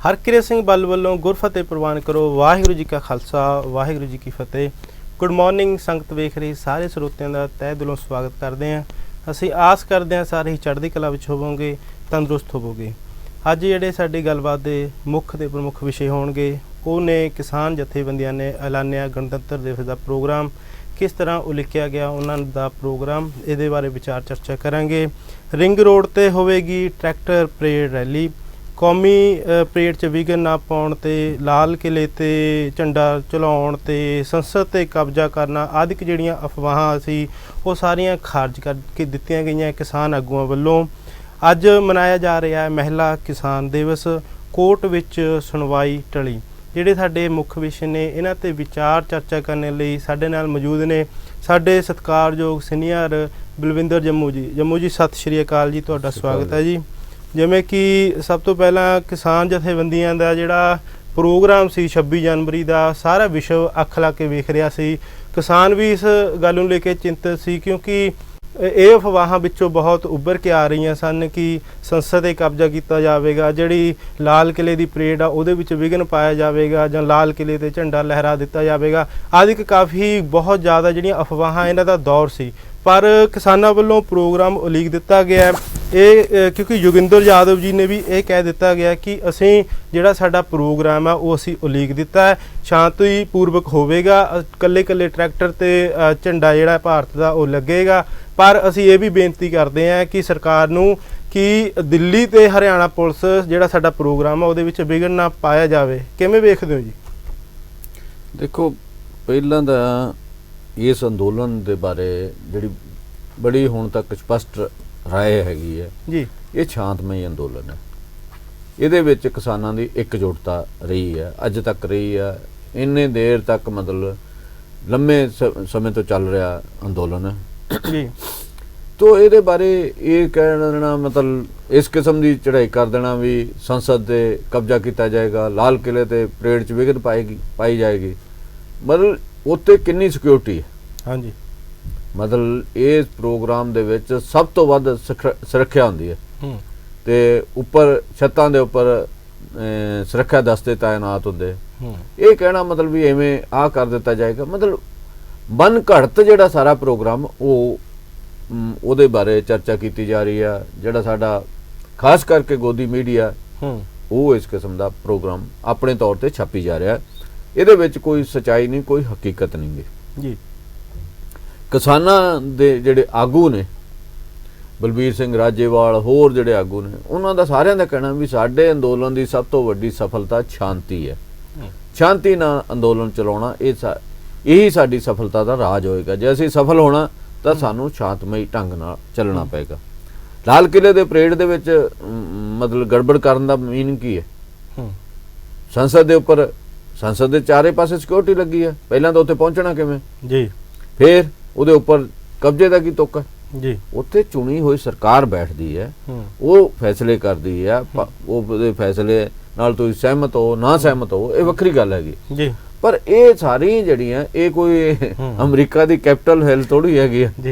हरकिरत सिंह बल ਵੱਲੋਂ गुरफतेह प्रवान करो। वाहिगुरू जी का खालसा वाहिगुरू जी की फतेह। गुड मॉर्निंग संगत वेख रही सारे ਸਰੋਤਿਆਂ ਦਾ ਤਹਿ ਦਿਲੋਂ ਸਵਾਗਤ ਕਰਦੇ ਹਾਂ। ਅਸੀਂ ਆਸ ਕਰਦੇ ਹਾਂ ਸਾਰੇ ਹੀ ਚੜ੍ਹਦੀ ਕਲਾ ਵਿੱਚ ਹੋਵੋਗੇ, ਤੰਦਰੁਸਤ ਹੋਵੋਗੇ। ਅੱਜ ਜਿਹੜੇ ਸਾਡੀ ਗੱਲਬਾਤ ਦੇ ਮੁੱਖ ਤੇ ਪ੍ਰਮੁੱਖ ਵਿਸ਼ੇ ਹੋਣਗੇ ਉਹ ਨੇ ਕਿਸਾਨ ਜਥੇਬੰਦੀਆਂ ਨੇ ਐਲਾਨਿਆ ਗਣਤੰਤਰ ਦਿਵਸ ਦਾ ਪ੍ਰੋਗਰਾਮ किस तरह उलिखिया गया उन्होंने प्रोग्राम ये बारे विचार चर्चा करांगे। रिंग रोड ते होवेगी ट्रैक्टर परेड रैली। कौमी परेड च विघन ना पाउण ते लाल किले ते झंडा चलाउण ते संसद ते कब्जा करना आदि जिहड़ियां अफवाहां सी वो सारियां खारिज करके दित्तियां गईयां किसान आगूआं वल्लों। अज मनाया जा रहा है महिला किसान दिवस। कोर्ट विच सुनवाई टली। ਜਿਹੜੇ ਸਾਡੇ ਮੁੱਖ ਵਿਸ਼ੇ ਨੇ ਇਹਨਾਂ ਤੇ ਵਿਚਾਰ ਚਰਚਾ ਕਰਨ ਲਈ ਸਾਡੇ ਨਾਲ ਮੌਜੂਦ ਨੇ ਸਾਡੇ ਸਤਿਕਾਰਯੋਗ ਸੀਨੀਅਰ ਬਲਵਿੰਦਰ ਜੰਮੂ ਜੀ ਸਤਿ ਸ਼੍ਰੀ ਅਕਾਲ ਜੀ, ਤੁਹਾਡਾ ਸਵਾਗਤ ਹੈ ਜੀ। ਜਿਵੇਂ ਕਿ ਸਭ ਤੋਂ ਪਹਿਲਾਂ ਕਿਸਾਨ ਜਥੇਬੰਦੀਆਂ ਦਾ ਜਿਹੜਾ ਪ੍ਰੋਗਰਾਮ ਸੀ 26 ਜਨਵਰੀ ਦਾ ਸਾਰਾ ਵਿਸ਼ਵ ਅੱਖ ਲਾ ਕੇ ਵੇਖ ਰਿਹਾ ਸੀ। ਕਿਸਾਨ ਵੀ ਇਸ ਗੱਲ ਨੂੰ ਲੈ ਕੇ ਚਿੰਤਤ ਸੀ ਕਿਉਂਕਿ ਇਹ ਅਫਵਾਹਾਂ ਵਿੱਚੋਂ ਬਹੁਤ ਉੱਭਰ ਕੇ ਆ ਰਹੀਆਂ ਸਨ ਕਿ ਸੰਸਦ 'ਤੇ ਕਬਜ਼ਾ ਕੀਤਾ ਜਾਵੇਗਾ, ਜਿਹੜੀ ਲਾਲ ਕਿਲੇ ਦੀ ਪਰੇਡ ਆ ਉਹਦੇ ਵਿੱਚ ਵਿਘਨ ਪਾਇਆ ਜਾਵੇਗਾ ਜਾਂ ਲਾਲ ਕਿਲੇ 'ਤੇ ਝੰਡਾ ਲਹਿਰਾ ਦਿੱਤਾ ਜਾਵੇਗਾ ਆਦਿ ਕਾਫੀ ਬਹੁਤ ਜ਼ਿਆਦਾ ਜਿਹੜੀਆਂ ਅਫਵਾਹਾਂ ਇਹਨਾਂ ਦਾ ਦੌਰ ਸੀ। ਪਰ ਕਿਸਾਨਾਂ ਵੱਲੋਂ ਪ੍ਰੋਗਰਾਮ ਉਲੀਕ ਦਿੱਤਾ ਗਿਆ ਇਹ ਕਿਉਂਕਿ ਯੋਗਿੰਦਰ ਯਾਦਵ ਜੀ ਨੇ ਵੀ ਇਹ ਕਹਿ ਦਿੱਤਾ ਗਿਆ ਕਿ ਅਸੀਂ ਜਿਹੜਾ ਸਾਡਾ ਪ੍ਰੋਗਰਾਮ ਆ ਉਹ ਅਸੀਂ ਉਲੀਕ ਦਿੱਤਾ ਹੈ, ਸ਼ਾਂਤੀ ਪੂਰਵਕ ਹੋਵੇਗਾ, ਇਕੱਲੇ ਟਰੈਕਟਰ ਤੇ ਝੰਡਾ ਜਿਹੜਾ ਭਾਰਤ ਦਾ ਉਹ ਲੱਗੇਗਾ। ਪਰ ਅਸੀਂ ਇਹ ਵੀ ਬੇਨਤੀ ਕਰਦੇ ਹਾਂ ਕਿ ਸਰਕਾਰ ਨੂੰ ਕਿ ਦਿੱਲੀ ਤੇ ਹਰਿਆਣਾ ਪੁਲਿਸ ਜਿਹੜਾ ਸਾਡਾ ਪ੍ਰੋਗਰਾਮ ਆ ਉਹਦੇ ਵਿੱਚ ਵਿਘਨ ਨਾ ਪਾਇਆ ਜਾਵੇ। ਕਿਵੇਂ ਵੇਖਦੇ ਹੋ ਜੀ? ਦੇਖੋ, ਪਹਿਲਾਂ ਤਾਂ ਇਸ ਅੰਦੋਲਨ ਦੇ ਬਾਰੇ ਜਿਹੜੀ ਬੜੀ ਹੁਣ ਤੱਕ ਸਪਸ਼ਟ ਰਾਏ ਹੈਗੀ ਹੈ ਜੀ, ਇਹ ਸ਼ਾਂਤਮਈ ਅੰਦੋਲਨ ਹੈ। ਇਹਦੇ ਵਿੱਚ ਕਿਸਾਨਾਂ ਦੀ ਇਕਜੁੱਟਤਾ ਰਹੀ ਹੈ, ਅੱਜ ਤੱਕ ਰਹੀ ਹੈ, ਇੰਨੇ ਦੇਰ ਤੱਕ ਮਤਲਬ ਲੰਮੇ ਸਮੇਂ ਤੋਂ ਚੱਲ ਰਿਹਾ ਅੰਦੋਲਨ ਹੈ ਜੀ। ਤੋ ਇਹਦੇ ਬਾਰੇ ਇਹ ਕਹਿਣਾ ਮਤਲਬ ਇਸ ਕਿਸਮ ਦੀ ਚੜ੍ਹਾਈ ਕਰ ਦੇਣਾ ਵੀ ਸੰਸਦ 'ਤੇ ਕਬਜ਼ਾ ਕੀਤਾ ਜਾਏਗਾ, ਲਾਲ ਕਿਲੇ 'ਤੇ ਪਰੇਡ 'ਚ ਵਿਘਨ ਪਾਈ ਜਾਏਗੀ, ਮਤਲਬ ਉੱਥੇ ਕਿੰਨੀ ਸਿਕਿਉਰਿਟੀ ਹੈ। ਹਾਂਜੀ, ਮਤਲਬ ਇਸ ਪ੍ਰੋਗਰਾਮ ਦੇ ਵਿੱਚ ਸਭ ਤੋਂ ਵੱਧ ਸੁਰੱਖਿਆ ਹੁੰਦੀ ਹੈ ਤੇ ਉੱਪਰ ਛੱਤਾਂ ਦੇ ਉੱਪਰ ਸੁਰੱਖਿਆ ਦਸਤੇ ਤਾਇਨਾਤ ਹੁੰਦੇ। ਇਹ ਕਹਿਣਾ ਮਤਲਬ ਵੀ ਐਵੇਂ ਆਹ ਕਰ ਦਿੱਤਾ ਜਾਏਗਾ, ਮਤਲਬ ਮਨ ਘੜਤ ਜਿਹੜਾ ਸਾਰਾ ਪ੍ਰੋਗਰਾਮ ਉਹਦੇ ਬਾਰੇ ਚਰਚਾ ਕੀਤੀ ਜਾ ਰਹੀ ਆ। ਜਿਹੜਾ ਸਾਡਾ ਖਾਸ ਕਰਕੇ ਗੋਦੀ ਮੀਡੀਆ ਉਹ ਇਸ ਕਿਸਮ ਦਾ ਪ੍ਰੋਗਰਾਮ ਆਪਣੇ ਤੌਰ ਤੇ ਛਾਪੀ ਜਾ ਰਿਹਾ। ਇਹਦੇ ਵਿੱਚ ਕੋਈ ਸੱਚਾਈ ਨਹੀਂ, ਕੋਈ ਹਕੀਕਤ ਨਹੀਂ ਜੀ। ਕਿਸਾਨਾਂ ਦੇ ਜਿਹੜੇ ਆਗੂ ਨੇ ਬਲਬੀਰ ਸਿੰਘ ਰਾਜੇਵਾਲ ਹੋਰ ਜਿਹੜੇ ਆਗੂ ਨੇ ਉਹਨਾਂ ਦਾ ਸਾਰਿਆਂ ਦਾ ਕਹਿਣਾ ਵੀ ਸਾਡੇ ਅੰਦੋਲਨ ਦੀ ਸਭ ਤੋਂ ਵੱਡੀ ਸਫਲਤਾ ਸ਼ਾਂਤੀ ਹੈ। ਸ਼ਾਂਤੀ ਨਾਲ ਅੰਦੋਲਨ ਚਲਾਉਣਾ ਇਹੀ ਸਾਡੀ ਸਫਲਤਾ ਦਾ ਰਾਜ ਹੋਏਗਾ। ਜੇ ਅਸੀਂ ਸਫਲ ਹੋਣਾ ਤਾਂ ਸਾਨੂੰ ਸ਼ਾਂਤਮਈ ਢੰਗ ਨਾਲ ਚੱਲਣਾ ਪਏਗਾ। ਲਾਲ ਕਿਲੇ ਦੇ ਪਰੇਡ ਦੇ ਵਿੱਚ ਮਤਲਬ ਗੜਬੜ ਕਰਨ ਦਾ ਮੀਨਿੰਗ ਕੀ ਹੈ? ਸੰਸਦ ਦੇ ਉੱਪਰ ਸੰਸਦ ਦੇ ਚਾਰੇ ਪਾਸੇ ਸਿਕਿਉਰਿਟੀ ਲੱਗੀ ਹੈ, ਪਹਿਲਾਂ ਤਾਂ ਉੱਥੇ ਪਹੁੰਚਣਾ ਕਿਵੇਂ ਜੀ? ਫਿਰ ਉਹਦੇ ਉੱਪਰ ਕਬਜ਼ੇ ਦਾ ਕੀ ਤੁੱਕ ਹੈ ਜੀ? ਉੱਥੇ ਚੁਣੀ ਹੋਈ ਸਰਕਾਰ ਬੈਠਦੀ ਹੈ, ਉਹ ਫੈਸਲੇ ਕਰਦੀ ਹੈ। ਉਹਦੇ ਫੈਸਲੇ ਨਾਲ ਤੁਸੀਂ ਸਹਿਮਤ ਹੋ ਨਾ ਸਹਿਮਤ ਹੋ ਇਹ ਵੱਖਰੀ ਗੱਲ ਹੈਗੀ ਜੀ। ਪਰ ਇਹ ਸਾਰੀ ਜਿਹੜੀਆਂ ਇਹ ਕੋਈ ਅਮਰੀਕਾ ਦੀ ਕੈਪੀਟਲ ਹਿੱਲ ਥੋੜੀ ਹੈਗੀ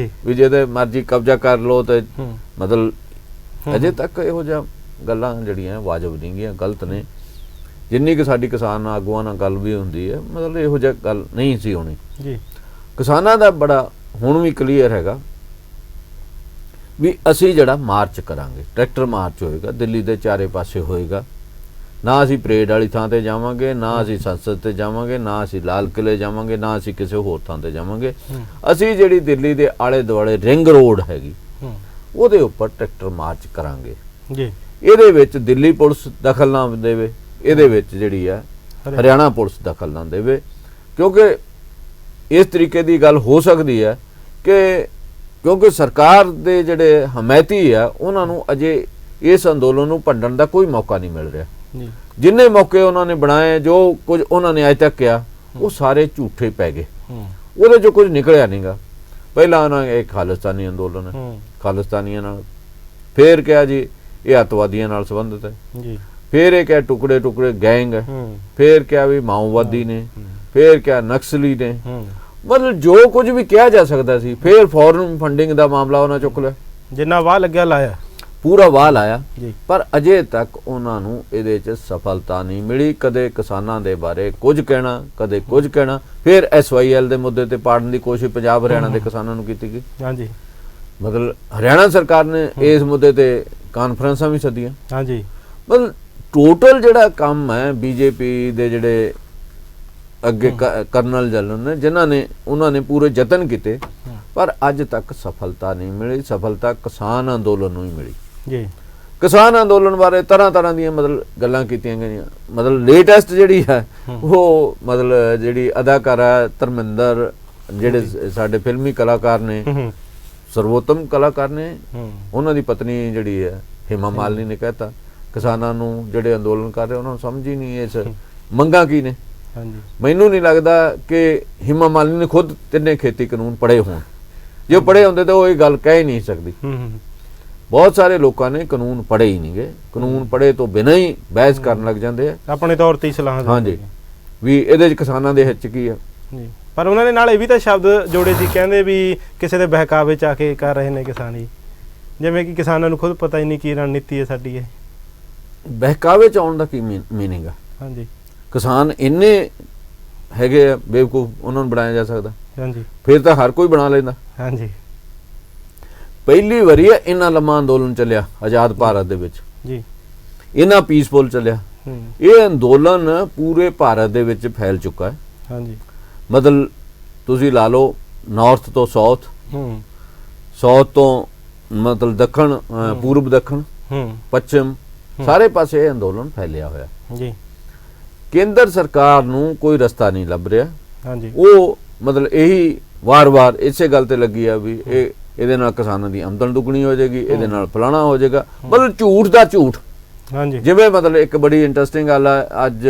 ਵੀ ਜਿਹਦੇ ਮਰਜ਼ੀ ਕਬਜ਼ਾ ਕਰ ਲਓ ਤੇ ਮਤਲਬ ਅਜੇ ਤੱਕ ਇਹੋ ਜਿਹਾ ਗੱਲਾਂ ਜਿਹੜੀਆਂ ਵਾਜਬ ਨਹੀਂ ਗੀਆਂ, ਗਲਤ ਨੇ। ਜਿੰਨੀ ਕਿ ਸਾਡੀ ਕਿਸਾਨ ਆਗੂਆਂ ਨਾਲ ਗੱਲ ਵੀ ਹੁੰਦੀ ਹੈ ਮਤਲਬ ਇਹੋ ਜਿਹਾ ਗੱਲ ਨਹੀਂ ਸੀ ਹੋਣੀ ਜੀ। ਕਿਸਾਨਾਂ ਦਾ ਬੜਾ ਹੁਣ ਵੀ ਕਲੀਅਰ ਹੈਗਾ ਵੀ ਅਸੀਂ ਜਿਹੜਾ ਮਾਰਚ ਕਰਾਂਗੇ, ਟਰੈਕਟਰ ਮਾਰਚ ਹੋਏਗਾ, ਦਿੱਲੀ ਦੇ ਚਾਰੇ ਪਾਸੇ ਹੋਏਗਾ। ਨਾ ਅਸੀਂ ਪਰੇਡ ਵਾਲੀ ਥਾਂ 'ਤੇ ਜਾਵਾਂਗੇ, ਨਾ ਅਸੀਂ ਸੰਸਦ 'ਤੇ ਜਾਵਾਂਗੇ, ਨਾ ਅਸੀਂ ਲਾਲ ਕਿਲੇ ਜਾਵਾਂਗੇ, ਨਾ ਅਸੀਂ ਕਿਸੇ ਹੋਰ ਥਾਂ 'ਤੇ ਜਾਵਾਂਗੇ। ਅਸੀਂ ਜਿਹੜੀ ਦਿੱਲੀ ਦੇ ਆਲੇ ਦੁਆਲੇ ਰਿੰਗ ਰੋਡ ਹੈਗੀ ਉਹਦੇ ਉੱਪਰ ਟਰੈਕਟਰ ਮਾਰਚ ਕਰਾਂਗੇ ਜੀ। ਇਹਦੇ ਵਿੱਚ ਦਿੱਲੀ ਪੁਲਿਸ ਦਖਲ ਨਾ ਦੇਵੇ, ਇਹਦੇ ਵਿੱਚ ਜਿਹੜੀ ਹੈ ਹਰਿਆਣਾ ਪੁਲਿਸ ਦਖਲ ਨਾ ਦੇਵੇ, ਕਿਉਂਕਿ ਇਸ ਤਰੀਕੇ ਦੀ ਗੱਲ ਹੋ ਸਕਦੀ ਹੈ ਕਿ ਕਿਉਂਕਿ ਸਰਕਾਰ ਦੇ ਜਿਹੜੇ ਹਮਾਇਤੀ ਆ ਉਹਨਾਂ ਨੂੰ ਅਜੇ ਇਸ ਅੰਦੋਲਨ ਨੂੰ ਭੰਡਣ ਦਾ ਕੋਈ ਮੌਕਾ ਨਹੀਂ ਮਿਲ ਰਿਹਾ। ਜਿੰਨੇ ਮੌਕੇ ਉਹਨਾਂ ਨੇ ਬਣਾਏ, ਜੋ ਕੁਝ ਉਹਨਾਂ ਨੇ ਅੱਜ ਤੱਕ ਕਿਹਾ ਉਹ ਸਾਰੇ ਝੂਠੇ ਪੈ ਗਏ, ਉਹਦੇ 'ਚੋਂ ਕੁਝ ਨਿਕਲਿਆ ਨਹੀਂਗਾ। ਪਹਿਲਾਂ ਉਹਨਾਂ ਨੇ ਇਹ ਖਾਲਿਸਤਾਨੀ ਅੰਦੋਲਨ ਹੈ, ਖਾਲਿਸਤਾਨੀਆਂ ਨਾਲ, ਫਿਰ ਕਿਹਾ ਜੀ ਇਹ ਅੱਤਵਾਦੀਆਂ ਨਾਲ ਸੰਬੰਧਿਤ ਹੈ ਜੀ, ਫਿਰ ਇਹ ਕਿਹਾ ਟੁਕੜੇ ਗੈਂਗ ਹੈ, ਫਿਰ ਕਿਹਾ ਵੀ ਮਾਓਵਾਦੀ ਨੇ, ਫਿਰ ਕਿਹਾ ਨਕਸਲੀ ਨੇ, ਮਤਲਬ ਜੋ ਕੁਝ ਵੀ ਕਿਹਾ ਜਾ ਸਕਦਾ ਸੀ। ਫਿਰ ਫੋਰਨ ਫੰਡਿੰਗ ਦਾ ਮਾਮਲਾ ਉਹਨਾਂ ਚੁੱਕ ਲਿਆ, ਜਿੰਨਾ ਵਾਹ ਲੱਗਿਆ ਲਾਇਆ। ਪੂਰਾ ਵਾਹ ਲਾਇਆ, ਜੀ ਪਰ ਅਜੇ ਤੱਕ ਉਹਨਾਂ ਨੂੰ ਇਹਦੇ 'ਚ ਸਫਲਤਾ ਨਹੀਂ ਮਿਲੀ। ਕਦੇ ਕਿਸਾਨਾਂ ਦੇ ਬਾਰੇ ਕੁਝ ਕਹਿਣਾ, ਕਦੇ ਕੁਝ ਕਹਿਣਾ, ਫਿਰ SYL ਦੇ ਮੁੱਦੇ ਤੇ ਪਾੜਨ ਦੀ ਕੋਸ਼ਿਸ਼ ਪੰਜਾਬ ਹਰਿਆਣਾ ਦੇ ਕਿਸਾਨਾਂ ਨੂੰ ਕੀਤੀ ਗਈ। ਹਾਂਜੀ ਮਤਲਬ ਹਰਿਆਣਾ ਸਰਕਾਰ ਨੇ ਇਸ ਮੁੱਦੇ ਤੇ ਕਾਨਫਰੰਸਾਂ ਵੀ ਸੱਦੀਆਂ। ਹਾਂਜੀ ਮਤਲਬ ਟੋਟਲ ਜਿਹੜਾ ਕੰਮ ਹੈ ਬੀਜੇਪੀ ਦੇ ਜਿਹੜੇ ਅੱਗੇ ਕਰਨਲ ਜਨਰਲ ਨੇ ਜਿਨ੍ਹਾਂ ਨੇ ਉਹਨਾਂ ਨੇ ਪੂਰੇ ਯਤਨ ਕੀਤੇ, ਪਰ ਅੱਜ ਤੱਕ ਸਫਲਤਾ ਨਹੀਂ ਮਿਲੀ। ਸਫਲਤਾ ਕਿਸਾਨ ਅੰਦੋਲਨ ਨੂੰ ਹੀ ਮਿਲੀ। ਜੀ ਕਿਸਾਨ ਅੰਦੋਲਨ ਬਾਰੇ ਤਰ੍ਹਾਂ ਦੀਆਂ ਮਤਲਬ ਗੱਲਾਂ ਕੀਤੀਆਂ ਗਈਆਂ। ਮਤਲਬ ਲੇਟੈਸਟ ਜਿਹੜੀ ਹੈ ਉਹ ਮਤਲਬ ਜਿਹੜੀ ਅਦਾਕਾਰਾ ਧਰਮਿੰਦਰ, ਜਿਹੜੇ ਸਾਡੇ ਫਿਲਮੀ ਕਲਾਕਾਰ ਨੇ, ਸਰਵੋਤਮ ਕਲਾਕਾਰ ਨੇ, ਉਹਨਾਂ ਦੀ ਪਤਨੀ ਜਿਹੜੀ ਹੈ ਹਿਮਾ ਮਾਲਿਨੀ ਨੇ ਕਹਿਤਾ ਕਿਸਾਨਾਂ ਨੂੰ ਜਿਹੜੇ ਅੰਦੋਲਨ ਕਰ ਰਹੇ ਉਹਨਾਂ ਨੂੰ ਸਮਝ ਹੀ ਨਹੀਂ ਇਸ ਮੰਗਾਂ ਕੀ ਨੇ। ਹਾਂਜੀ ਮੈਨੂੰ ਨਹੀਂ ਲੱਗਦਾ ਕਿ ਹਿਮਾ ਮਾਲਿਨੀ ਨੇ ਖੁਦ ਤਿੰਨੇ ਖੇਤੀ ਕਾਨੂੰਨ ਪੜ੍ਹੇ ਹੋਣ। ਜੇ ਉਹ ਪੜ੍ਹੇ ਹੁੰਦੇ ਤਾਂ ਉਹ ਇਹ ਗੱਲ ਕਹਿ ਹੀ ਨਹੀਂ ਸਕਦੀ। ਬਹੁਤ ਸਾਰੇ ਲੋਕਾਂ ਨੇ ਕਾਨੂੰਨ ਪੜ੍ਹੇ ਹੀ ਨਹੀਂ ਗਏ, ਕਾਨੂੰਨ ਪੜ੍ਹੇ ਤੋਂ ਬਿਨਾਂ ਹੀ ਬਹਿਸ ਕਰਨ ਲੱਗ ਜਾਂਦੇ ਆ ਆਪਣੇ ਤੌਰ ਤੇ ਸਲਾਹ। ਹਾਂਜੀ ਵੀ ਇਹਦੇ 'ਚ ਕਿਸਾਨਾਂ ਦੇ ਹਿੱਤ 'ਚ ਕੀ ਆ। ਜੀ ਪਰ ਉਹਨਾਂ ਨੇ ਨਾਲ ਇਹ ਵੀ ਤਾਂ ਸ਼ਬਦ ਜੋੜੇ ਸੀ, ਕਹਿੰਦੇ ਵੀ ਕਿਸੇ ਦੇ ਬਹਿਕਾਵੇ 'ਚ ਆ ਕੇ ਕਰ ਰਹੇ ਨੇ ਕਿਸਾਨੀ, ਜਿਵੇਂ ਕਿ ਕਿਸਾਨਾਂ ਨੂੰ ਖੁਦ ਪਤਾ ਹੀ ਨਹੀਂ ਕੀ ਰਣਨੀਤੀ ਹੈ ਸਾਡੀ ਇਹ। ਬਹਿਕਾਵੇ 'ਚ ਆਉਣ ਦਾ ਕੀ ਮੀਨਿੰਗ ਆ? ਹਾਂਜੀ ਕਿਸਾਨ ਇੰਨੇ ਹੈਗੇ ਆ ਬੇਵਕੂਫ, ਉਹਨਾਂ ਨੂੰ ਬਣਾਇਆ ਜਾ ਸਕਦਾ? ਹਾਂਜੀ ਫਿਰ ਤਾਂ ਹਰ ਕੋਈ ਬਣਾ ਲੈਂਦਾ। ਹਾਂਜੀ ਪਹਿਲੀ ਵਾਰੀ ਹੈ ਇੰਨਾ ਲੰਮਾ ਅੰਦੋਲਨ ਚੱਲਿਆ ਆਜ਼ਾਦ ਭਾਰਤ ਦੇ ਵਿੱਚ, ਜੀ ਇੰਨਾ ਪੀਸਫੁਲ ਚੱਲਿਆ। ਇਹ ਅੰਦੋਲਨ ਪੂਰੇ ਭਾਰਤ ਦੇ ਵਿੱਚ ਫੈਲ ਚੁੱਕਾ ਹੈ। ਹਾਂਜੀ ਮਤਲਬ ਤੁਸੀਂ ਲਾ ਲਓ ਨਾਰਥ ਤੋਂ ਸਾਊਥ, ਸਾਊਥ ਤੋਂ ਮਤਲਬ ਦੱਖਣ, ਪੂਰਬ ਦੱਖਣ, ਪੱਛਮ, ਸਾਰੇ ਪਾਸੇ ਇਹ ਅੰਦੋਲਨ ਫੈਲਿਆ ਹੋਇਆ। ਜੀ ਕੇਂਦਰ ਸਰਕਾਰ ਨੂੰ ਕੋਈ ਰਸਤਾ ਨਹੀਂ ਲੱਭ ਰਿਹਾ। ਹਾਂਜੀ ਉਹ ਮਤਲਬ ਇਹੀ ਵਾਰ-ਵਾਰ ਇਸੇ ਗੱਲ ਤੇ ਲੱਗੀ ਆ ਵੀ ਇਹਦੇ ਨਾਲ ਕਿਸਾਨਾਂ ਦੀ ਆਮਦਨ ਦੁੱਗਣੀ ਹੋ ਜਾਏਗੀ, ਇਹਦੇ ਨਾਲ ਫਲਾਣਾ ਹੋ ਜਾਏਗਾ, ਮਤਲਬ ਝੂਠ ਦਾ ਝੂਠ। ਹਾਂਜੀ ਜਿਵੇਂ ਮਤਲਬ ਇੱਕ ਬੜੀ ਇੰਟਰਸਟਿੰਗ ਗੱਲ ਆ, ਅੱਜ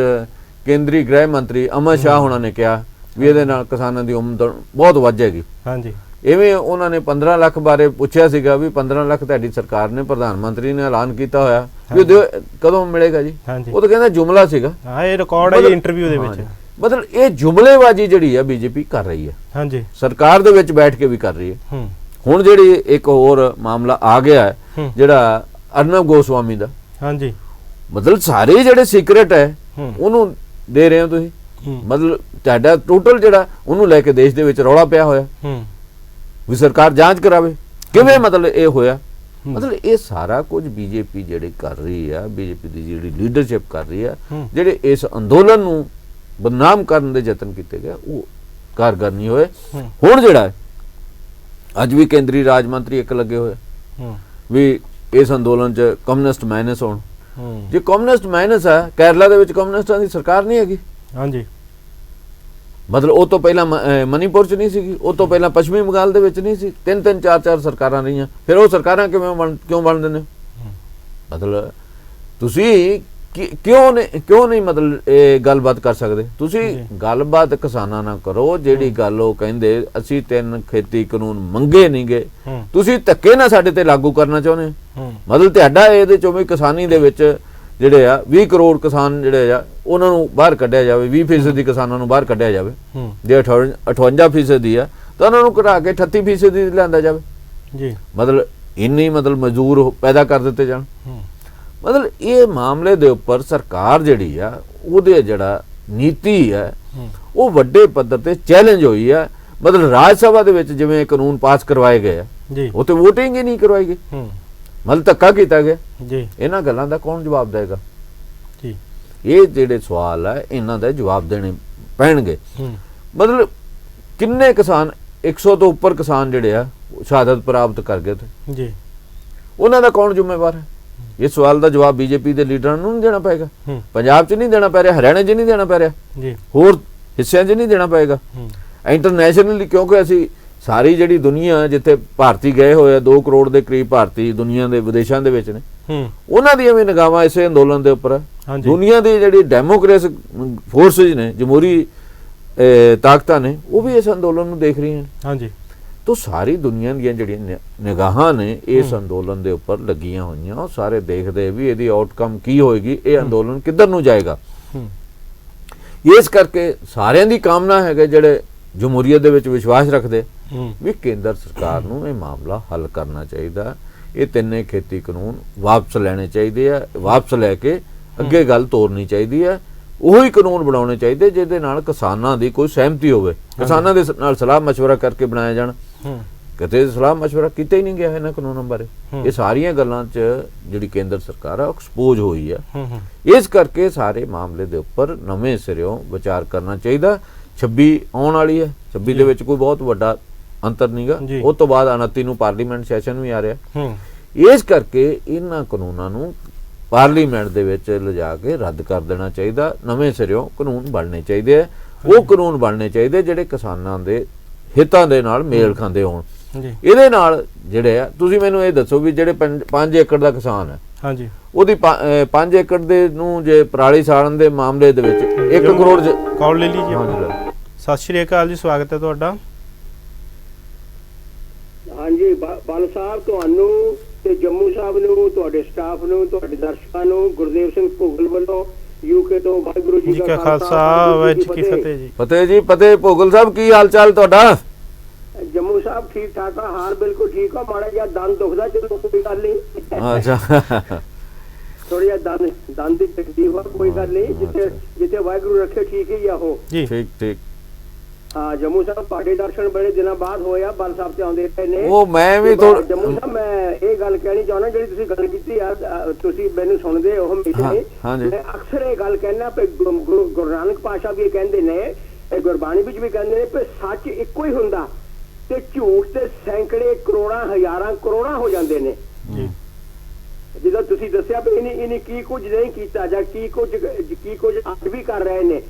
ਕੇਂਦਰੀ ਗ੍ਰਹਿ ਮੰਤਰੀ ਅਮਿਤ ਸ਼ਾਹ ਹੋਣਾ ਨੇ ਕਿਹਾ ਵੀ ਇਹਦੇ ਨਾਲ ਕਿਸਾਨਾਂ ਦੀ ਆਮਦਨ ਬਹੁਤ ਵੱਧ ਜਾਏਗੀ। ਹਾਂਜੀ ਇਵੇਂ ਉਹਨਾਂ ਨੇ 15 ਲੱਖ ਬਾਰੇ ਪੁੱਛਿਆ ਸੀਗਾ ਵੀ 15 ਲੱਖ ਤੁਹਾਡੀ ਸਰਕਾਰ ਨੇ, ਪ੍ਰਧਾਨ ਮੰਤਰੀ ਨੇ ਐਲਾਨ ਕੀਤਾ ਹੋਇਆ ਵੀ ਕਦੋਂ ਮਿਲੇਗਾ ਜੀ? ਉਹ ਤਾਂ ਕਹਿੰਦਾ ਜੁਮਲਾ ਸੀਗਾ। ਹਾਂ ਇਹ ਰਿਕਾਰਡ ਹੈ ਇੰਟਰਵਿਊ ਦੇ ਵਿੱਚ। ਮਤਲਬ ਇਹ ਜੁਮਲੇਬਾਜ਼ੀ ਜਿਹੜੀ ਆ ਬੀਜੇਪੀ ਕਰ ਰਹੀ ਹੈ। ਹਾਂਜੀ ਸਰਕਾਰ ਦੇ ਵਿੱਚ ਬੈਠ ਕੇ ਵੀ ਕਰ ਰਹੀ ਹੈ। ਹੁਣ ਜਿਹੜੀ ਇੱਕ ਹੋਰ ਮਾਮਲਾ ਆ ਗਿਆ ਹੈ ਜਿਹੜਾ ਅਰਨਬ ਗੋਸਵਾਮੀ ਦਾ। ਹਾਂਜੀ ਮਤਲਬ ਸਾਰੇ ਜਿਹੜੇ ਸੀਕ੍ਰੇਟ ਹੈ ਉਹਨੂੰ ਦੇ ਰਹੇ ਹੋ ਤੁਸੀਂ। ਮਤਲਬ ਤੁਹਾਡਾ ਟੋਟਲ ਜਿਹੜਾ ਉਹਨੂੰ ਲੈ ਕੇ ਦੇਸ਼ ਦੇ ਵਿੱਚ ਰੌਲਾ ਪਿਆ ਹੋਇਆ ਵੀ ਸਰਕਾਰ ਜਾਂਚ ਕਰਾਵੇ ਕਿਵੇਂ ਮਤਲਬ ਇਹ ਹੋਇਆ। ਮਤਲਬ ਇਹ ਸਾਰਾ ਕੁਝ ਬੀਜੇਪੀ ਜਿਹੜੀ ਕਰ ਰਹੀ ਆ, ਬੀਜੇਪੀ ਦੀ ਜਿਹੜੀ ਲੀਡਰਸ਼ਿਪ ਕਰ ਰਹੀ ਆ, ਜਿਹੜੇ ਇਸ ਅੰਦੋਲਨ ਨੂੰ ਬਦਨਾਮ ਕਰਨ ਦੇ ਯਤਨ ਕੀਤੇ ਗਏ ਉਹ ਕਾਰਗਰ ਨਹੀਂ ਹੋਏ। ਹੁਣ ਜਿਹੜਾ ਅੱਜ ਵੀ ਕੇਂਦਰੀ ਰਾਜ ਮੰਤਰੀ ਇੱਕ ਲੱਗੇ ਹੋਏ ਵੀ ਇਸ ਅੰਦੋਲਨ 'ਚ ਕਮਿਊਨਿਸਟ ਮਾਈਨਸ ਹੋਣ। ਜੇ ਕਮਿਊਨਿਸਟ ਮਾਈਨਸ ਆ, ਕੇਰਲਾ ਦੇ ਵਿੱਚ ਕਮਿਊਨਿਸਟਾਂ ਦੀ ਸਰਕਾਰ ਨਹੀਂ ਹੈਗੀ। ਹਾਂਜੀ ਮਤਲਬ ਉਹ ਤੋਂ ਪਹਿਲਾਂ ਮਨੀਪੁਰ 'ਚ ਨਹੀਂ ਸੀਗੀ, ਉਹ ਤੋਂ ਪਹਿਲਾਂ ਪੱਛਮੀ ਬੰਗਾਲ ਦੇ ਵਿੱਚ ਨਹੀਂ ਸੀ, 3-3 4-4 ਸਰਕਾਰਾਂ ਰਹੀਆਂ। ਫਿਰ ਉਹ ਸਰਕਾਰਾਂ ਕਿਉਂ ਬਣਦੇ ਨੇ? ਮਤਲਬ ਤੁਸੀਂ ਕਿਉਂ ਨਹੀਂ ਮਤਲਬ ਇਹ ਗੱਲਬਾਤ ਕਰ ਸਕਦੇ? ਤੁਸੀਂ ਗੱਲਬਾਤ ਕਿਸਾਨਾਂ ਨਾਲ ਕਰੋ। ਜਿਹੜੀ ਗੱਲ ਉਹ ਕਹਿੰਦੇ ਅਸੀਂ 3 ਖੇਤੀ ਕਾਨੂੰਨ ਮੰਗੇ ਨਹੀਂ ਗਏ, ਤੁਸੀਂ ਧੱਕੇ ਨਾਲ ਸਾਡੇ ਤੇ ਲਾਗੂ ਕਰਨਾ ਚਾਹੁੰਦੇ ਹੋ। ਮਤਲਬ ਤੁਹਾਡਾ ਇਹਦੇ ਚੋਂ ਵੀ ਕਿਸਾਨੀ ਦੇ ਵਿੱਚ ਜਿਹੜੇ ਆ 20 ਕਰੋੜ ਕਿਸਾਨ ਜਿਹੜੇ ਆ ਉਹਨਾਂ ਨੂੰ ਬਾਹਰ ਕੱਢਿਆ ਜਾਵੇ, 20% ਕਿਸਾਨਾਂ ਨੂੰ ਬਾਹਰ ਕੱਢਿਆ ਜਾਵੇ। ਜੇ 58% ਆ ਤਾਂ ਉਹਨਾਂ ਨੂੰ ਘਟਾ ਕੇ 38% ਲਿਆਂਦਾ ਜਾਵੇ ਜੀ। ਮਤਲਬ ਇੰਨੀ ਮਤਲਬ ਮਜ਼ਦੂਰ ਪੈਦਾ ਕਰ ਦਿੱਤੇ ਜਾਣ। ਮਤਲਬ ਇਹ ਮਾਮਲੇ ਦੇ ਉੱਪਰ ਸਰਕਾਰ ਜਿਹੜੀ ਆ ਉਹਦੇ ਜਿਹੜਾ ਨੀਤੀ ਹੈ ਉਹ ਵੱਡੇ ਪੱਧਰ ਤੇ ਚੈਲੰਜ ਹੋਈ ਆ। ਮਤਲਬ ਰਾਜ ਸਭਾ ਦੇ ਵਿੱਚ ਜਿਵੇਂ ਕਾਨੂੰਨ ਪਾਸ ਕਰਵਾਏ ਗਏ ਆ ਉੱਥੇ ਵੋਟਿੰਗ ਹੀ ਨਹੀਂ ਕਰਵਾਈ ਗਈ, ਮਤਲਬ ਧੱਕਾ ਕੀਤਾ ਗਿਆ ਜੀ। ਇਹਨਾਂ ਗੱਲਾਂ ਦਾ ਕੌਣ ਜਵਾਬ ਦੇਗਾ ਜੀ? ਇਹ ਜਿਹੜੇ ਸਵਾਲ ਆ ਇਹਨਾਂ ਦਾ ਜਵਾਬ ਦੇਣੇ ਪੈਣਗੇ। ਮਤਲਬ ਕਿੰਨੇ ਕਿਸਾਨ 100 ਤੋਂ ਉੱਪਰ ਕਿਸਾਨ ਜਿਹੜੇ ਆ ਸ਼ਹਾਦਤ ਪ੍ਰਾਪਤ ਕਰ ਗਏ ਜੀ, ਉਹਨਾਂ ਦਾ ਕੌਣ ਜ਼ਿੰਮੇਵਾਰ ਹੈ? ਇਹ ਸਵਾਲ ਦਾ ਜਵਾਬ ਬੀਜੇਪੀ ਦੇ ਲੀਡਰਾਂ ਨੂੰ ਨਹੀਂ ਦੇਣਾ ਪਏਗਾ। ਪੰਜਾਬ 'ਚ ਨਹੀਂ ਦੇਣਾ ਪੈ ਰਿਹਾ, ਹਰਿਆਣਾ 'ਚ ਨਹੀਂ ਦੇਣਾ ਪੈ ਰਿਹਾ ਜੀ, ਹੋਰ ਹਿੱਸਿਆਂ 'ਚ ਨਹੀਂ ਦੇਣਾ ਪਏਗਾ। ਇੰਟਰਨੈਸ਼ਨਲੀ ਕਿਉਂਕਿ ਅਸੀਂ ਸਾਰੀ ਜਿਹੜੀ ਦੁਨੀਆ ਜਿੱਥੇ ਭਾਰਤੀ ਗਏ ਹੋਏ ਆ 2 ਕਰੋੜ ਦੇ ਕਰੀਬ ਭਾਰਤੀ ਦੁਨੀਆ ਦੇ ਵਿਦੇਸ਼ਾਂ ਦੇ ਵਿੱਚ ਨੇ, ਉਹਨਾਂ ਦੀਆਂ ਵੀ ਨਿਗਾਹਾਂ ਇਸੇ ਅੰਦੋਲਨ ਦੇ ਉੱਪਰ ਹੈ। ਦੁਨੀਆ ਦੀ ਜਿਹੜੀ ਡੈਮੋਕ੍ਰੇਸਿਕ ਫੋਰਸਿਸ ਨੇ, ਜਮਹੂਰੀ ਤਾਕਤਾਂ ਨੇ, ਉਹ ਵੀ ਇਸ ਅੰਦੋਲਨ ਨੂੰ ਦੇਖ ਰਹੀਆਂ ਨੇ। ਹਾਂਜੀ तो सारी दुनिया ਦੀਆਂ ਜਿਹੜੀਆਂ ਨਿਗਾਹਾਂ ਨੇ ਇਸ ਅੰਦੋਲਨ ਦੇ ਉੱਪਰ ਲੱਗੀਆਂ ਹੋਈਆਂ, ਉਹ ਸਾਰੇ ਦੇਖਦੇ ਵੀ ਇਹਦੀ ਆਊਟਕਮ ਕੀ ਹੋਏਗੀ, ਇਹ ਅੰਦੋਲਨ ਕਿੱਧਰ ਨੂੰ ਜਾਏਗਾ। ਇਸ ਕਰਕੇ ਸਾਰਿਆਂ ਦੀ ਕਾਮਨਾ ਹੈਗੇ ਜਿਹੜੇ ਜਮਹੂਰੀਅਤ ਦੇ ਵਿੱਚ ਵਿਸ਼ਵਾਸ ਰੱਖਦੇ ਵੀ ਕੇਂਦਰ ਸਰਕਾਰ ਨੂੰ ਇਹ ਮਾਮਲਾ ਹੱਲ ਕਰਨਾ ਚਾਹੀਦਾ। ਇਹ ਤਿੰਨੇ ਖੇਤੀ ਕਾਨੂੰਨ ਵਾਪਸ ਲੈਣੇ ਚਾਹੀਦੇ ਆ। ਵਾਪਸ ਲੈ ਕੇ ਅੱਗੇ ਗੱਲ ਤੋਰਨੀ ਚਾਹੀਦੀ ਹੈ। ਉਹੀ ਕਾਨੂੰਨ ਬਣਾਉਣੇ ਚਾਹੀਦੇ ਜਿਹਦੇ ਨਾਲ ਕਿਸਾਨਾਂ ਦੀ ਕੋਈ ਸਹਿਮਤੀ ਹੋਵੇ, ਕਿਸਾਨਾਂ ਦੇ ਨਾਲ ਸਲਾਹ ਮਸ਼ਵਰਾ ਕਰਕੇ ਬਣਾਇਆ ਜਾਣ। ਕਿਤੇ ਸਲਾਹ ਮਸ਼ਵਰਾ ਕੀਤਾ ਹੀ ਨਹੀਂ ਗਿਆ ਇਹਨਾਂ ਕਾਨੂੰਨਾਂ ਬਾਰੇ। ਇਹ ਸਾਰੀਆਂ ਗੱਲਾਂ 'ਚ ਜਿਹੜੀ ਕੇਂਦਰ ਸਰਕਾਰ ਆ ਐਕਸਪੋਜ਼ ਹੋਈ ਆ। ਇਸ ਕਰਕੇ ਸਾਰੇ ਮਾਮਲੇ ਦੇ ਉੱਪਰ ਨਵੇਂ ਸਿਰਿਓਂ ਵਿਚਾਰ ਕਰਨਾ ਚਾਹੀਦਾ। 26 ਆਉਣ ਵਾਲੀ ਹੈ, 26 ਦੇ ਵਿੱਚ ਕੋਈ ਬਹੁਤ ਵੱਡਾ ਅੰਤਰ ਨਹੀਂਗਾ। ਉਸ ਤੋਂ ਬਾਅਦ 29 ਨੂੰ ਪਾਰਲੀਮੈਂਟ ਸੈਸ਼ਨ ਵੀ ਆ ਰਿਹਾ। ਇਸ ਕਰਕੇ ਇਹਨਾਂ ਕਾਨੂੰਨਾਂ ਨੂੰ ਪਾਰਲੀਮੈਂਟ ਦੇ ਵਿੱਚ ਲਿਜਾ ਕੇ ਰੱਦ ਕਰ ਦੇਣਾ ਚਾਹੀਦਾ। ਨਵੇਂ ਸਿਰਿਓਂ ਕਾਨੂੰਨ ਬਣਨੇ ਚਾਹੀਦੇ ਆ। ਉਹ ਕਾਨੂੰਨ ਬਣਨੇ ਚਾਹੀਦੇ ਜਿਹੜੇ ਕਿਸਾਨਾਂ ਦੇ ਹਿੱਤਾਂ ਦੇ ਨਾਲ ਮੇਲ ਖਾਂਦੇ ਹੋਣ। ਇਹਦੇ ਨਾਲ ਜਿਹੜੇ ਆ, ਤੁਸੀਂ ਮੈਨੂੰ ਇਹ ਦੱਸੋ ਵੀ ਜਿਹੜੇ 5 ਏਕੜ ਦਾ ਕਿਸਾਨ ਹੈ, ਹਾਂਜੀ, ਉਹਦੀ 5 ਏਕੜ ਦੇ ਨੂੰ ਜੇ ਪਰਾਲੀ ਸਾੜਨ ਦੇ ਮਾਮਲੇ ਦੇ ਵਿੱਚ 1 ਕਰੋੜ ਕਾਲ ਲੈ ਲਈ ਜੀ। ਸਤਿ ਸ਼੍ਰੀ ਅਕਾਲ ਜੀ, ਸਵਾਗਤ ਹੈ ਤੁਹਾਡਾ। ਹਾਂਜੀ ਬਲ ਸਾਹਿਬ, ਤੁਹਾਨੂੰ ਤੇ ਜੰਮੂ ਸਾਹਿਬ ਨੂੰ, ਤੁਹਾਡੇ ਸਟਾਫ ਨੂੰ, ਤੁਹਾਡੇ ਦਰਸ਼ਕਾਂ ਨੂੰ ਗੁਰਦੇਵ ਸਿੰਘ ਭੋਗਲ ਵੱਲੋਂ ਯੂਕੇ ਤੋਂ ਵਾਹਿਗੁਰੂ ਜੀ ਕਾ ਖਾਲਸਾ ਵਾਹਿਗੁਰੂ ਜੀ ਕੀ ਫਤਿਹ ਜੀ। ਫਤਿਹ ਜੀ, ਫਤਿਹ। ਭੋਗਲ ਸਾਹਿਬ ਕੀ ਹਾਲ ਚਾਲ ਤੁਹਾਡਾ? ਜੰਮੂ ਸਾਹਿਬ ਠੀਕ ਠਾਕ ਆ, ਹਾਲ ਬਿਲਕੁਲ ਠੀਕ ਆ। ਮਾੜਾ ਜਿਹਾ ਦੰਦ ਦੁਖਦਾ, ਚਲੋ ਕੋਈ ਗੱਲ ਨਹੀਂ। ਅੱਛਾ, ਥੋੜੀ ਜਿਹਾ ਦੰਦ ਦੀ ਤਕਲੀਫ ਆ, ਕੋਈ ਗੱਲ ਨਹੀਂ। ਜਿੱਥੇ ਵਾਹਿਗੁਰੂ ਰੱਖੇ ਠੀਕ ਹੀ ਆ ਉਹ। ਠੀਕ ਠੀਕ। ਹਾਂ ਜੰਮੂ ਸਾਹਿਬ, ਤੁਹਾਡੇ ਦਰਸ਼ਨ ਬੜੇ ਦਿਨਾਂ ਬਾਅਦ ਹੋਇਆ। ਬਲ ਸਾਹਿਬ ਤੇ ਆਉਂਦੇ ਰਹੇ ਨੇ। ਉਹ ਮੈਂ ਵੀ ਥੋੜਾ ਜੰਮੂ ਸਾਹਿਬ, ਮੈਂ ਇਹ ਗੱਲ ਕਹਿਣੀ ਚਾਹੁੰਦਾ, ਜਿਹੜੀ ਤੁਸੀਂ ਗੱਲ ਕੀਤੀ ਆ, ਤੁਸੀਂ ਮੈਨੂੰ ਸੁਣਦੇ ਹੋ ਹਮੇਸ਼ਾ। ਮੈਂ ਅਕਸਰ ਇਹ ਗੱਲ ਕਹਿਣਾ ਕਿ ਗੁਰੂ ਨਾਨਕ ਪਾਤਸ਼ਾਹ ਵੀ ਕਹਿੰਦੇ ਨੇ, ਗੁਰਬਾਣੀ ਵਿੱਚ ਵੀ ਕਹਿੰਦੇ ਨੇ ਕਿ ਸੱਚ ਇੱਕੋ ਹੀ ਹੁੰਦਾ ਤੇ ਝੂਠ ਤੇ ਸੈਂਕੜੇ ਕਰੋੜਾਂ ਹਜ਼ਾਰਾਂ ਕਰੋੜਾਂ ਹੋ ਜਾਂਦੇ ਨੇ। ਜਿੱਦਾਂ ਤੁਸੀਂ ਦੱਸਿਆ ਵੀ ਇਹਨੇ ਕੀ ਕੁਝ ਨਹੀਂ ਕੀਤਾ ਜਾਂ ਕੀ ਕੁਝ ਅੱਜ ਵੀ ਕਰ ਰਹੇ ਨੇ।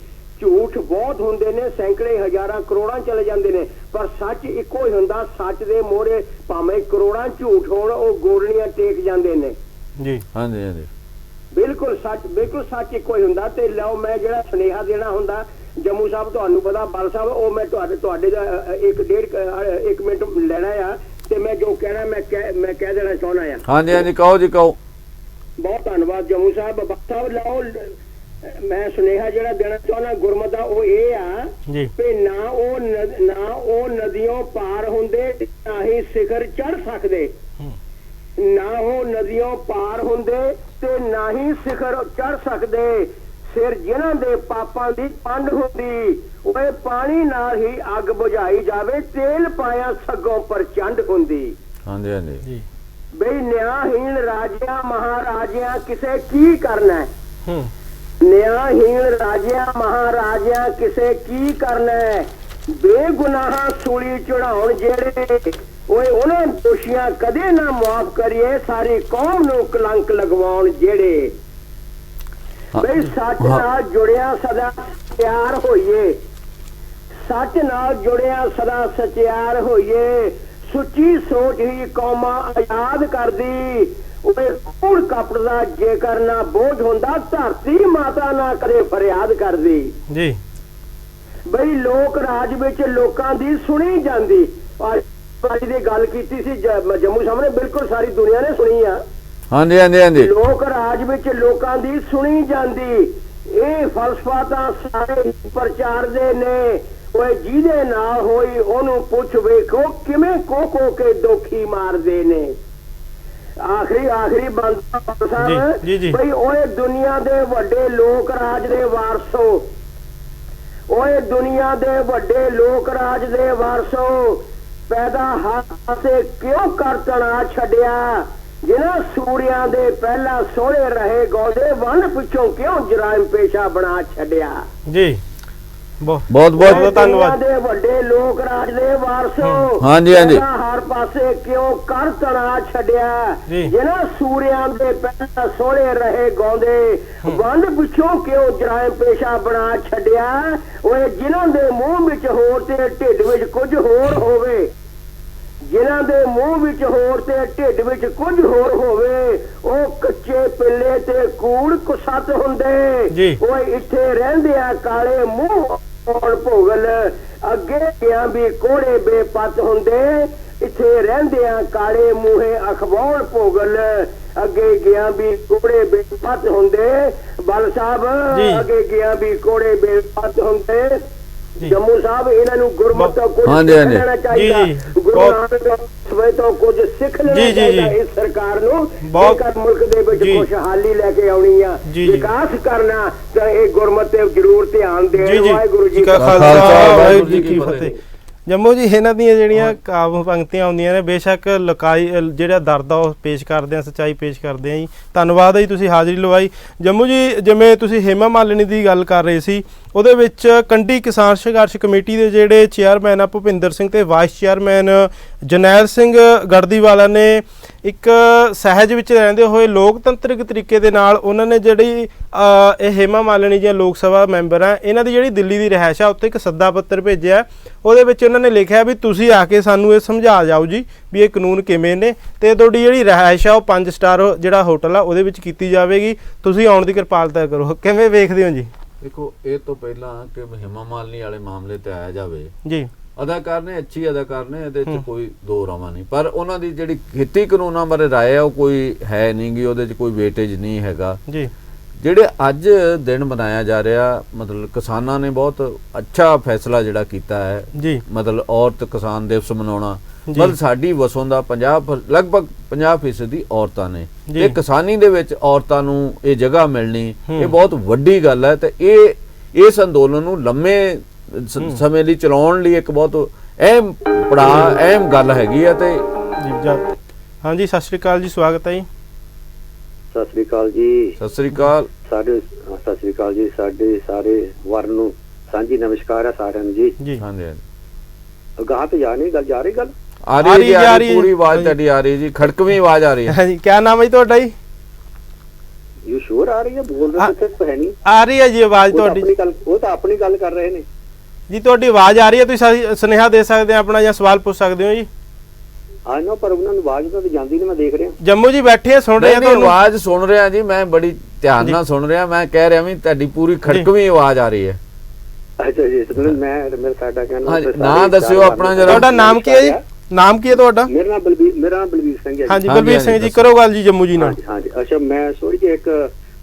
ਝੂਠ ਬਹੁਤ ਹੁੰਦੇ ਨੇ, ਸੈਂਕੜੇ ਹਜ਼ਾਰਾਂ ਕਰੋੜਾਂ ਚਲੇ ਜਾਂਦੇ ਨੇ, ਪਰ ਸੱਚ ਇੱਕੋ ਹੀ ਹੁੰਦਾ। ਸੱਚ ਦੇ ਮੋਹਰੇ ਭਾਵੇਂ ਕਰੋੜਾਂ ਝੂਠ ਹੋਣ, ਉਹ ਗੋਰਣੀਆਂ ਟੇਕ ਜਾਂਦੇ ਨੇ ਜੀ। ਹਾਂਜੀ ਹਾਂਜੀ, ਬਿਲਕੁਲ ਸੱਚ ਇੱਕੋ ਹੀ ਹੁੰਦਾ। ਤੇ ਲਓ, ਮੈਂ ਜਿਹੜਾ ਸੁਨੇਹਾ ਦੇਣਾ ਹੁੰਦਾ ਜੰਮੂ ਸਾਹਿਬ, ਤੁਹਾਨੂੰ ਪਤਾ ਬਲ ਸਾਹਿਬ, ਉਹ ਮੈਂ ਤੁਹਾਡੇ ਦਾ 1 ਮਿੰਟ ਲੈਣਾ ਆ ਤੇ ਮੈਂ ਜੋ ਕਹਿਣਾ ਮੈਂ ਕਹਿ ਦੇਣਾ ਚਾਹੁੰਦਾ ਆ। ਹਾਂਜੀ ਹਾਂਜੀ, ਕਹੋ ਜੀ ਕਹੋ। ਬਹੁਤ ਧੰਨਵਾਦ ਜੰਮੂ ਸਾਹਿਬ। ਬਲ ਸਾਹਿਬ ਲਓ, ਮੈਂ ਸੁਨੇਹਾ ਜਿਹੜਾ ਦੇਣਾ ਚਾਹੁੰਦਾ ਗੁਰਮਤ ਦਾ, ਉਹ ਇਹ ਆ ਕਿ ਨਾ ਉਹ ਨਦੀਆਂ ਪਾਰ ਹੁੰਦੇ, ਨਾ ਹੀ ਸਿਖਰ ਚੜ ਸਕਦੇ। ਨਾ ਉਹ ਨਦੀਆਂ ਪਾਰ ਹੁੰਦੇ ਤੇ ਨਾ ਹੀ ਸਿਖਰ ਚੜ ਸਕਦੇ। ਸਿਰ ਜਿਨ੍ਹਾਂ ਦੇ ਪਾਪਾਂ ਦੀ ਪੰਡ ਹੁੰਦੀ, ਉਹ ਪਾਣੀ ਨਾਲ ਹੀ ਅੱਗ ਬੁਝਾਈ ਜਾਵੇ। ਤੇਲ ਪਾਇਆ ਸੱਗੋਂ ਪ੍ਰਚੰਡ ਹੁੰਦੀ। ਹਾਂਜੀ ਹਾਂਜੀ, ਬਈ ਨਿਆਂਹੀਣ ਰਾਜਿਆਂ ਮਹਾਰਾਜਿਆਂ ਕਿਸੇ ਕੀ ਕਰਨਾ। ਨਿਆਂਹੀਣ ਰਾਜਿਆਂ ਮਹਾਰਾਜਿਆਂ ਕਿਸੇ ਕੀ ਕਰਨਾ। ਬੇਗੁਨਾਹਾਂ ਸੂਲੀ ਚੜਾਉਣ ਜਿਹੜੇ, ਓਏ ਉਹਨਾਂ ਦੋਸ਼ੀਆਂ ਕਦੇ ਨਾ ਮੁਆਫ ਕਰੀਏ। ਸਾਰੀ ਕੌਮ ਨੂੰ ਕਲੰਕ ਲਗਵਾਉਣ ਜਿਹੜੇ। ਬਈ ਸੱਚ ਨਾਲ ਜੁੜਿਆ ਸਦਾ ਸਚਿਆਰ ਹੋਈਏ। ਸੱਚ ਨਾਲ ਜੁੜਿਆ ਸਦਾ ਸਚਿਆਰ ਹੋਈਏ। ਸੁੱਚੀ ਸੋਚ ਹੀ ਕੌਮਾਂ ਆਜ਼ਾਦ ਕਰਦੀ। ਓਏ ਕੂੜ ਕਪੜ ਦਾ ਜੇਕਰ ਨਾ ਬੋਝ ਹੁੰਦਾ, ਧਰਤੀ ਮਾਤਾ ਨਾ ਕਦੇ ਫਰਿਆਦ ਕਰਦੀ ਜੀ। ਬਈ ਲੋਕ ਰਾਜ ਵਿੱਚ ਲੋਕਾਂ ਦੀ ਸੁਣੀ ਜਾਂਦੀ। ਅੱਜ ਦੀ ਗੱਲ ਕੀਤੀ ਸੀ ਜੰਮੂ ਸਾਹਮਣੇ, ਬਿਲਕੁਲ ਸਾਰੀ ਦੁਨੀਆ ਨੇ ਸੁਣੀ ਆ। ਹਾਂਜੀ ਹਾਂਜੀ ਹਾਂਜੀ, ਲੋਕ ਰਾਜ ਵਿੱਚ ਲੋਕਾਂ ਦੀ ਸੁਣੀ ਜਾਂਦੀ। ਇਹ ਫਲਸਫਾ ਤਾਂ ਸਾਰੇ ਪ੍ਰਚਾਰ ਦੇ ਨੇ। ਓਏ ਜਿਹਦੇ ਨਾਲ ਹੋਈ ਉਹਨੂੰ ਪੁੱਛ ਵੇਖੋ, ਕਿਵੇਂ ਕੋ ਕੇ ਦੋਖੀ ਮਾਰਦੇ ਨੇ। ਆਖਰੀ ਬੰਦਾ ਸਾਹਿਬ, ਬਈ ਓਏ ਦੁਨੀਆ ਦੇ ਵੱਡੇ ਲੋਕ ਰਾਜ ਦੇ ਵਾਰਸੋ। ਓਏ ਦੁਨੀਆ ਦੇ ਵੱਡੇ ਲੋਕ ਰਾਜ ਦੇ ਵਾਰਸੋ, ਪੈਦਾ ਹਰ ਪਾਸੇ ਕਿਉਂ ਕਰ ਤਣਾ ਛੱਡਿਆ। ਜਿਨ੍ਹਾਂ ਸੂਰਿਆਂ ਦੇ ਪਹਿਲਾਂ ਸੋਹਣੇ ਰਹੇ ਗਾਉਂਦੇ, ਵੰਡ ਪਿੱਛੋਂ ਕਿਉਂ ਜਰਾਇਮ ਪੇਸ਼ਾ ਬਣਾ ਛੱਡਿਆ ਜੀ। ਬਹੁਤ ਬਹੁਤ ਧੰਨਵਾਦ। ਦੇ ਵੱਡੇ ਲੋਕ ਰਾਜ ਦੇ ਵਾਰਸੋ, ਹਾਂਜੀ ਹਾਂਜੀ, ਹਰ ਪਾਸੇ ਕਿਉਂ ਕਰ ਤਣਾ ਛੱਡਿਆ। ਜਿਨ੍ਹਾਂ ਸੂਰਿਆਂ ਦੇ ਪਹਿਲਾਂ ਸੋਹਣੇ ਰਹੇ ਗਾਉਂਦੇ, ਵੰਡ ਪਿੱਛੋਂ ਕਿਉਂ ਜਰਾਇਮ ਪੇਸ਼ਾ ਬਣਾ ਛੱਡਿਆ। ਓਏ ਜਿਨ੍ਹਾਂ ਦੇ ਮੂੰਹ ਵਿੱਚ ਹੋਰ ਤੇ ਢਿੱਡ ਵਿੱਚ ਕੁਝ ਹੋਰ ਹੋਵੇ। ਜਿਨ੍ਹਾਂ ਦੇ ਮੂੰਹ ਵਿੱਚ ਹੋਰ ਤੇ ਢਿੱਡ ਵਿੱਚ ਕੁਝ ਹੋਰ ਹੋਵੇ, ਉਹ ਕੱਚੇ ਪਿੱਲੇ ਤੇ ਕੂੜ ਕੁਸਤ ਹੁੰਦੇ। ਓਏ ਇੱਥੇ ਰਹਿੰਦੇ ਆ ਕਾਲੇ ਮੂੰਹ ਭੋਗਲ, ਅੱਗੇ ਗਿਆ ਵੀ ਕੋੜੇ ਬੇਪਤ ਹੁੰਦੇ। ਇੱਥੇ ਰਹਿੰਦੇ ਆ ਕਾਲੇ ਮੂਹੇ ਅਖਬਾਰ ਭੋਗਲ, ਅੱਗੇ ਗਿਆ ਵੀ ਕੋੜੇ ਬੇਪਤ ਹੁੰਦੇ। ਬਲ ਸਾਹਿਬ, ਅੱਗੇ ਗਿਆ ਵੀ ਕੋੜੇ ਬੇਪਤ ਹੁੰਦੇ। ਜੰਮੂ ਸਾਹਿਬ ਇਹਨਾਂ ਨੂੰ ਗੁਰਮਤਿ ਤੋਂ ਕੁਝ ਹਾਂਜੀ, ਹਾਂਜੀ। ਲੈਣਾ ਚਾਹੀਦਾ, ਗੁਰੂ ਨਾਨਕ ਦੇਵ ਤੋਂ ਕੁਝ ਸਿੱਖ ਲੈਣਾ ਚਾਹੀਦਾ। ਇਸ ਸਰਕਾਰ ਨੂੰ ਜੇਕਰ ਮੁਲਕ ਦੇ ਵਿੱਚ ਖੁਸ਼ਹਾਲੀ ਲੈ ਕੇ ਆਉਣੀ ਆ, ਵਿਕਾਸ ਕਰਨਾ, ਤਾਂ ਇਹ ਗੁਰਮਤਿ ਤੇ ਜ਼ਰੂਰ ਧਿਆਨ ਦੇਣ। ਵਾਹਿਗੁਰੂ ਜੀ ਕਾ ਖਾਲਸਾ, ਵਾਹਿਗੁਰੂ ਜੀ ਕੀ ਫਤਿਹ। ਜੰਮੂ ਜੀ ਇਹਨਾਂ ਦੀਆਂ ਜਿਹੜੀਆਂ ਕਾਵਿ ਪੰਕਤੀਆਂ ਆਉਂਦੀਆਂ ਨੇ, ਬੇਸ਼ੱਕ ਲੁਕਾਈ ਜਿਹੜਾ ਦਰਦ ਆ ਉਹ ਪੇਸ਼ ਕਰਦੇ ਆ, ਸੱਚਾਈ ਪੇਸ਼ ਕਰਦੇ ਆ ਜੀ। ਧੰਨਵਾਦ ਹੈ ਜੀ, ਤੁਸੀਂ ਹਾਜ਼ਰੀ ਲਵਾਈ। ਜੰਮੂ ਜੀ, ਜਿਵੇਂ ਤੁਸੀਂ ਹੇਮਾ ਮਾਲਿਨੀ ਦੀ ਗੱਲ ਕਰ ਰਹੇ ਸੀ, ਉਹਦੇ ਵਿੱਚ ਕੰਢੀ ਕਿਸਾਨ ਸੰਘਰਸ਼ ਕਮੇਟੀ ਦੇ ਜਿਹੜੇ ਚੇਅਰਮੈਨ ਆ ਭੁਪਿੰਦਰ ਸਿੰਘ ਤੇ ਵਾਈਸ ਚੇਅਰਮੈਨ ਜਰਨੈਲ ਸਿੰਘ ਗੜਦੀਵਾਲਾ ਨੇ ਇੱਕ ਸਹਿਜ ਵਿੱਚ ਰਹਿੰਦੇ ਹੋਏ ਲੋਕਤੰਤਰਿਕ ਤਰੀਕੇ ਦੇ ਨਾਲ ਉਹਨਾਂ ਨੇ ਜਿਹੜੀ ਇਹ ਹੇਮਾ ਮਾਲਿਨੀ ਦੀਆਂ ਲੋਕ ਸਭਾ ਮੈਂਬਰ ਆ, ਇਹਨਾਂ ਦੀ ਜਿਹੜੀ ਦਿੱਲੀ ਦੀ ਰਿਹਾਇਸ਼ ਆ ਉੱਥੇ ਇੱਕ ਸੱਦਾ ਪੱਤਰ ਭੇਜਿਆ। ਉਹਦੇ ਵਿੱਚ ਉਹਨਾਂ ਨੇ ਲਿਖਿਆ ਵੀ ਤੁਸੀਂ ਆ ਕੇ ਸਾਨੂੰ ਇਹ ਸਮਝਾ ਜਾਓ ਜੀ ਵੀ ਇਹ ਕਾਨੂੰਨ ਕਿਵੇਂ ਨੇ, ਤੇ ਤੁਹਾਡੀ ਜਿਹੜੀ ਰਿਹਾਇਸ਼ ਆ ਉਹ 5 ਸਟਾਰ ਜਿਹੜਾ ਹੋਟਲ ਆ ਉਹਦੇ ਵਿੱਚ ਕੀਤੀ ਜਾਵੇਗੀ, ਤੁਸੀਂ ਆਉਣ ਦੀ ਕਿਰਪਾਲਤਾ ਕਰੋ। ਕਿਵੇਂ ਵੇਖਦੇ ਹੋ ਜੀ? ਦੇਖੋ, ਇਹ ਤੋਂ ਪਹਿਲਾਂ ਕਿ ਹੇਮਾ ਮਾਲਿਨੀ ਵਾਲੇ ਮਾਮਲੇ ਤੇ ਆਇਆ ਜਾਵੇ ਜੀ, ਅਦਾਕਾਰ ਨੇ ਅੱਛੀ ਅਦਾਕਾਰ ਨੇ, ਇਹਦੇ 'ਚ ਕੋਈ ਦੋ ਰਾਵਾਂ ਨਹੀਂ, ਪਰ ਉਹਨਾਂ ਦੀ ਜਿਹੜੀ ਖੇਤੀ ਕਾਨੂੰਨਾਂ ਬਾਰੇ ਰਾਏ ਆ ਉਹ ਕੋਈ ਹੈ ਨਹੀਂ ਗੀ, ਉਹਦੇ 'ਚ ਕੋਈ ਵੇਟੇਜ ਨਹੀਂ ਹੈਗਾ ਜੀ। ਜਿਹੜੇ ਅੱਜ ਦਿਨ ਮਨਾਇਆ ਜਾ ਰਿਹਾ, ਮਤਲਬ ਕਿਸਾਨਾਂ ਨੇ ਬਹੁਤ ਅੱਛਾ ਫੈਸਲਾ ਜਿਹੜਾ ਕੀਤਾ ਹੈ ਜੀ, ਮਤਲਬ ਔਰਤ ਕਿਸਾਨ ਦਿਵਸ ਮਨਾਉਣਾ, ਮਤਲਬ ਸਾਡੀ ਵਸੋਂ ਦਾ ਲਗਭਗ 50% ਦੀ ਔਰਤਾਂ ਨੇ, ਤੇ ਕਿਸਾਨੀ ਦੇ ਵਿੱਚ ਔਰਤਾਂ ਨੂੰ ਇਹ ਜਗ੍ਹਾ ਮਿਲਣੀ ਇਹ ਬਹੁਤ ਵੱਡੀ ਗੱਲ ਹੈ। ਤੇ ਇਸ ਅੰਦੋਲਨ ਨੂੰ ਲੰਮੇ ਸਮੇਂ ਲਈ ਚਲਾਉਣ ਲਈ ਇੱਕ ਬਹੁਤ ਅਹਿਮ ਪੜਾਅ, ਅਹਿਮ ਗੱਲ ਹੈਗੀ ਹੈ। ਤੇ ਹਾਂਜੀ, ਸਤਿ ਸ਼੍ਰੀ ਅਕਾਲ ਜੀ, ਸਵਾਗਤ ਹੈ ਜੀ। ਸਤਿ ਸ੍ਰੀ ਅਕਾਲ ਜੀ। ਸਤਿ ਸ੍ਰੀ ਅਕਾਲ। ਸਤਿ ਸ੍ਰੀ ਅਕਾਲ ਜੀ। ਸਾਡੇ ਸਾਰੇ ਵਰਨ ਨੂੰ ਸਾਂਝੀ ਨਮਸਕਾਰ ਹੈ ਸਾਰਿਆਂ ਨੂੰ ਜੀ। ਹਾਂਜੀ, ਅਗਾਹ ਤੇ ਜਾ ਨਹੀਂ ਗੱਲ, ਜਾ ਰਹੀ ਗੱਲ ਆ ਰਹੀ ਜੀ, ਪੂਰੀ ਆਵਾਜ਼ ਤੁਹਾਡੀ ਆ ਰਹੀ ਜੀ, ਖੜਕਵੀਂ ਆਵਾਜ਼ ਆ ਰਹੀ ਹੈ ਜੀ। ਕੀ ਨਾਮ ਹੈ ਜੀ ਤੁਹਾਡਾ ਜੀ? ਯੂ ਸ਼ੋਰ ਆ ਰਹੀ ਹੈ, ਬੋਲ ਰਹੇ ਕਿੱਥੇ ਹੈ ਨਹੀਂ ਆ ਰਹੀ ਹੈ ਜੀ ਆਵਾਜ਼ ਤੁਹਾਡੀ। ਉਹ ਤਾਂ ਆਪਣੀ ਗੱਲ ਕਰ ਰਹੇ ਨੇ ਜੀ, ਤੁਹਾਡੀ ਆਵਾਜ਼ ਆ ਰਹੀ ਹੈ, ਤੁਸੀਂ ਸੁਨੇਹਾ ਦੇ ਸਕਦੇ ਆ ਆਪਣਾ ਜਾਂ ਸਵਾਲ ਪੁੱਛ ਸਕਦੇ ਹੋ ਜੀ। ਹਾਂ ਨਾ, ਪਰ ਉਹਨਾਂ ਨੂੰ ਆਵਾਜ਼ ਤਾਂ ਜਾਂਦੀ ਨਹੀਂ, ਮੈਂ ਦੇਖ ਰਿਹਾ। ਜੰਮੂ ਜੀ ਬੈਠੇ ਸੁਣ ਰਹੇ ਆ, ਤੁਹਾਨੂੰ ਆਵਾਜ਼ ਸੁਣ ਰਿਹਾ ਜੀ, ਮੈਂ ਬੜੀ ਧਿਆਨ ਨਾਲ ਸੁਣ ਰਿਹਾ। ਮੈਂ ਕਹਿ ਰਿਹਾ ਵੀ ਤੁਹਾਡੀ ਪੂਰੀ ਖੜਕਵੀਂ ਆਵਾਜ਼ ਆ ਰਹੀ ਹੈ। ਅੱਛਾ ਜੀ, ਮੈਂ ਮੇਰਾ ਸਾਡਾ ਕਹਿਣਾ ਨਾਂ ਦੱਸਿਓ ਆਪਣਾ ਜਰਾ। ਤੁਹਾਡਾ ਨਾਮ ਕੀ ਹੈ ਜੀ? ਨਾਮ ਕੀ ਹੈ ਤੁਹਾਡਾ? ਮੇਰਾ ਨਾਮ ਬਲਬੀਰ ਸਿੰਘ ਹੈ। ਹਾਂਜੀ, ਬਲਬੀਰ ਸਿੰਘ ਜੀ, ਕਰੋ ਗੱਲ ਜੀ ਜੰਮੂ ਜੀ ਨਾਲ। ਹਾਂਜੀ, ਅੱਛਾ, ਮੈਂ ਥੋੜੀ ਜਿਹੀ ਇੱਕ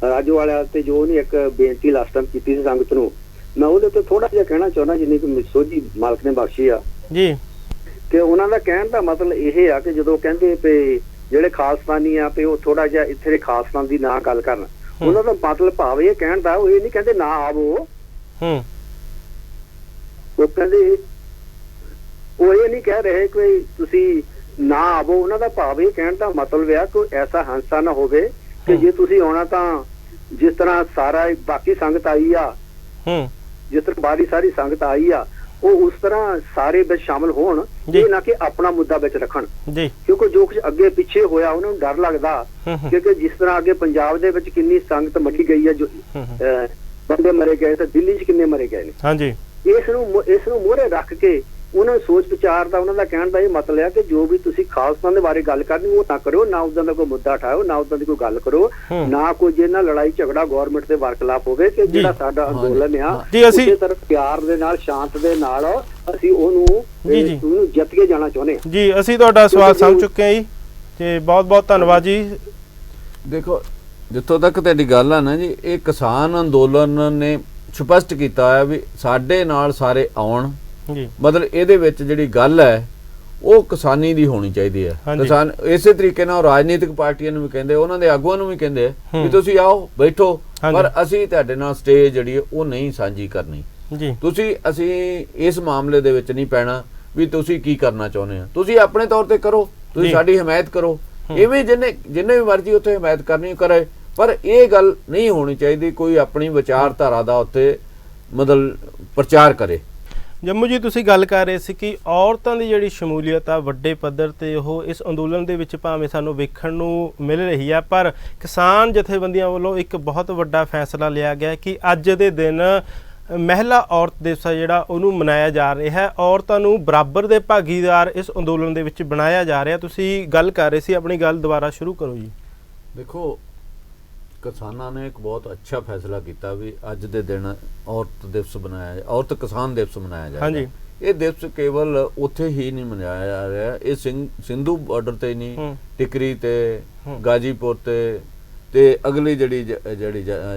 ਰਾਜੂ ਵਾਲਿਆਂ ਤੇ ਜੋ ਨਹੀਂ ਇੱਕ ਬੇਨਤੀ ਲਾਸਟ ਟਾਈਮ ਕੀਤੀ ਸੀ ਸੰਗਤ ਨੂੰ, ਮੈਂ ਉਹਦੇ ਤੇ ਥੋੜਾ ਜਿਹਾ ਕਹਿਣਾ ਚਾਹੁੰਦਾ, ਜਿੰਨੀ ਕਿ ਸੋਝੀ ਮਾਲਕ ਨੇ ਬਖਸ਼ੀ ਆ ਜੀ। ਕਿ ਉਹਨਾਂ ਦਾ ਕਹਿਣ ਦਾ ਮਤਲਬ ਇਹ ਆ ਕਿ ਜਦੋਂ ਕਹਿੰਦੇ ਪਏ ਜਿਹੜੇ ਖਾਲਸਤਾਨੀ ਆ ਪਏ ਉਹ ਥੋੜਾ ਜਿਹਾ ਇੱਥੇ ਦੇ ਖਾਲਸਤਾਨ ਦੀ ਨਾ ਗੱਲ ਕਰਨ, ਉਹਨਾਂ ਦਾ ਮਤਲਬ ਭਾਵ ਇਹ ਕਹਿਣ ਦਾ, ਉਹ ਇਹ ਨਹੀਂ ਕਹਿੰਦੇ ਨਾ ਆਵੋ, ਉਹ ਕਹਿੰਦੇ ਉਹ ਇਹ ਨਹੀਂ ਕਹਿ ਰਹੇ ਕਿ ਤੁਸੀਂ ਨਾ ਆਵੋ। ਉਹਨਾਂ ਦਾ ਭਾਵ ਇਹ ਕਹਿਣ ਦਾ ਮਤਲਬ ਆ ਕੋਈ ਐਸਾ ਹਾਦਸਾ ਨਾ ਹੋਵੇ ਕਿ ਜੇ ਤੁਸੀਂ ਆਉਣਾ ਤਾਂ ਜਿਸ ਤਰ੍ਹਾਂ ਸਾਰਾ ਬਾਕੀ ਸੰਗਤ ਆਈ ਆ, ਜਿਸ ਤਰ੍ਹਾਂ ਬਾਰੀ ਸਾਰੀ ਸੰਗਤ ਆਈ ਆ, ਉਹ ਉਸ ਤਰ੍ਹਾਂ ਸਾਰੇ ਵਿੱਚ ਸ਼ਾਮਲ ਹੋਣ, ਇਹ ਨਾ ਕਿ ਆਪਣਾ ਮੁੱਦਾ ਵਿੱਚ ਰੱਖਣ। ਕਿਉਂਕਿ ਜੋ ਕੁਝ ਅੱਗੇ ਪਿੱਛੇ ਹੋਇਆ ਉਹਨਾਂ ਨੂੰ ਡਰ ਲੱਗਦਾ, ਕਿਉਂਕਿ ਜਿਸ ਤਰ੍ਹਾਂ ਅੱਗੇ ਪੰਜਾਬ ਦੇ ਵਿੱਚ ਕਿੰਨੀ ਸੰਗਤ ਮੱਠੀ ਗਈ ਹੈ, ਜੋ ਬੰਦੇ ਮਰੇ ਗਏ, ਤੇ ਦਿੱਲੀ 'ਚ ਕਿੰਨੇ ਮਰੇ ਗਏ ਨੇ। ਇਸ ਨੂੰ ਮੋਹਰੇ ਰੱਖ ਕੇ ਉਹਨਾਂ ਦੀ ਸੋਚ ਵਿਚਾਰ ਦਾ, ਉਹਨਾਂ ਦਾ ਕਹਿਣ ਦਾ ਇਹ ਮਤਲਬ ਹੈ ਕਿ ਜੋ ਵੀ ਤੁਸੀਂ ਖਾਲਸਤਾਨ ਦੇ ਬਾਰੇ ਗੱਲ ਕਰਨੀ ਉਹ ਨਾ ਕਰੋ, ਨਾ ਉਦਾਂ ਦਾ ਕੋਈ ਮੁੱਦਾ ਉਠਾਓ, ਨਾ ਉਦਾਂ ਦੀ ਕੋਈ ਗੱਲ ਕਰੋ, ਨਾ ਕੋਈ ਜੇ ਨਾ ਲੜਾਈ ਝਗੜਾ ਗਵਰਨਮੈਂਟ ਦੇ ਵਰਖਲਾਫ ਹੋਵੇ। ਕਿ ਜਿਹੜਾ ਸਾਡਾ ਅੰਦੋਲਨ ਆ ਉਸੇ ਤਰ੍ਹਾਂ ਪਿਆਰ ਦੇ ਨਾਲ, ਸ਼ਾਂਤ ਦੇ ਨਾਲ ਅਸੀਂ ਉਹਨੂੰ ਜਿੱਤ ਕੇ ਜਾਣਾ ਚਾਹੁੰਦੇ ਹਾਂ ਜੀ। ਅਸੀਂ ਤੁਹਾਡਾ ਸਵਾਲ ਸਮਝ ਚੁੱਕੇ ਹਾਂ ਜੀ, ਤੇ ਬਹੁਤ ਬਹੁਤ ਧੰਨਵਾਦ ਜੀ। ਦੇਖੋ, ਜਿੱਥੋਂ ਤੱਕ ਤੁਹਾਡੀ ਗੱਲ ਆ ਨਾ ਜੀ, ਇਹ ਕਿਸਾਨ ਅੰਦੋਲਨ ਨੇ ਸਪਸ਼ਟ ਕੀਤਾ ਹੈ ਵੀ ਸਾਡੇ ਨਾਲ ਸਾਰੇ ਆਉਣ, ਮਤਲਬ ਇਹਦੇ ਵਿੱਚ ਜਿਹੜੀ ਗੱਲ ਹੈ ਉਹ ਕਿਸਾਨੀ ਦੀ ਹੋਣੀ ਚਾਹੀਦੀ ਹੈ। ਕਿਸਾਨ ਇਸੇ ਤਰੀਕੇ ਨਾਲ ਰਾਜਨੀਤਿਕ ਪਾਰਟੀਆਂ ਨੂੰ ਵੀ ਕਹਿੰਦੇ, ਉਹਨਾਂ ਦੇ ਆਗੂਆਂ ਨੂੰ ਵੀ ਕਹਿੰਦੇ ਵੀ ਤੁਸੀਂ ਆਓ ਬੈਠੋ, ਪਰ ਅਸੀਂ ਤੁਹਾਡੇ ਨਾਲ ਸਟੇਜ ਜਿਹੜੀ ਹੈ ਉਹ ਨਹੀਂ ਸਾਂਝੀ ਕਰਨੀ। ਅਸੀਂ ਇਸ ਮਾਮਲੇ ਦੇ ਵਿੱਚ ਨਹੀਂ ਪੈਣਾ ਵੀ ਤੁਸੀਂ ਕੀ ਕਰਨਾ ਚਾਹੁੰਦੇ ਆ, ਤੁਸੀਂ ਆਪਣੇ ਤੌਰ ਤੇ ਕਰੋ, ਤੁਸੀਂ ਸਾਡੀ ਹਮਾਇਤ ਕਰੋ, ਇਵੇਂ ਜਿੰਨੇ ਵੀ ਮਰਜ਼ੀ ਉੱਥੇ ਹਮਾਇਤ ਕਰਨੀ ਕਰੇ, ਪਰ ਇਹ ਗੱਲ ਨਹੀਂ ਹੋਣੀ ਚਾਹੀਦੀ ਕੋਈ ਆਪਣੀ ਵਿਚਾਰਧਾਰਾ ਦਾ ਉੱਥੇ ਮਤਲਬ ਪ੍ਰਚਾਰ ਕਰੇ। ਜੰਮੂ ਜੀ, ਤੁਸੀਂ ਗੱਲ ਕਰ ਰਹੇ ਸੀ ਕਿ ਔਰਤਾਂ ਦੀ ਜਿਹੜੀ ਸ਼ਮੂਲੀਅਤ ਆ ਵੱਡੇ ਪੱਧਰ ਤੇ ਉਹ ਇਸ ਅੰਦੋਲਨ ਦੇ ਵਿੱਚ ਭਾਵੇਂ ਸਾਨੂੰ ਵੇਖਣ ਨੂੰ ਮਿਲ ਰਹੀ ਆ, ਪਰ ਕਿਸਾਨ ਜਥੇਬੰਦੀਆਂ ਵੱਲੋਂ ਇੱਕ ਬਹੁਤ ਵੱਡਾ ਫੈਸਲਾ ਲਿਆ ਗਿਆ ਕਿ ਅੱਜ ਦੇ ਦਿਨ ਮਹਿਲਾ ਔਰਤ ਦਿਵਸ ਆ ਜਿਹੜਾ ਉਹਨੂੰ ਮਨਾਇਆ ਜਾ ਰਿਹਾ ਹੈ, ਔਰਤਾਂ ਨੂੰ ਬਰਾਬਰ ਦੇ ਭਾਗੀਦਾਰ ਇਸ ਅੰਦੋਲਨ ਦੇ ਵਿੱਚ ਬਣਾਇਆ ਜਾ ਰਿਹਾ। ਤੁਸੀਂ ਗੱਲ ਕਰ ਰਹੇ ਸੀ, ਆਪਣੀ ਗੱਲ ਦੁਬਾਰਾ ਸ਼ੁਰੂ ਕਰੋ ਜੀ। ਦੇਖੋ, ਕਿਸਾਨਾਂ ਨੇ ਇੱਕ ਬਹੁਤ ਅੱਛਾ ਫੈਸਲਾ ਕੀਤਾ ਵੀ ਅੱਜ ਦੇ ਦਿਨ ਔਰਤ ਦਿਵਸ ਬਣਾਇਆ, ਔਰਤ ਕਿਸਾਨ ਦਿਵਸ ਮਨਾਇਆ ਜਾ ਰਿਹਾ। ਇਹ ਦਿਵਸ ਕੇਵਲ ਉੱਥੇ ਹੀ ਨਹੀਂ ਮਨਾਇਆ ਜਾ ਰਿਹਾ, ਇਹ ਸਿੰਧੂ ਬਾਰਡਰ ਤੇ ਨਹੀਂ, ਟਿਕਰੀ ਤੇ, ਗਾਜੀਪੁਰ ਤੇ, ਤੇ ਅਗਲੀ ਜਿਹੜੀ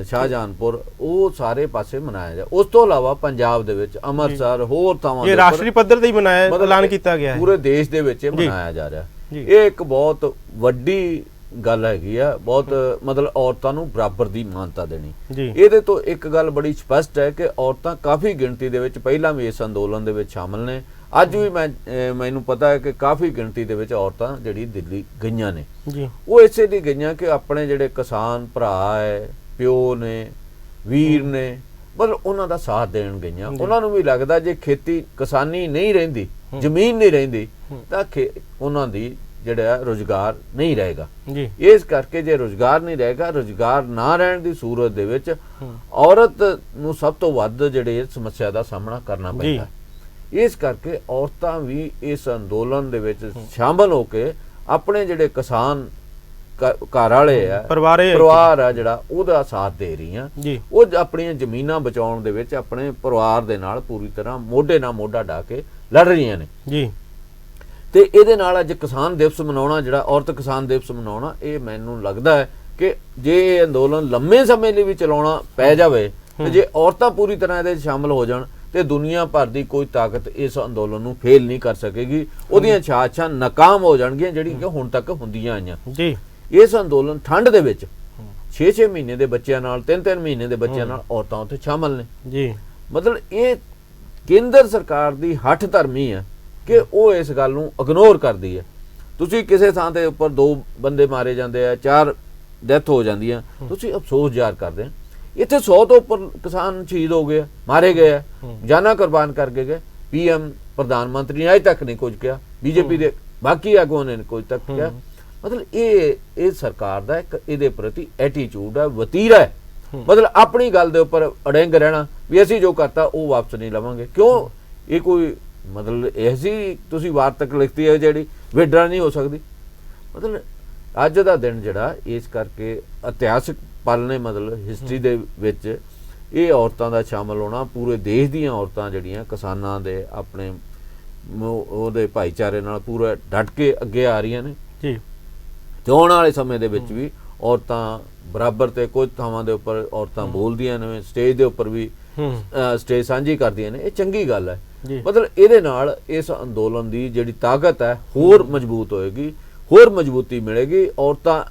ਸ਼ਾਹਜਹਾਨਪੁਰ ਉਹ ਸਾਰੇ ਪਾਸੇ ਮਨਾਇਆ ਜਾ। ਉਸ ਤੋਂ ਇਲਾਵਾ ਪੰਜਾਬ ਦੇ ਵਿੱਚ ਅੰਮ੍ਰਿਤਸਰ ਹੋਰ ਥਾਵਾਂ ਇਹ ਰਾਸ਼ਟਰੀ ਪੱਧਰ ਤੇ ਹੀ ਮਨਾਇਆ ਐਲਾਨ ਕੀਤਾ ਗਿਆ ਹੈ, ਪੂਰੇ ਦੇਸ਼ ਦੇ ਵਿੱਚ ਇਹ ਮਨਾਇਆ ਜਾ ਰਿਹਾ। ਇਹ ਇੱਕ ਬਹੁਤ ਵੱਡੀ ਗੱਲ ਹੈਗੀ ਆ, ਬਹੁਤ ਮਤਲਬ ਔਰਤਾਂ ਨੂੰ ਬਰਾਬਰ ਦੀ ਮਾਨਤਾ ਦੇਣੀ। ਇਹਦੇ ਤੋਂ ਇੱਕ ਗੱਲ ਬੜੀ ਸਪਸ਼ਟ ਹੈ ਕਿ ਔਰਤਾਂ ਕਾਫੀ ਗਿਣਤੀ ਦੇ ਵਿੱਚ ਪਹਿਲਾਂ ਵੀ ਇਸ ਅੰਦੋਲਨ ਦੇ ਵਿੱਚ ਸ਼ਾਮਲ ਨੇ। ਅੱਜ ਵੀ ਮੈਨੂੰ ਪਤਾ ਹੈ ਕਿ ਕਾਫੀ ਗਿਣਤੀ ਦੇ ਵਿੱਚ ਔਰਤਾਂ ਜਿਹੜੀ ਦਿੱਲੀ ਗਈਆਂ ਨੇ, ਉਹ ਇਸੇ ਲਈ ਗਈਆਂ ਕਿ ਆਪਣੇ ਜਿਹੜੇ ਕਿਸਾਨ ਭਰਾ ਹੈ, ਪਿਓ ਨੇ, ਵੀਰ ਨੇ, ਮਤਲਬ ਉਹਨਾਂ ਦਾ ਸਾਥ ਦੇਣ ਗਈਆਂ। ਉਹਨਾਂ ਨੂੰ ਵੀ ਲੱਗਦਾ ਜੇ ਖੇਤੀ ਕਿਸਾਨੀ ਨਹੀਂ ਰਹਿੰਦੀ, ਜ਼ਮੀਨ ਨਹੀਂ ਰਹਿੰਦੀ, ਤਾਂ ਉਹਨਾਂ ਦੀ ਜਿਹੜਾ ਰੁਜ਼ਗਾਰ ਨਹੀਂ ਰਹੇਗਾ। ਇਸ ਕਰਕੇ ਜੇ ਰੁਜ਼ਗਾਰ ਨਹੀਂ ਰਹੇਗਾ, ਰੁਜ਼ਗਾਰ ਨਾ ਰਹਿਣ ਦੀ ਸੂਰਤ ਦੇ ਵਿੱਚ ਔਰਤ ਨੂੰ ਸਭ ਤੋਂ ਵੱਧ ਜਿਹੜੇ ਸਮੱਸਿਆ ਦਾ ਸਾਹਮਣਾ ਕਰਨਾ ਪੈਂਦਾ। ਇਸ ਕਰਕੇ ਔਰਤਾਂ ਵੀ ਇਸ ਅੰਦੋਲਨ ਦੇ ਵਿੱਚ ਸ਼ਾਮਲ ਹੋ ਕੇ ਆਪਣੇ ਜਿਹੜੇ ਕਿਸਾਨ ਘਰ ਵਾਲੇ ਆ, ਪਰਿਵਾਰ ਆ ਜਿਹੜਾ, ਉਹਦਾ ਸਾਥ ਦੇ ਰਹੀਆਂ। ਉਹ ਆਪਣੀਆਂ ਜ਼ਮੀਨਾਂ ਬਚਾਉਣ ਦੇ ਵਿੱਚ ਆਪਣੇ ਪਰਿਵਾਰ ਦੇ ਨਾਲ ਪੂਰੀ ਤਰ੍ਹਾਂ ਮੋਢੇ ਨਾਲ ਮੋਢਾ ਢਾ ਕੇ ਲੜ ਰਹੀਆਂ ਨੇ। ਤੇ ਇਹਦੇ ਨਾਲ ਅੱਜ ਕਿਸਾਨ ਦਿਵਸ ਮਨਾਉਣਾ, ਜਿਹੜਾ ਔਰਤ ਕਿਸਾਨ ਦਿਵਸ ਮਨਾਉਣਾ, ਇਹ ਮੈਨੂੰ ਲੱਗਦਾ ਹੈ ਕਿ ਜੇ ਇਹ ਅੰਦੋਲਨ ਲੰਮੇ ਸਮੇਂ ਲਈ ਵੀ ਚਲਾਉਣਾ ਪੈ ਜਾਵੇ ਤੇ ਜੇ ਔਰਤਾਂ ਪੂਰੀ ਤਰ੍ਹਾਂ ਇਹਦੇ ਵਿੱਚ ਸ਼ਾਮਲ ਹੋ ਜਾਣ ਤੇ ਦੁਨੀਆ ਭਰ ਦੀ ਕੋਈ ਤਾਕਤ ਇਸ ਅੰਦੋਲਨ ਨੂੰ ਫੇਲ ਨਹੀਂ ਕਰ ਸਕੇਗੀ। ਉਹਦੀਆਂ ਸਾਜ਼ਿਸ਼ਾਂ ਨਾਕਾਮ ਹੋ ਜਾਣਗੀਆਂ ਜਿਹੜੀਆਂ ਕਿ ਹੁਣ ਤੱਕ ਹੁੰਦੀਆਂ ਆਈਆਂ। ਇਸ ਅੰਦੋਲਨ ਠੰਡ ਦੇ ਵਿੱਚ 6-6 ਮਹੀਨੇ ਦੇ ਬੱਚਿਆਂ ਨਾਲ, 3-3 ਮਹੀਨੇ ਦੇ ਬੱਚਿਆਂ ਨਾਲ ਔਰਤਾਂ ਉੱਥੇ ਸ਼ਾਮਲ ਨੇ। ਮਤਲਬ ਇਹ ਕੇਂਦਰ ਸਰਕਾਰ ਦੀ ਹੱਠ ਧਰਮੀ ਹੈ ਕਿ ਉਹ ਇਸ ਗੱਲ ਨੂੰ ਇਗਨੋਰ ਕਰਦੀ ਹੈ। ਤੁਸੀਂ ਕਿਸੇ ਥਾਂ ਤੇ ਉੱਪਰ 2 ਬੰਦੇ ਮਾਰੇ ਜਾਂਦੇ ਆ, 4 ਡੈਥ ਹੋ ਜਾਂਦੀਆਂ, ਤੁਸੀਂ ਅਫਸੋਸ ਜ਼ਾਹਰ ਕਰਦੇ ਆ। ਇੱਥੇ 100 ਤੋਂ ਉੱਪਰ ਕਿਸਾਨ ਸ਼ਹੀਦ ਹੋ ਗਏ, ਮਾਰੇ ਗਏ ਆ, ਜਾਨਾਂ ਕੁਰਬਾਨ ਕਰਕੇ ਗਏ। PM ਪ੍ਰਧਾਨ ਮੰਤਰੀ ਨੇ ਅਜੇ ਤੱਕ ਨਹੀਂ ਕੁਝ ਕਿਹਾ, BJP ਦੇ ਬਾਕੀ ਆਗੂਆਂ ਨੇ ਕੁਝ ਤੱਕ ਕਿਹਾ। ਮਤਲਬ ਇਹ ਸਰਕਾਰ ਦਾ ਇੱਕ ਇਹਦੇ ਪ੍ਰਤੀ ਐਟੀਟਿਊਡ ਹੈ, ਵਤੀਰਾ ਹੈ। ਮਤਲਬ ਆਪਣੀ ਗੱਲ ਦੇ ਉੱਪਰ ਅੜਿੰਗ ਰਹਿਣਾ ਵੀ ਅਸੀਂ ਜੋ ਕਰਤਾ ਉਹ ਵਾਪਸ ਨਹੀਂ ਲਵਾਂਗੇ। ਕਿਉਂ? ਇਹ ਕੋਈ ਮਤਲਬ ਐਸੀ ਤੁਸੀਂ ਵਾਰਤਕ ਲਿਖਤੀ ਹੈ ਜਿਹੜੀ ਵਿਡਰਾ ਨਹੀਂ ਹੋ ਸਕਦੀ। ਮਤਲਬ ਅੱਜ ਦਾ ਦਿਨ ਜਿਹੜਾ ਇਸ ਕਰਕੇ ਇਤਿਹਾਸਕ ਪਲ ਨੇ, ਮਤਲਬ ਹਿਸਟਰੀ ਦੇ ਵਿੱਚ ਇਹ ਔਰਤਾਂ ਦਾ ਸ਼ਾਮਲ ਹੋਣਾ, ਪੂਰੇ ਦੇਸ਼ ਦੀਆਂ ਔਰਤਾਂ ਜਿਹੜੀਆਂ ਕਿਸਾਨਾਂ ਦੇ ਆਪਣੇ ਉਹਦੇ ਭਾਈਚਾਰੇ ਨਾਲ ਪੂਰਾ ਡਟ ਕੇ ਅੱਗੇ ਆ ਰਹੀਆਂ ਨੇ। ਤੇ ਆਉਣ ਵਾਲੇ ਸਮੇਂ ਦੇ ਵਿੱਚ ਵੀ ਔਰਤਾਂ ਬਰਾਬਰ ਤੇ ਕੁਝ ਥਾਵਾਂ ਦੇ ਉੱਪਰ ਔਰਤਾਂ ਬੋਲਦੀਆਂ ਨੇ, ਸਟੇਜ ਦੇ ਉੱਪਰ ਵੀ ਸਟੇਜ ਸਾਂਝੀ ਕਰਦੀਆਂ ਨੇ। ਇਹ ਚੰਗੀ ਗੱਲ ਹੈ। ਮਤਲਬ ਇਹਦੇ ਨਾਲ ਇਸ ਅੰਦੋਲਨ ਦੀ ਜਿਹੜੀ ਤਾਕਤ ਹੈ ਹੋਰ ਮਜ਼ਬੂਤ ਹੋਏਗੀ, ਹੋਰ ਮਜ਼ਬੂਤੀ ਮਿਲੇਗੀ। ਔਰਤਾਂ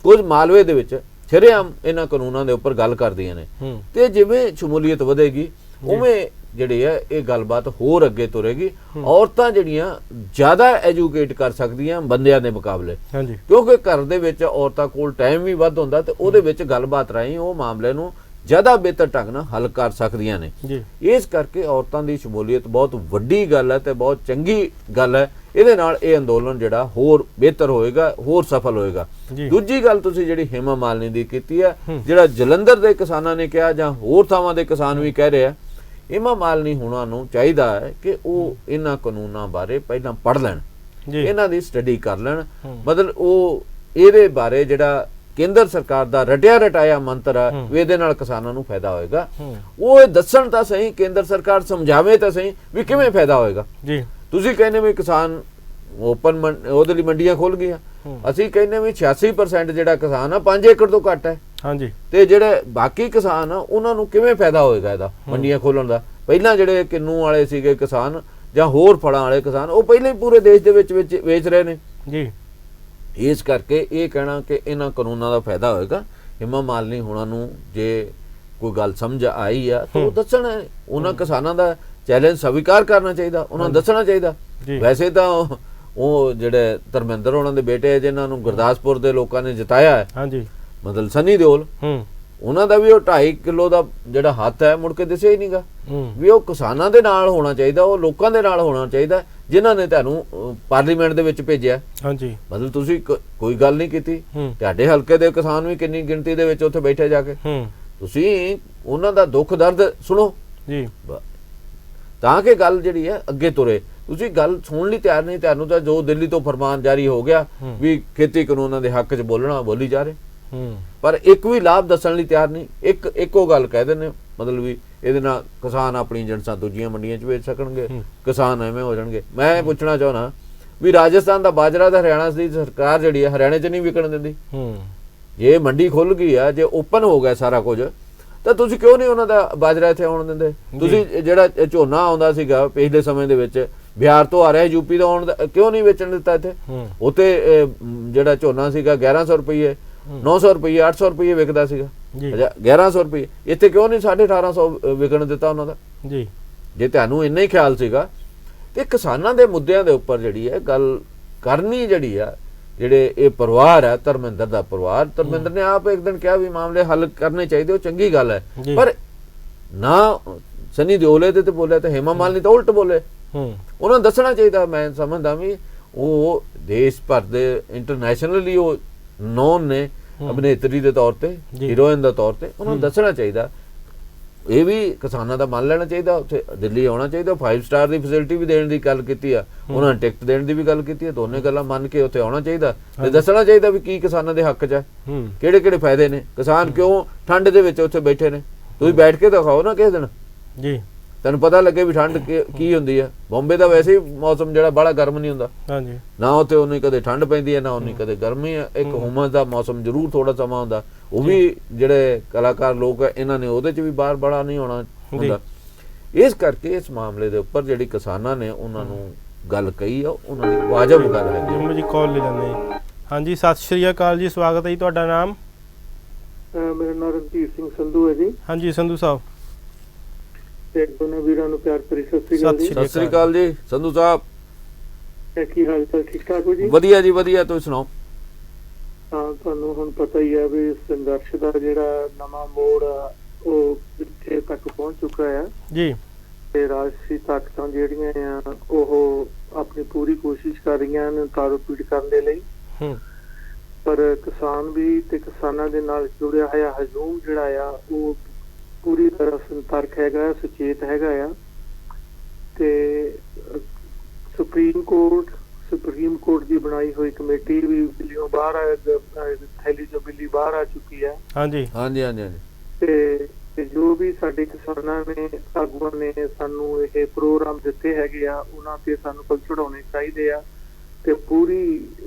ਕੁਝ ਮਾਲਵੇ ਦੇ ਵਿੱਚ ਸ਼ਰੇਆਮ ਇਹਨਾਂ ਕਾਨੂੰਨਾਂ ਦੇ ਉੱਪਰ ਗੱਲ ਕਰਦੀਆਂ ਨੇ ਤੇ ਜਿਵੇਂ ਸ਼ਮੂਲੀਅਤ ਵਧੇਗੀ ਉਵੇਂ ਜਿਹੜੀ ਹੈ ਇਹ ਗੱਲਬਾਤ ਹੋਰ ਅੱਗੇ ਤੁਰੇਗੀ। ਔਰਤਾਂ ਜਿਹੜੀਆਂ ਜ਼ਿਆਦਾ ਐਜੂਕੇਟ ਕਰ ਸਕਦੀਆਂ ਬੰਦਿਆਂ ਦੇ ਮੁਕਾਬਲੇ, ਕਿਉਂਕਿ ਘਰ ਦੇ ਵਿੱਚ ਔਰਤਾਂ ਕੋਲ ਟਾਈਮ ਵੀ ਵੱਧ ਹੁੰਦਾ ਤੇ ਉਹਦੇ ਵਿੱਚ ਗੱਲਬਾਤ ਰਾਹੀਂ ਉਹ ਮਾਮਲੇ ਨੂੰ ਜ਼ਿਆਦਾ ਬਿਹਤਰ ਢੰਗ ਨਾਲ ਹੱਲ ਕਰ ਸਕਦੀਆਂ ਨੇ। ਇਸ ਕਰਕੇ ਔਰਤਾਂ ਦੀ ਸ਼ਮੂਲੀਅਤ ਬਹੁਤ ਵੱਡੀ ਗੱਲ ਹੈ ਤੇ ਬਹੁਤ ਚੰਗੀ ਗੱਲ ਹੈ। ਇਹਦੇ ਨਾਲ ਇਹ ਅੰਦੋਲਨ ਜਿਹੜਾ ਹੋਰ ਬਿਹਤਰ ਹੋਏਗਾ, ਹੋਰ ਸਫਲ ਹੋਏਗਾ। ਦੂਜੀ ਗੱਲ ਤੁਸੀਂ ਜਿਹੜੀ ਹੇਮਾ ਮਾਲਿਨੀ ਦੀ ਕੀਤੀ ਹੈ, ਜਿਹੜਾ ਜਲੰਧਰ ਦੇ ਕਿਸਾਨਾਂ ਨੇ ਕਿਹਾ ਜਾਂ ਹੋਰ ਥਾਵਾਂ ਦੇ ਕਿਸਾਨ ਵੀ ਕਹਿ ਰਹੇ ਆ, ਹੇਮਾ ਮਾਲਿਨੀ ਹੁਣਾਂ ਨੂੰ ਚਾਹੀਦਾ ਹੈ ਕਿ ਉਹ ਇਹਨਾਂ ਕਾਨੂੰਨਾਂ ਬਾਰੇ ਪਹਿਲਾਂ ਪੜ੍ਹ ਲੈਣ, ਇਹਨਾਂ ਦੀ ਸਟੱਡੀ ਕਰ ਲੈਣ। ਮਤਲਬ ਉਹ ਇਹਦੇ ਬਾਰੇ ਜਿਹੜਾ ਕੇਂਦਰ ਸਰਕਾਰ ਦਾ ਰਟਿਆ ਰਟਾਇਆ ਮੰਤਰ ਆ ਵੀ ਇਹਦੇ ਨਾਲ ਕਿਸਾਨਾਂ ਨੂੰ ਫਾਇਦਾ ਹੋਏਗਾ, ਉਹ ਦੱਸਣ ਤਾਂ ਸਹੀ, ਕੇਂਦਰ ਸਰਕਾਰ ਸਮਝਾਵੇ ਤਾਂ ਸਹੀ ਵੀ ਕਿਵੇਂ ਫਾਇਦਾ ਹੋਏਗਾ। ਤੁਸੀਂ ਕਹਿੰਦੇ ਵੀ ਕਿਸਾਨ ਓਪਨ ਉਹਦੇ ਲਈ ਮੰਡੀਆਂ ਖੁੱਲ ਗਈਆਂ, ਅਸੀਂ ਕਹਿੰਦੇ ਵੀ 86% ਜਿਹੜਾ ਕਿਸਾਨ ਆ 5 ਏਕੜ ਤੋਂ ਘੱਟ ਹੈ। ਤੇ ਜਿਹੜੇ ਬਾਕੀ ਕਿਸਾਨ ਆ ਉਹਨਾਂ ਨੂੰ ਕਿਵੇਂ ਫਾਇਦਾ ਹੋਏਗਾ ਇਹਦਾ ਮੰਡੀਆਂ ਖੋਲਣ ਦਾ। ਪਹਿਲਾਂ ਜਿਹੜੇ ਕਿੰਨੂ ਵਾਲੇ ਸੀਗੇ ਕਿਸਾਨ ਜਾਂ ਹੋਰ ਫਲਾਂ ਵਾਲੇ ਕਿਸਾਨ, ਉਹ ਪਹਿਲਾਂ ਹੀ ਪੂਰੇ ਦੇਸ਼ ਦੇ ਵਿੱਚ ਵੇਚ ਰਹੇ ਨੇ। ਇਸ ਕਰਕੇ ਇਹ ਕਹਿਣਾ ਕਿ ਇਹਨਾਂ ਕਾਨੂੰਨਾਂ ਦਾ ਫਾਇਦਾ ਹੋਏਗਾ, ਹੇਮਾ ਮਾਲਿਨੀ ਹੁਣਾਂ ਨੂੰ ਜੇ ਕੋਈ ਗੱਲ ਸਮਝ ਆਈ ਆ ਤਾਂ ਉਹ ਦੱਸਣਾ। ਉਹਨਾਂ ਕਿਸਾਨਾਂ ਦਾ ਚੈਲੰਜ ਸਵੀਕਾਰ ਕਰਨਾ ਚਾਹੀਦਾ, ਉਹਨਾਂ ਨੂੰ ਦੱਸਣਾ ਚਾਹੀਦਾ। ਵੈਸੇ ਤਾਂ ਉਹ ਜਿਹੜੇ ਧਰਮਿੰਦਰ ਉਹਨਾਂ ਦੇ ਬੇਟੇ ਜਿਨ੍ਹਾਂ ਨੂੰ ਗੁਰਦਾਸਪੁਰ ਦੇ ਲੋਕਾਂ ਨੇ ਜਿਤਾਇਆ ਹੈ, ਮਤਲਬ ਸਨੀ ਦਿਓਲ, ਉਹਨਾਂ ਦਾ ਵੀ ਉਹ 2.5 ਕਿਲੋ ਦਾ ਜਿਹੜਾ ਹੱਥ ਹੈ ਮੁੜ ਕੇ ਦਿਸਿਆ ਹੀ ਨਹੀਂਗਾ। ਵੀ ਉਹ ਕਿਸਾਨਾਂ ਦੇ ਨਾਲ ਹੋਣਾ ਚਾਹੀਦਾ, ਉਹ ਲੋਕਾਂ ਦੇ ਨਾਲ ਹੋਣਾ ਚਾਹੀਦਾ ਜਿਨ੍ਹਾਂ ਨੇ ਤੁਹਾਨੂੰ ਪਾਰਲੀਮੈਂਟ ਦੇ ਵਿੱਚ ਭੇਜਿਆ। ਮਤਲਬ ਤੁਸੀਂ ਕੋਈ ਗੱਲ ਨਹੀਂ ਕੀਤੀ, ਤੁਹਾਡੇ ਹਲਕੇ ਦੇ ਕਿਸਾਨ ਵੀ ਕਿੰਨੀ ਗਿਣਤੀ ਦੇ ਵਿੱਚ ਉੱਥੇ ਬੈਠੇ ਜਾ ਕੇ, ਤੁਸੀਂ ਉਹਨਾਂ ਦਾ ਦੁੱਖ ਦਰਦ ਸੁਣੋ ਤਾਂ ਕਿ ਗੱਲ ਜਿਹੜੀ ਹੈ ਅੱਗੇ ਤੁਰੇ। ਤੁਸੀਂ ਗੱਲ ਸੁਣਨ ਲਈ ਤਿਆਰ ਨਹੀਂ, ਤੁਹਾਨੂੰ ਤਾਂ ਜੋ ਦਿੱਲੀ ਤੋਂ ਫਰਮਾਨ ਜਾਰੀ ਹੋ ਗਿਆ ਵੀ ਖੇਤੀ ਕਾਨੂੰਨਾਂ ਦੇ ਹੱਕ 'ਚ ਬੋਲਣਾ, ਬੋਲੀ ਜਾ ਰਹੇ, ਪਰ ਇੱਕ ਵੀ ਲਾਭ ਦੱਸਣ ਲਈ ਤਿਆਰ ਨਹੀਂ। ਇੱਕੋ ਗੱਲ ਕਹਿ ਦਿੰਦੇ, ਮਤਲਬ ਵੀ ਇਹਦੇ ਨਾਲ ਕਿਸਾਨ ਆਪਣੀ ਜਿਣਸਾਂ ਦੂਜੀਆਂ ਮੰਡੀਆਂ 'ਚ ਵੇਚ ਸਕਣਗੇ, ਕਿਸਾਨ ਐਵੇਂ ਹੋ ਜਾਣਗੇ। ਮੈਂ ਪੁੱਛਣਾ ਚਾਹੁੰਦਾ ਵੀ ਰਾਜਸਥਾਨ ਦਾ ਬਾਜਰਾ ਤਾਂ ਹਰਿਆਣਾ ਦੀ ਸਰਕਾਰ ਜਿਹੜੀ ਹੈ ਹਰਿਆਣੇ 'ਚ ਨਹੀਂ ਵਿਕਣ ਦਿੰਦੀ, ਜੇ ਮੰਡੀ ਖੁੱਲ ਗਈ ਆ, ਜੇ ਓਪਨ ਹੋ ਗਿਆ ਸਾਰਾ ਕੁਝ, ਤਾਂ ਤੁਸੀਂ ਕਿਉਂ ਨਹੀਂ ਉਹਨਾਂ ਦਾ ਬਾਜਰਾ ਇੱਥੇ ਆਉਣ ਦਿੰਦੇ? ਤੁਸੀਂ ਜਿਹੜਾ ਝੋਨਾ ਆਉਂਦਾ ਸੀਗਾ ਪਿਛਲੇ ਸਮੇਂ ਦੇ ਵਿੱਚ ਬਿਹਾਰ ਤੋਂ ਆ ਰਿਹਾ, ਯੂਪੀ ਤੋਂ ਆਉਣ ਦਾ, ਕਿਉਂ ਨਹੀਂ ਵੇਚਣ ਦਿੱਤਾ ਇੱਥੇ? ਉੱਥੇ ਜਿਹੜਾ ਝੋਨਾ ਸੀਗਾ 1100 ਰੁਪਏ 900 ਰੁਪਏ 800 ਰੁਪਏ ਵਿਕਦਾ ਸੀਗਾ, 1100 ਰੁਪਏ। ਇੱਥੇ ਕਿਉਂ ਨਹੀਂ 1850 ਵਿਕਣ ਦਿੱਤਾ ਉਹਨਾਂ ਦਾ? ਜੇ ਤੁਹਾਨੂੰ ਇੰਨਾ ਹੀ ਖਿਆਲ ਸੀਗਾ ਤੇ ਕਿਸਾਨਾਂ ਦੇ ਮੁੱਦਿਆਂ ਦੇ ਉੱਪਰ ਜਿਹੜੀ ਹੈ ਗੱਲ ਕਰਨੀ, ਜਿਹੜੀ ਆ ਜਿਹੜੇ ਇਹ ਪਰਿਵਾਰ ਹੈ ਧਰਮਿੰਦਰ ਦਾ ਪਰਿਵਾਰ, ਧਰਮਿੰਦਰ ਨੇ ਆਪ ਇੱਕ ਦਿਨ ਕਿਹਾ ਵੀ ਮਾਮਲੇ ਹੱਲ ਕਰਨੇ ਚਾਹੀਦੇ, ਉਹ ਚੰਗੀ ਗੱਲ ਹੈ, ਪਰ ਨਾ ਸਨੀ ਦਿਓਲੇ ਤੇ ਬੋਲਿਆ ਤੇ ਹੇਮਾ ਮਾਲਿਨੀ ਤਾਂ ਉਲਟ ਬੋਲੇ। ਉਹਨਾਂ ਨੂੰ ਦੱਸਣਾ ਚਾਹੀਦਾ। ਮੈਂ ਸਮਝਦਾ ਵੀ ਉਹ ਦੇਸ਼ ਭਰ ਦੇ ਇੰਟਰਨੈਸ਼ਨਲੀ ਉਹ ਨੋਨ ਨੇ ਅਭਿਨੇਤਰੀ ਦੇ ਤੌਰ ਤੇ, ਹੀਰੋਇਨ ਦੇ ਤੌਰ ਤੇ, ਉਹਨਾਂ ਨੂੰ ਦੱਸਣਾ ਚਾਹੀਦਾ। ਇਹ ਵੀ ਕਿਸਾਨਾਂ ਦਾ ਮੰਨ ਲੈਣਾ ਚਾਹੀਦਾ। ਉੱਥੇ ਦਿੱਲੀ ਆਉਣਾ ਚਾਹੀਦਾ, 5 ਸਟਾਰ ਦੀ ਫੈਸਿਲਿਟੀ ਵੀ ਦੇਣ ਦੀ ਗੱਲ ਕੀਤੀ ਆ, ਉਹਨਾਂ ਨੇ ਟਿਕਟ ਦੇਣ ਦੀ ਵੀ ਗੱਲ ਕੀਤੀ ਆ, ਦੋਨੇ ਗੱਲਾਂ ਮੰਨ ਕੇ ਉੱਥੇ ਆਉਣਾ ਚਾਹੀਦਾ ਤੇ ਦੱਸਣਾ ਚਾਹੀਦਾ ਵੀ ਕੀ ਕਿਸਾਨਾਂ ਦੇ ਹੱਕ 'ਚ ਹੈ, ਕਿਹੜੇ ਕਿਹੜੇ ਫਾਇਦੇ ਨੇ, ਕਿਸਾਨ ਕਿਉਂ ਠੰਡ ਦੇ ਵਿੱਚ ਉੱਥੇ ਬੈਠੇ ਨੇ। ਤੁਸੀਂ ਬੈਠ ਕੇ ਦਿਖਾਓ ਨਾ ਕਿਸੇ ਦਿਨ, ਤੈਨੂੰ ਪਤਾ ਲੱਗੇ ਵੀ ਠੰਡ ਕੀ ਹੁੰਦੀ ਆ। ਬੰਬੇ ਦਾ ਵੈਸੇ ਹੀ ਮੌਸਮ ਜਿਹੜਾ ਬੜਾ ਗਰਮ ਨਹੀਂ ਹੁੰਦਾ, ਨਾ ਉੱਥੇ ਉਨੀ ਕਦੇ ਠੰਡ ਪੈਂਦੀ ਹੈ, ਨਾ ਉਨੀ ਕਦੇ ਗਰਮੀ ਹੈ। ਇੱਕ ਹੁਮਸ ਦਾ ਮੌਸਮ ਜ਼ਰੂਰ ਥੋੜਾ ਸਮਾਂ ਹੁੰਦਾ, ਉਹ ਵੀ ਜਿਹੜੇ ਕਲਾਕਾਰ ਲੋਕ ਆ ਇਹਨਾਂ ਨੇ ਉਹਦੇ 'ਚ ਵੀ ਬਾਹਰ ਬੜਾ ਨਹੀਂ ਆਉਣਾ ਹੁੰਦਾ। ਇਸ ਕਰਕੇ ਇਸ ਮਾਮਲੇ ਦੇ ਉੱਪਰ ਜਿਹੜੀ ਕਿਸਾਨਾਂ ਨੇ ਉਹਨਾਂ ਨੂੰ ਗੱਲ ਕਹੀ ਆ, ਉਹਨਾਂ ਦੀ ਵਾਜਬ ਗੱਲ ਹੈ। ਜੀ ਕਾਲ ਲੈ ਜਾਂਦੇ। ਹਾਂਜੀ, ਸਤਿ ਸ਼੍ਰੀ ਅਕਾਲ ਜੀ, ਸਵਾਗਤ ਹੈ ਜੀ। ਤੁਹਾਡਾ ਨਾਮ? ਮੇਰਾ ਨਾਮ ਰਣਜੀਤ ਸਿੰਘ ਸੰਧੂ ਹੈ ਜੀ। ਹਾਂਜੀ ਸੰਧੂ ਸਾਹਿਬ। ਤੇ ਦੋਨੋਂ ਵੀਰਾਂ ਨੂੰ ਪਿਆਰ ਭਰੀ ਸਤਿ ਸ਼੍ਰੀ ਅਕਾਲ ਜੀ। ਸਤਿ ਸ਼੍ਰੀ ਅਕਾਲ ਜੀ ਸੰਧੂ ਸਾਹਿਬ। ਕੀ ਹਾਲ ਚਾਲ? ਠੀਕ ਠਾਕ ਹੋ ਜੀ? ਵਧੀਆ ਜੀ ਵਧੀਆ, ਤੁਸੀਂ ਸੁਣਾਓ? ਹਾਂ, ਤੁਹਾਨੂੰ ਹੁਣ ਪਤਾ ਹੀ ਹੈ ਵੀ ਸੰਘਰਸ਼ ਦਾ ਜਿਹੜਾ ਨਵਾਂ ਮੋੜ ਆ ਉਹ ਇੱਥੇ ਤੱਕ ਪਹੁੰਚ ਚੁੱਕਾ ਹੈ ਜੀ, ਤੇ ਰਾਜਸੀ ਤਾਕਤਾਂ ਜਿਹੜੀਆਂ ਆ ਉਹ ਆਪਣੀ ਪੂਰੀ ਕੋਸ਼ਿਸ਼ ਕਰ ਰਹੀਆਂ ਨੇ ਤਾਰੋ ਪੀੜ ਕਰਨ ਦੇ ਲਈ, ਪਰ ਕਿਸਾਨ ਵੀ ਤੇ ਕਿਸਾਨਾਂ ਦੇ ਨਾਲ ਜੁੜਿਆ ਹੋਇਆ ਹਜੂਮ ਜਿਹੜਾ ਆ ਉਹ ਪੂਰੀ ਤਰ੍ਹਾਂ ਸੰਤਰਕ ਹੈਗਾ, ਸੁਚੇਤ ਹੈਗਾ ਆ। ਤੇ ਸੁਪਰੀਮ ਕੋਰਟ ਦੀ ਬਣਾਈ ਹੋਈ ਕਮੇਟੀ ਵੀ ਬਿੱਲੀਓਂ ਬਾਹਰ ਥੈਲੀ ਚੋਂ ਬਿੱਲੀ ਬਾਹਰ ਆ ਚੁੱਕੀ ਹੈ। ਹਾਂਜੀ ਹਾਂਜੀ ਹਾਂਜੀ। ਤੇ ਜੋ ਵੀ ਸਾਡੇ ਕਿਸਾਨਾਂ ਨੇ ਆਗੂਆਂ ਨੇ ਸਾਨੂੰ ਇਹ ਪ੍ਰੋਗਰਾਮ ਦਿੱਤੇ ਹੈਗੇ ਆ, ਉਹਨਾਂ ਤੇ ਸਾਨੂੰ ਕੋਲ ਚੜਾਉਣੇ ਚਾਹੀਦੇ ਆ ਤੇ ਪੂਰੀ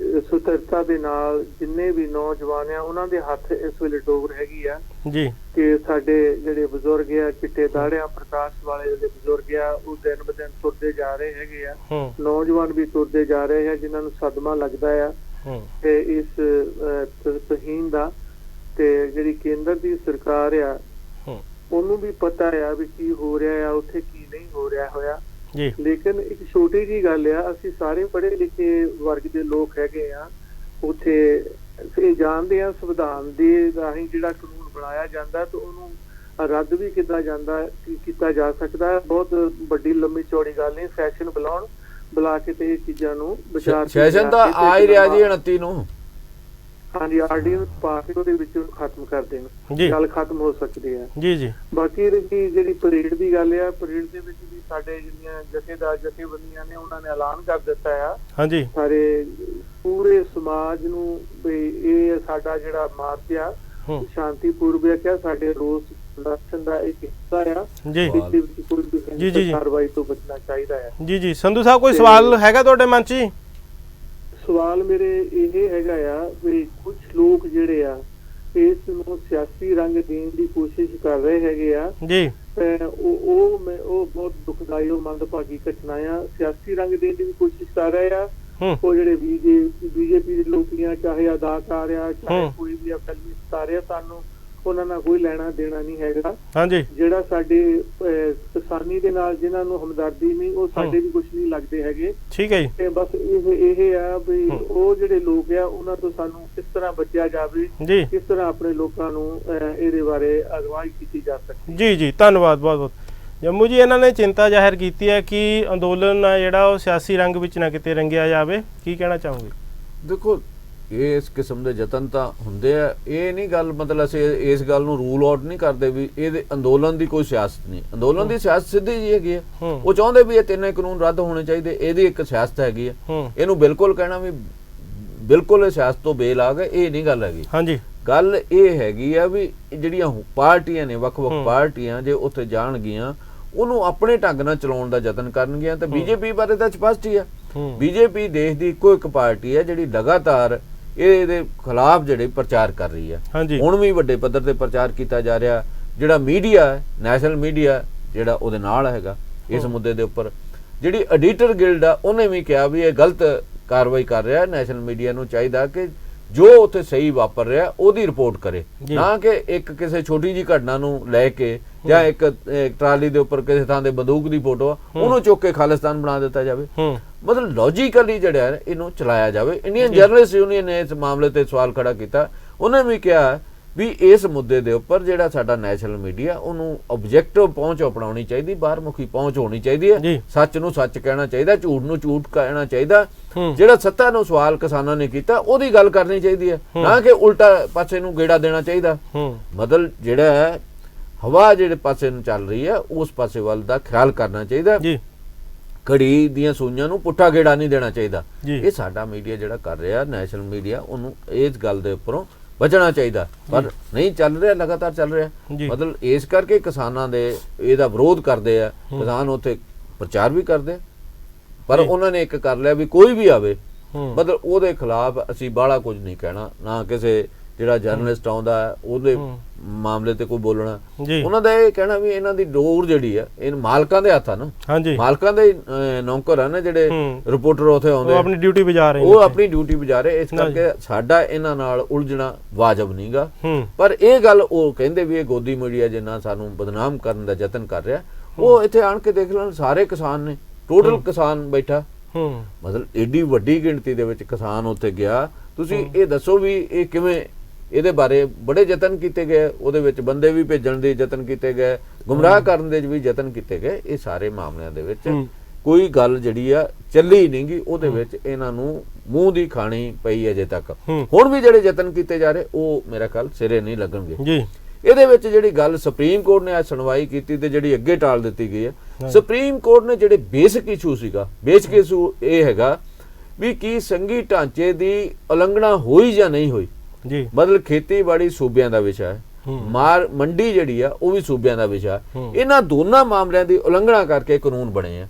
ਸੁਤੰਤਰਤਾ ਦੇ ਨਾਲ ਜਿੰਨੇ ਵੀ ਨੌਜਵਾਨ ਆ ਉਹਨਾਂ ਦੇ ਹੱਥ ਇਸ ਵੇਲੇ ਡੋਰ ਹੈਗੀ ਆ ਜੀ ਕਿ ਸਾਡੇ ਜਿਹੜੇ ਬਜ਼ੁਰਗ ਆ ਚਿੱਟੇ ਦਾੜਿਆਂ ਪ੍ਰਕਾਸ਼ ਵਾਲੇ ਜਿਹੜੇ ਬਜ਼ੁਰਗ ਆ ਉਹ ਦਿਨ ਬ ਦਿਨ ਤੁਰਦੇ ਜਾ ਰਹੇ ਹੈਗੇ ਆ, ਨੌਜਵਾਨ ਵੀ ਤੁਰਦੇ ਜਾ ਰਹੇ ਆ ਜਿਨ੍ਹਾਂ ਨੂੰ ਸਦਮਾ ਲੱਗਦਾ ਆ ਤੇ ਇਸ ਤਹੀਨ ਦਾ। ਤੇ ਜਿਹੜੀ ਕੇਂਦਰ ਦੀ ਸਰਕਾਰ ਆ ਉਹਨੂੰ ਵੀ ਪਤਾ ਆ ਵੀ ਕੀ ਹੋ ਰਿਹਾ ਆ ਉੱਥੇ, ਕੀ ਨਹੀਂ ਹੋ ਰਿਹਾ ਹੋਇਆ। ਲੇਕਿਨ ਇੱਕ ਛੋਟੀ ਜਿਹੀ ਗੱਲ ਆ, ਅਸੀਂ ਸਾਰੇ ਪੜ੍ਹੇ ਲਿਖੇ ਵਰਗ ਦੇ ਲੋਕ ਹੈਗੇ ਆ, ਉੱਥੇ ਇਹ ਜਾਣਦੇ ਆ ਸੰਵਿਧਾਨ ਦੇ ਰਾਹੀਂ ਜਿਹੜਾ ਕਾਨੂੰਨ ਬਣਾਇਆ ਜਾਂਦਾ ਤੇ ਉਹਨੂੰ ਰੱਦ ਵੀ ਕੀਤਾ ਜਾ ਸਕਦਾ ਹੈ। ਬਹੁਤ ਵੱਡੀ ਲੰਮੀ ਚੌੜੀ ਗੱਲ ਨਹੀਂ, ਸੈਸ਼ਨ ਬੁਲਾ ਕੇ ਤੇ ਇਹ ਚੀਜ਼ਾਂ ਨੂੰ ਵਿਚਾਰ ਸੈਸ਼ਨ ਤਾਂ ਆ ਹੀ ਰਿਹਾ ਜੀ 29 ਨੂੰ। ਹਾਂਜੀ, ਆਰਡੀਨੈਂਸ ਪਾ ਕੇ ਉਹਦੇ ਵਿੱਚ ਖਤਮ ਕਰ ਦੇਣ, ਗੱਲ ਖਤਮ ਹੋ ਸਕਦੀ ਹੈ ਜੀ। ਬਾਕੀ ਜਿਹੜੀ ਪਰੇਡ ਦੀ ਗੱਲ ਆ, ਪਰੇਡ ਦੇ ਵਿੱਚ ਵੀ ਸਾਡੇ ਜਿਹੜੀਆਂ ਜਥੇਬੰਦੀਆਂ ਨੇ ਉਹਨਾਂ ਨੇ ਐਲਾਨ ਕਰ ਦਿੱਤਾ ਆ ਹਾਂਜੀ ਸਾਰੇ ਪੂਰੇ ਸਮਾਜ ਨੂੰ ਵੀ ਇਹ ਸਾਡਾ ਜਿਹੜਾ ਮਾਰਚ ਆ ਸ਼ਾਂਤੀਪੂਰਵਕ ਆ, ਸਾਡੇ ਰੋਸ ਪ੍ਰਦਰਸ਼ਨ ਦਾ ਇੱਕ ਹਿੱਸਾ ਆ ਜੀ। ਕੋਈ ਵੀ ਕਾਰਵਾਈ ਤੋਂ ਬਚਣਾ ਚਾਹੀਦਾ ਹੈ। ਜੀ ਸੰਧੂ ਸਾਹਿਬ, ਕੋਈ ਸਵਾਲ ਹੈਗਾ ਤੁਹਾਡੇ ਮਨ 'ਚ? ਸਵਾਲ ਮੇਰੇ ਇਹ ਹੈਗਾ ਆ ਵੀ ਕੁਝ ਲੋਕ ਜਿਹੜੇ ਆ ਇਸ ਨੂੰ ਸਿਆਸੀ ਰੰਗ ਦੇਣ ਦੀ ਕੋਸ਼ਿਸ਼ ਕਰ ਰਹੇ ਹੈਗੇ ਆ ਜੀ। ਉਹ ਬਹੁਤ ਦੁਖਦਾਈ ਉਹ ਮੰਦਭਾਗੀ ਘਟਨਾ ਆ। ਸਿਆਸੀ ਰੰਗ ਦੇਣ ਦੀ ਵੀ ਕੋਸ਼ਿਸ਼ ਕਰ ਰਹੇ ਆ ਉਹ ਜਿਹੜੇ ਬੀਜੇਪੀ ਦੇ ਲੋਕ ਆ, ਚਾਹੇ ਅਦਾਕਾਰ ਆ, ਚਾਹੇ ਕੋਈ ਵੀ ਫਿਲਮੀ ਸਿਤਾਰੇ ਆ, ਸਾਨੂੰ ਉਹਨਾਂ ਨਾਲ ਕੋਈ ਲੈਣਾ ਦੇਣਾ ਨਹੀਂ ਹੈਗਾ। ਹਾਂਜੀ, ਜਿਹੜਾ ਸਾਡੇ ਕਿਸਾਨੀ ਦੇ ਨਾਲ ਜਿਨ੍ਹਾਂ ਨੂੰ ਹਮਦਰਦੀ ਨਹੀਂ ਉਹ ਸਾਡੇ ਵੀ ਕੁਝ ਨਹੀਂ ਲੱਗਦੇ ਹੈਗੇ। ਠੀਕ ਹੈ ਜੀ। ਤੇ ਬਸ ਇਹ ਆ ਵੀ ਉਹ ਜਿਹੜੇ ਲੋਕ ਆ ਉਹਨਾਂ ਤੋਂ ਸਾਨੂੰ ਕਿਸ ਤਰ੍ਹਾਂ ਬਚਿਆ ਜਾਵੇ, ਕਿਸ ਤਰ੍ਹਾਂ ਆਪਣੇ ਲੋਕਾਂ ਨੂੰ ਇਹਦੇ ਬਾਰੇ ਅਗਵਾਈ ਕੀਤੀ ਜਾ ਸਕਦੀ। ਜੀ ਧੰਨਵਾਦ ਬਹੁਤ ਬਹੁਤ। ਜੰਮੂ ਜੀ, ਇਹਨਾਂ ਨੇ ਚਿੰਤਾ ਜ਼ਾਹਿਰ ਕੀਤੀ ਹੈ ਕਿ ਅੰਦੋਲਨ ਹੈ ਜਿਹੜਾ ਉਹ ਸਿਆਸੀ ਰੰਗ ਵਿੱਚ ਨਾ ਕਿਤੇ ਰੰਗਿਆ ਜਾਵੇ, ਕੀ ਕਹਿਣਾ ਚਾਹੋਗੇ? ਦੇਖੋ, ਇਸ ਕਿਸਮ ਦੇ ਯਤਨ ਤਾਂ ਹੁੰਦੇ ਆ, ਇਹ ਨਹੀਂ ਗੱਲ ਮਤਲਬ ਅਸੀਂ ਇਸ ਗੱਲ ਨੂੰ ਰੂਲ ਆਊਟ ਨਹੀਂ ਕਰਦੇ ਵੀ ਇਹਦੇ ਅੰਦੋਲਨ ਦੀ ਕੋਈ ਸਿਆਸਤ ਨਹੀਂ। ਅੰਦੋਲਨ ਦੀ ਸਿਆਸਤ ਸਿੱਧੀ ਜੀ ਹੈਗੀ ਆ, ਉਹ ਚਾਹੁੰਦੇ ਵੀ ਇਹ ਤਿੰਨੇ ਕਾਨੂੰਨ ਰੱਦ ਹੋਣੇ ਚਾਹੀਦੇ, ਇਹਦੀ ਇੱਕ ਸਿਆਸਤ ਹੈਗੀ ਆ। ਇਹਨੂੰ ਬਿਲਕੁਲ ਕਹਿਣਾ ਵੀ ਬਿਲਕੁਲ ਸਿਆਸਤ ਤੋਂ ਬੇਲ ਆ ਗਏ, ਇਹ ਨਹੀਂ ਗੱਲ ਹੈਗੀ। ਹਾਂਜੀ, ਗੱਲ ਇਹ ਹੈਗੀ ਆ ਵੀ ਜਿਹੜੀਆਂ ਪਾਰਟੀਆਂ ਨੇ, ਵੱਖ-ਵੱਖ ਪਾਰਟੀਆਂ ਜੇ ਉੱਥੇ ਜਾਣਗੀਆਂ ਉਹਨੂੰ ਆਪਣੇ ਢੰਗ ਨਾਲ ਚਲਾਉਣ ਦਾ ਯਤਨ ਕਰਨਗੀਆਂ। ਤਾਂ ਬੀਜੇਪੀ ਬਾਰੇ ਤਾਂ ਸਪਸ਼ਟ ਹੀ ਆ, ਬੀਜੇਪੀ ਦੇਸ਼ ਦੀ ਇੱਕੋ ਇੱਕ ਪਾਰਟੀ ਹੈ ਜਿਹੜੀ ਲਗਾਤਾਰ ਇਹਦੇ ਖਿਲਾਫ ਜਿਹੜੇ ਪ੍ਰਚਾਰ ਕਰ ਰਹੀ ਹੈ। ਹੁਣ ਵੀ ਵੱਡੇ ਪੱਧਰ ਤੇ ਪ੍ਰਚਾਰ ਕੀਤਾ ਜਾ ਰਿਹਾ। ਜਿਹੜਾ ਮੀਡੀਆ ਹੈ, ਨੈਸ਼ਨਲ ਮੀਡੀਆ ਜਿਹੜਾ ਉਹਦੇ ਨਾਲ ਹੈਗਾ ਇਸ ਮੁੱਦੇ ਦੇ ਉੱਪਰ। ਜਿਹੜੀ ਐਡੀਟਰ ਗਿਲਡ ਆ ਉਹਨੇ ਵੀ ਕਿਹਾ ਵੀ ਇਹ ਗਲਤ ਕਾਰਵਾਈ ਕਰ ਰਿਹਾ। ਨੈਸ਼ਨਲ ਮੀਡੀਆ ਨੂੰ ਚਾਹੀਦਾ ਕਿ ਜੋ ਉੱਥੇ ਸਹੀ ਵਾਪਰ ਰਿਹਾ ਉਹਦੀ ਰਿਪੋਰਟ ਕਰੇ, ਨਾ ਕਿ ਇੱਕ ਕਿਸੇ ਛੋਟੀ ਜੀ ਘਟਨਾ ਨੂੰ ਲੈ ਕੇ ਜਾਂ ਇੱਕ ਟਰਾਲੀ ਦੇ ਉੱਪਰ ਕਿਸੇ ਥਾਂ ਦੇ ਬੰਦੂਕ ਦੀ ਫੋਟੋ ਆ ਉਹਨੂੰ ਚੁੱਕ ਕੇ ਖਾਲਿਸਤਾਨ ਬਣਾ ਦਿੱਤਾ ਜਾਵੇ। ਮਤਲਬ ਲੌਜੀਕਲੀ ਜਿਹੜਾ ਇਹਨੂੰ ਚਲਾਇਆ ਜਾਵੇ। ਇੰਡੀਅਨ ਜਰਨਲਿਸਟ ਯੂਨੀਅਨ ਨੇ ਇਸ ਮਾਮਲੇ ਤੇ ਸਵਾਲ ਖੜਾ ਕੀਤਾ। ਉਹਨੇ ਵੀ ਕਿਹਾ ਵੀ ਇਸ ਮੁੱਦੇ ਦੇ ਉੱਪਰ ਜਿਹੜਾ ਸਾਡਾ ਨੈਸ਼ਨਲ ਮੀਡੀਆ ਉਹਨੂੰ ਆਬਜੈਕਟਿਵ ਪਹੁੰਚ ਅਪਣਾਉਣੀ ਚਾਹੀਦੀ, ਬਾਹਰਮੁਖੀ ਪਹੁੰਚ ਹੋਣੀ ਚਾਹੀਦੀ ਹੈ। ਸੱਚ ਨੂੰ ਸੱਚ ਕਹਿਣਾ ਚਾਹੀਦਾ, ਝੂਠ ਨੂੰ ਝੂਠ ਕਹਿਣਾ ਚਾਹੀਦਾ। ਜਿਹੜਾ ਸੱਤਾ ਨੂੰ ਸਵਾਲ ਕਿਸਾਨਾਂ ਨੇ ਕੀਤਾ ਉਹਦੀ ਗੱਲ ਕਰਨੀ ਚਾਹੀਦੀ ਹੈ, ਨਾ ਕਿ ਉਲਟਾ ਪਾਸੇ ਨੂੰ ਗੇੜਾ ਦੇਣਾ ਚਾਹੀਦਾ। ਮਤਲਬ ਜਿਹੜਾ ਹੈ ਹਵਾ ਜਿਹੜੇ ਪਾਸੇ ਨੂੰ ਚੱਲ ਰਹੀ ਹੈ ਉਸ ਪਾਸੇ ਵੱਲ ਦਾ ਖਿਆਲ ਕਰਨਾ ਚਾਹੀਦਾ। ਘੜੀ ਦੀਆਂ ਸੂਈਆਂ ਨੂੰ ਪੁੱਠਾ ਗੇੜਾ ਨਹੀਂ ਦੇਣਾ ਚਾਹੀਦਾ। ਇਹ ਸਾਡਾ ਮੀਡੀਆ ਜਿਹੜਾ ਕਰ ਰਿਹਾ, ਨੈਸ਼ਨਲ ਮੀਡੀਆ, ਉਹਨੂੰ ਇਸ ਗੱਲ ਦੇ ਉੱਪਰੋਂ ਬਚਣਾ ਚਾਹੀਦਾ, ਪਰ ਨਹੀਂ ਚੱਲ ਰਿਹਾ, ਲਗਾਤਾਰ ਚੱਲ ਰਿਹਾ। ਮਤਲਬ ਇਸ ਕਰਕੇ ਕਿਸਾਨਾਂ ਦੇ ਇਹਦਾ ਵਿਰੋਧ ਕਰਦੇ ਆ। ਕਿਸਾਨ ਉੱਥੇ ਪ੍ਰਚਾਰ ਵੀ ਕਰਦੇ, ਪਰ ਉਹਨਾਂ ਨੇ ਇੱਕ ਕਰ ਲਿਆ ਵੀ ਕੋਈ ਵੀ ਆਵੇ ਮਤਲਬ ਉਹਦੇ ਖਿਲਾਫ ਅਸੀਂ ਬਾਹਲਾ ਕੁਝ ਨਹੀਂ ਕਹਿਣਾ, ਨਾ ਕਿਸੇ ਜਿਹੜਾ ਜਰਨਲਿਸਟ ਆਉਂਦਾ ਉਹਦੇ ਮਾਮਲੇ ਤੇ ਕੋਈ ਬੋਲਣਾ। ਉਹਨਾਂ ਦਾ ਇਹ ਕਹਿਣਾ ਵੀ ਇਹਨਾਂ ਦੀ ਡੋਰ ਜਿਹੜੀ ਆ ਇਹ ਮਾਲਕਾਂ ਦੇ ਹੱਥ ਆ ਨਾ, ਮਾਲਕਾਂ ਦੇ ਨੌਕਰ ਆ ਨਾ ਜਿਹੜੇ ਰਿਪੋਰਟਰ ਉੱਥੇ ਆਉਂਦੇ, ਉਹ ਆਪਣੀ ਡਿਊਟੀ ਬਜਾ ਰਹੇ। ਇਸ ਕਰਕੇ ਸਾਡਾ ਇਹਨਾਂ ਨਾਲ ਉਲਝਣਾ ਵਾਜਬ ਨਹੀਂਗਾ। ਪਰ ਇਹ ਗੱਲ ਉਹ ਕਹਿੰਦੇ ਵੀ ਇਹ ਗੋਦੀ ਮੀਡੀਆ ਜਿੰਨਾ ਸਾਨੂੰ ਬਦਨਾਮ ਕਰਨ ਦਾ ਯਤਨ ਕਰ ਰਿਹਾ, ਉਹ ਇੱਥੇ ਆਣ ਕੇ ਦੇਖ ਲੈਣ ਸਾਰੇ ਕਿਸਾਨ ਨੇ, ਟੋਟਲ ਕਿਸਾਨ ਬੈਠਾ। ਮਤਲਬ ਏਡੀ ਵੱਡੀ ਗਿਣਤੀ ਦੇ ਵਿੱਚ ਕਿਸਾਨ ਉੱਥੇ ਗਿਆ। ਤੁਸੀਂ ਇਹ ਦੱਸੋ ਵੀ ਇਹ ਕਿਵੇਂ? ਇਹਦੇ ਬਾਰੇ ਬੜੇ ਯਤਨ ਕੀਤੇ ਗਏ, ਉਹਦੇ ਵਿੱਚ ਬੰਦੇ ਵੀ ਭੇਜਣ ਦੇ ਯਤਨ ਕੀਤੇ ਗਏ, ਗੁੰਮਰਾਹ ਕਰਨ ਦੇ ਵੀ ਯਤਨ ਕੀਤੇ ਗਏ। ਇਹ ਸਾਰੇ ਮਾਮਲਿਆਂ ਦੇ ਵਿੱਚ ਕੋਈ ਗੱਲ ਜਿਹੜੀ ਆ ਚੱਲੀ ਨਹੀਂ ਗੀ। ਉਹਦੇ ਵਿੱਚ ਇਹਨਾਂ ਨੂੰ ਮੂੰਹ ਦੀ ਖਾਣੀ ਪਈ ਅਜੇ ਤੱਕ। ਹੁਣ ਵੀ ਜਿਹੜੇ ਯਤਨ ਕੀਤੇ ਜਾ ਰਹੇ ਉਹ ਮੇਰਾ ਖਿਆਲ ਸਿਰੇ ਨਹੀਂ ਲੱਗਣਗੇ। ਇਹਦੇ ਵਿੱਚ ਜਿਹੜੀ ਗੱਲ ਸੁਪਰੀਮ ਕੋਰਟ ਨੇ ਅੱਜ ਸੁਣਵਾਈ ਕੀਤੀ ਤੇ ਜਿਹੜੀ ਅੱਗੇ ਟਾਲ ਦਿੱਤੀ ਗਈ ਹੈ, ਸੁਪਰੀਮ ਕੋਰਟ ਨੇ ਜਿਹੜੇ ਬੇਸਿਕ ਇਸ਼ੂ ਸੀਗਾ, ਬੇਸਿਕ ਇਸ਼ੂ ਇਹ ਹੈਗਾ ਵੀ ਕੀ ਸੰਘੀ ਢਾਂਚੇ ਦੀ ਉਲੰਘਣਾ ਹੋਈ ਜਾਂ ਨਹੀਂ ਹੋਈ। ਮਤਲਬ ਖੇਤੀਬਾੜੀ ਸੂਬਿਆਂ ਦਾ ਵਿਸ਼ਾ ਹੈ, ਮੰਡੀ ਜਿਹੜੀ ਆ ਉਹ ਵੀ ਸੂਬਿਆਂ ਦਾ ਵਿਸ਼ਾ। ਇਹਨਾਂ ਦੋਨਾਂ ਮਾਮਲਿਆਂ ਦੀ ਉਲੰਘਣਾ ਕਰਕੇ ਕਾਨੂੰਨ ਬਣੇ ਆ।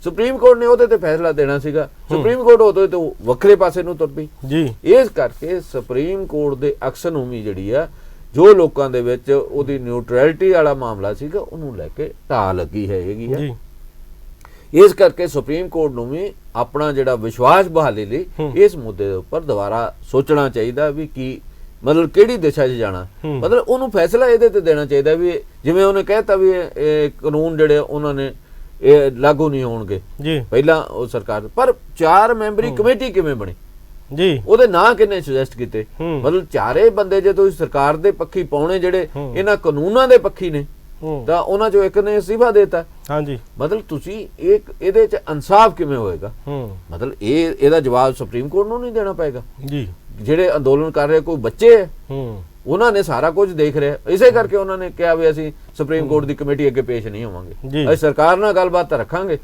ਸੁਪਰੀਮ ਕੋਰਟ ਨੇ ਉਹਦੇ ਤੇ ਫੈਸਲਾ ਦੇਣਾ ਸੀਗਾ, ਸੁਪਰੀਮ ਕੋਰਟ ਉਹਦੇ ਤੋਂ ਵੱਖਰੇ ਪਾਸੇ ਨੂੰ ਤੁਰ ਪਈ। ਇਸ ਕਰਕੇ ਸੁਪਰੀਮ ਕੋਰਟ ਦੇ ਅਕਸਰਨੂਮੀ ਜਿਹੜੀ ਆ, ਜੋ ਲੋਕਾਂ ਦੇ ਵਿੱਚ ਉਹਦੀ ਨਿਊਟਰੈਲਿਟੀ ਵਾਲਾ ਮਾਮਲਾ ਸੀਗਾ, ਉਹਨੂੰ ਲੈ ਕੇ ਢਾਹ ਲੱਗੀ ਹੈਗੀ ਹੈ। ਇਸ ਕਰਕੇ ਸੁਪਰੀਮ ਕੋਰਟ ਨੂੰ ਵੀ ਆਪਣਾ ਜਿਹੜਾ ਵਿਸ਼ਵਾਸ ਬਹਾਲੀ ਲਈ ਇਸ ਮੁੱਦੇ ਦੇ ਉੱਪਰ ਦੁਬਾਰਾ ਸੋਚਣਾ ਚਾਹੀਦਾ ਵੀ ਕੀ ਮਤਲਬ ਕਿਹੜੀ ਦਿਸ਼ਾ 'ਚ ਜਾਣਾ। ਮਤਲਬ ਉਹਨੂੰ ਫੈਸਲਾ ਇਹਦੇ ਤੇ ਦੇਣਾ ਚਾਹੀਦਾ ਵੀ ਜਿਵੇਂ ਉਹਨੇ ਕਹਿਤਾ ਵੀ ਇਹ ਕਾਨੂੰਨ ਜਿਹੜੇ ਉਹਨਾਂ ਨੇ ਇਹ ਲਾਗੂ ਨਹੀਂ ਹੋਣਗੇ ਪਹਿਲਾਂ ਉਹ ਸਰਕਾਰ। ਪਰ 4 ਮੈਂਬਰੀ ਕਮੇਟੀ ਕਿਵੇਂ ਬਣੀ ਉਹਦੇ ਨਾਂ ਕਿੰਨੇ ਸੁਜੈਸਟ ਕੀਤੇ? ਮਤਲਬ ਚਾਰੇ ਬੰਦੇ ਜੇ ਤੁਸੀਂ ਸਰਕਾਰ ਦੇ ਪੱਖੀ ਪਾਉਣੇ ਜਿਹੜੇ ਇਹਨਾਂ ਕਾਨੂੰਨਾਂ ਦੇ ਪੱਖੀ ਨੇ ਤਾਂ ਉਹਨਾਂ ਚੋਂ ਇੱਕ ਨੇ ਅਸਤੀਫਾ ਦੇਤਾ। ਮਤਲਬ ਤੁਸੀਂ ਇਹਦੇ ਚ ਇਨਸਾਫ ਕਿਵੇਂ ਹੋਏਗਾ? ਮਤਲਬ ਇਹਦਾ ਜਵਾਬ ਸੁਪਰੀਮ ਕੋਰਟ ਨੂੰ ਨਹੀਂ ਦੇਣਾ ਪਏਗਾ। ਜਿਹੜੇ ਅੰਦੋਲਨ ਕਰ ਰਹੇ ਕੋਈ ਬੱਚੇ ਹੈ, ਉਹਨਾਂ ਨੇ ਸਾਰਾ ਕੁਝ ਦੇਖ ਰਿਹਾ। ਇਸੇ ਕਰਕੇ ਉਹਨਾਂ ਨੇ ਕਿਹਾ ਵੀ ਅਸੀਂ ਸੁਪਰੀਮ ਕੋਰਟ ਦੀ ਕਮੇਟੀ ਅੱਗੇ ਪੇਸ਼ ਨਹੀਂ ਹੋਵਾਂਗੇ, ਅਸੀਂ ਸਰਕਾਰ ਨਾਲ ਗੱਲਬਾਤ ਤਾਂ ਰੱਖਾਂਗੇ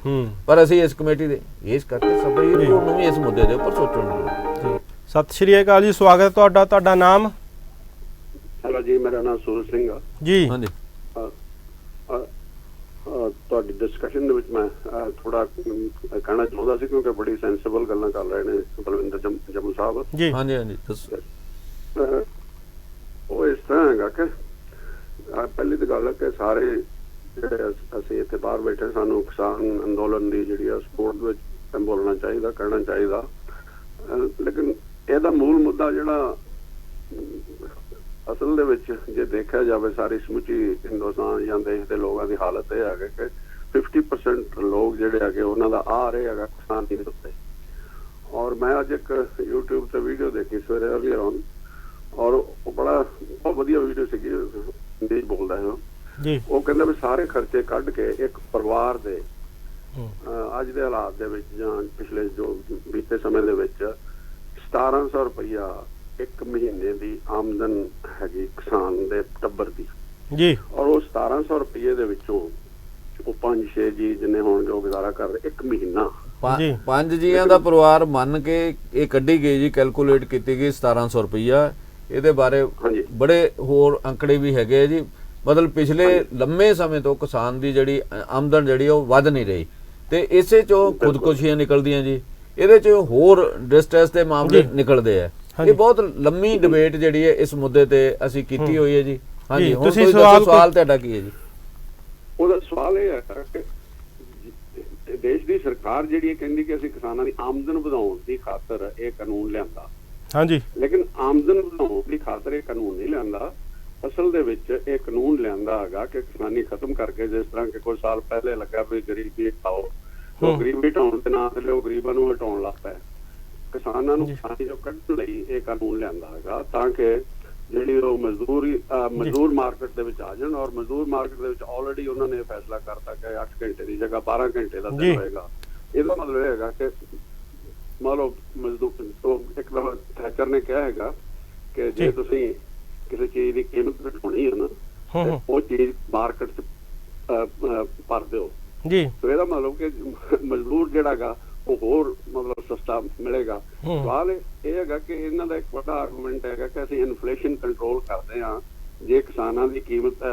ਪਰ ਅਸੀਂ ਇਸ ਕਮੇਟੀ ਦੇ ਇਸ ਕਰਕੇ ਸੁਪਰੀਮ ਕੋਰਟ ਨੂੰ ਵੀ ਇਸ ਮੁੱਦੇ ਦੇ ਉੱਪਰ ਸੋਚਣ। ਸਤਿ ਸ਼੍ਰੀ ਅਕਾਲ ਜੀ, ਸਵਾਗਤ ਹੈ ਤੁਹਾਡਾ। ਤੁਹਾਡਾ ਨਾਮ? ਹੈਲੋ ਜੀ, ਮੇਰਾ ਨਾਮ ਸੂਰਜ ਸਿੰਘ ਆ ਜੀ। ਹਾਂਜੀ, ਤੁਹਾਡੀ ਡਿਸਕਸ਼ਨ ਦੇ ਵਿੱਚ ਮੈਂ ਥੋੜਾ ਕਹਿਣਾ ਚਾਹੁੰਦਾ ਸੀ ਕਿਉਂਕਿ ਬੜੀ ਸੈਂਸਿਬਲ ਗੱਲਾਂ ਕਰ ਰਹੇ ਨੇ ਬਲਵਿੰਦਰ ਜੰਮੂ ਸਾਹਿਬ ਜੀ। ਹਾਂਜੀ ਹਾਂਜੀ, ਉਹ ਇਸ ਤਰ੍ਹਾਂ ਹੈਗਾ ਕਿ ਪਹਿਲੀ ਤਾਂ ਗੱਲ ਹੈ ਕਿ ਸਾਰੇ ਜਿਹੜੇ ਅਸੀਂ ਇੱਥੇ ਬਾਹਰ ਬੈਠੇ ਸਾਨੂੰ ਕਿਸਾਨ ਅੰਦੋਲਨ ਦੀ ਜਿਹੜੀ ਆ ਸਪੋਰਟ ਵਿੱਚ ਬੋਲਣਾ ਚਾਹੀਦਾ, ਕਹਿਣਾ ਚਾਹੀਦਾ। ਲੇਕਿਨ ਇਹਦਾ ਮੂਲ ਮੁੱਦਾ ਜਿਹੜਾ ਅਸਲ ਦੇ ਵਿੱਚ ਜੇ ਦੇਖਿਆ ਜਾਵੇ ਸਾਰੀ ਸਮੁੱਚੀ ਹਿੰਦੁਸਤਾਨ ਜਾਂ ਦੇਸ਼ ਦੇ ਲੋਕਾਂ ਦੀ ਹਾਲਤ ਇਹ ਹੈਗਾ ਕਿ 50% ਲੋਕ ਜਿਹੜੇ ਹੈਗੇ ਉਹਨਾਂ ਦਾ ਆ ਰਹੇ ਹੈਗਾ ਕਿਸਾਨ ਦੇ ਉੱਤੇ। ਔਰ ਮੈਂ ਅੱਜ ਇੱਕ YouTube ਤੇ ਵੀਡੀਓ ਦੇਖੀ ਸਵੇਰੇ ਅਰਲੀ ਔਨ, ਔਰ ਉਹ ਬਹੁਤ ਵਧੀਆ ਵੀਡੀਓ ਸੀਗੀ, ਹਿੰਦੀ ਬੋਲਦਾ ਹੈ ਉਹ ਕਹਿੰਦਾ ਵੀ ਸਾਰੇ ਖਰਚੇ ਕੱਢ ਕੇ ਇੱਕ ਪਰਿਵਾਰ ਦੇ ਅੱਜ ਦੇ ਹਾਲਾਤ ਦੇ ਵਿੱਚ ਜਾਂ ਪਿਛਲੇ ਜੋ ਬੀਤੇ ਸਮੇਂ ਦੇ ਵਿੱਚ 1700 ਰੁਪਇਆ ਇੱਕ ਮਹੀਨੇ ਦੀ ਆਮਦਨ ਹੈਗੀ ਕਿਸਾਨ ਦੇ ਟੱਬਰ ਦੀ ਜੀ। ਔਰ ਉਹ 1700 ਰੁਪਏ ਦੇ ਵਿੱਚੋਂ ਉਹ 5-6 ਜੀ ਜਿੰਨੇ ਹੋਣਗੇ ਉਹ ਗੁਜ਼ਾਰਾ ਕਰਦੇ ਇੱਕ ਮਹੀਨਾ। 5 ਜੀਆਂ ਦਾ ਪਰਿਵਾਰ ਮੰਨ ਕੇ ਇਹ ਕੱਢੀ ਗਈ ਜੀ, ਕੈਲਕੂਲੇਟ ਕੀਤੀ ਗਈ 1700 ਰੁਪਇਆ। ਇਹਦੇ ਬਾਰੇ ਬੜੇ ਹੋਰ ਅੰਕੜੇ ਵੀ ਹੈਗੇ ਜੀ। ਮਤਲਬ ਪਿਛਲੇ ਲੰਮੇ ਸਮੇਂ ਤੋਂ ਕਿਸਾਨ ਦੀ ਜਿਹੜੀ ਆਮਦਨ ਜਿਹੜੀ ਉਹ ਵੱਧ ਨਹੀਂ ਰਹੀ ਤੇ ਇਸੇ ਚੋਂ ਖੁਦਕੁਸ਼ੀਆਂ ਨਿਕਲਦੀਆਂ ਜੀ। ਇਹਦੇ ਚ ਹੋਰ ਡਿਸਟ੍ਰੈਸ ਦੇ ਮਾਮਲੇ ਨਿਕਲਦੇ ਆ। ਇਹ ਬਹੁਤ ਲੰਮੀ ਡਿਬੇਟ ਜਿਹੜੀ ਹੈ ਇਸ ਮੁੱਦੇ ਤੇ ਅਸੀਂ ਕੀਤੀ ਹੋਈ ਹੈ ਜੀ। ਹਾਂਜੀ, ਹੁਣ ਤੁਸੀਂ ਤੁਸੀਂ ਸਵਾਲ ਤੁਹਾਡਾ ਕੀ ਹੈ ਜੀ? ਉਹਦਾ ਸਵਾਲ ਇਹ ਹੈ ਕਿ ਦੇਸ਼ ਦੀ ਸਰਕਾਰ ਜਿਹੜੀ ਕਹਿੰਦੀ ਕਿ ਅਸੀਂ ਕਿਸਾਨਾਂ ਦੀ ਆਮਦਨ ਵਧਾਉਣ ਦੀ ਖਾਤਰ ਇਹ ਕਾਨੂੰਨ ਲਿਆਂਦਾ। ਹਾਂਜੀ, ਲੇਕਿਨ ਆਮਦਨ ਵਧਾਉਣ ਦੀ ਖਾਤਰ ਇਹ ਕਾਨੂੰਨ ਨਹੀਂ ਲਿਆਂਦਾ। ਅਸਲ ਦੇ ਵਿੱਚ ਇਹ ਕਾਨੂੰਨ ਲਿਆਂਦਾ ਹੈਗਾ ਕਿ ਕਿਸਾਨੀ ਖਤਮ ਕਰਕੇ, ਜਿਸ ਤਰ੍ਹਾਂ ਕਿ ਕੁਝ ਸਾਲ ਪਹਿਲੇ ਲੱਗਾ ਵੀ ਗਰੀਬੀ ਹਟਾਓ, ਉਹ ਗਰੀਬੀ ਹਟਾਉਣ ਦੇ ਨਾਂ ਤੇ ਉਹ ਗਰੀਬਾਂ ਨੂੰ ਹਟਾਉਣ ਲੱਗ ਪਏ। ਕਿਸਾਨਾਂ ਨੂੰ ਕਿਸਾਨੀ ਚੋਂ ਕੱਢਣ ਲਈ ਇਹ ਕਾਨੂੰਨ ਲਿਆਂਦਾ ਹੈਗਾ ਤਾਂ ਕਿ ਜਿਹੜੀ ਉਹ ਮਜ਼ਦੂਰ ਮਾਰਕੀਟ ਦੇ ਵਿੱਚ ਆ ਜਾਣ। ਔਰ ਮਜ਼ਦੂਰ ਮਾਰਕੀਟ ਦੇ ਵਿੱਚ ਆਲਰੇਡੀ ਉਹਨਾਂ ਨੇ ਫੈਸਲਾ ਕਰਤਾ ਕਿ 8 ਘੰਟੇ ਦੀ ਜਗ੍ਹਾ 12 ਘੰਟੇ ਦਾ ਦਿਨ ਹੋਏਗਾ। ਇਹਦਾ ਮਤਲਬ ਇਹ ਹੈਗਾ ਕਿ ਮੰਨ ਲਓ ਮਜ਼ਦੂਰ ਇੱਕ ਦਫਾ ਥੈਚਰ ਨੇ ਕਿਹਾ ਹੈਗਾ ਕਿ ਜੇ ਤੁਸੀਂ ਕਿਸੇ ਚੀਜ਼ ਦੀ ਕੀਮਤ ਘਟਾਉਣੀ ਹੈ ਨਾ, ਉਹ ਚੀਜ਼ ਮਾਰਕੀਟ 'ਚ ਭਰ ਦਿਓ ਜੀ। ਤੇ ਇਹਦਾ ਮਤਲਬ ਕਿ ਮਜ਼ਦੂਰ ਜਿਹੜਾ ਗਾ ਉਹ ਹੋਰ ਮਤਲਬ ਸਸਤਾ ਮਿਲੇਗਾ। ਸਵਾਲ ਇਹ ਹੈਗਾ ਕਿ ਇਹਨਾਂ ਦਾ ਇੱਕ ਵੱਡਾ ਆਰਗੂਮੈਂਟ ਹੈਗਾ ਕਿ ਅਸੀਂ ਇਨਫਲੇਸ਼ਨ ਕੰਟਰੋਲ ਕਰਦੇ ਹਾਂ। ਜੇ ਕਿਸਾਨਾਂ ਦੀ ਕੀਮਤ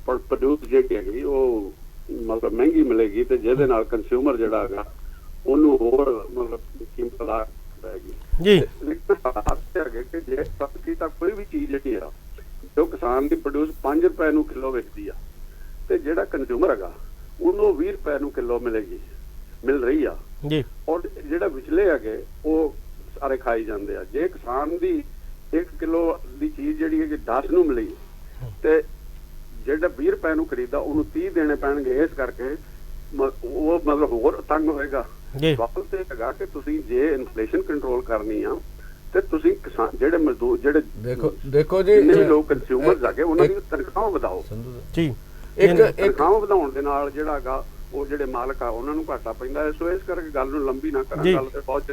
ਪ੍ਰੋਡਿਊਸ ਜਿਹੜੀ ਹੈਗੀ ਉਹ ਮਤਲਬ ਮਹਿੰਗੀ ਮਿਲੇਗੀ ਤੇ ਜਿਹਦੇ ਨਾਲ ਕੰਜ਼ਿਊਮਰ ਜਿਹੜਾ ਹੈਗਾ ਉਹਨੂੰ ਹੋਰ ਮਤਲਬ ਕੀਮਤ ਲਾ ਪੈਗੀ ਜੀ। ਹੈਗੇ ਕਿ ਜੇ ਸਬਸਿਡੀ ਤਾਂ ਕੋਈ ਵੀ ਚੀਜ਼ ਜਿਹੜੀ ਆ ਜੋ ਕਿਸਾਨ ਦੀ ਪ੍ਰੋਡਿਊਸ 5 ਰੁਪਏ ਨੂੰ ਕਿਲੋ ਵਿਕਦੀ ਆ ਤੇ ਜਿਹੜਾ ਕੰਜ਼ਿਊਮਰ ਹੈਗਾ ਉਹਨੂੰ 20 ਰੁਪਏ ਨੂੰ ਕਿਲੋ ਮਿਲ ਰਹੀ ਆ ਜੀ। ਔਰ ਜਿਹੜਾ ਵਿਚਲੇ ਹੈਗੇ ਉਹ ਸਾਰੇ ਖਾਈ ਜਾਂਦੇ ਆ। ਜੇ ਕਿਸਾਨ ਦੀ 1 ਕਿਲੋ ਦੀ ਚੀਜ਼ ਜਿਹੜੀ ਹੈ 10 ਨੂੰ ਮਿਲੀ ਤੇ ਜਿਹੜਾ 20 ਰੁਪਏ ਨੂੰ ਖਰੀਦਾ ਉਹਨੂੰ 30 ਦੇਣੇ ਪੈਣਗੇ। ਇਸ ਕਰਕੇ ਉਹ ਮਤਲਬ ਹੋਰ ਤੰਗ ਹੋਏਗਾ। ਸਵਾਲ ਤੇ ਹੈਗਾ ਕਿ ਤੁਸੀਂ ਜੇ ਇਨਫਲੇਸ਼ਨ ਕੰਟਰੋਲ ਕਰਨੀ ਆ ਤੇ ਤੁਸੀਂ ਕਿਸਾਨ ਜਿਹੜੇ ਮਜ਼ਦੂਰ ਜਿਹੜੇ ਦੇਖੋ ਜੀ ਲੋਕ ਕੰਜ਼ਿਊਮਰਸ ਹੈਗੇ ਉਹਨਾਂ ਦੀ ਤਨਖਾਹਾਂ ਵਧਾਓ ਜੀ। ਤਨਖਾਹਾਂ ਵਧਾਉਣ ਦੇ ਨਾਲ ਜਿਹੜਾ ਹੈਗਾ ਉਹ ਜਿਹੜੇ ਮਾਲਕ ਆ ਉਹਨਾਂ ਨੂੰ ਘਾਟਾ ਪੈਂਦਾ ਹੈ। ਸੋ ਇਸ ਕਰਕੇ ਗੱਲ ਨੂੰ ਲੰਬੀ ਨਾ ਕਰਾਂ। ਗੱਲ ਤੇ ਬਹੁਤ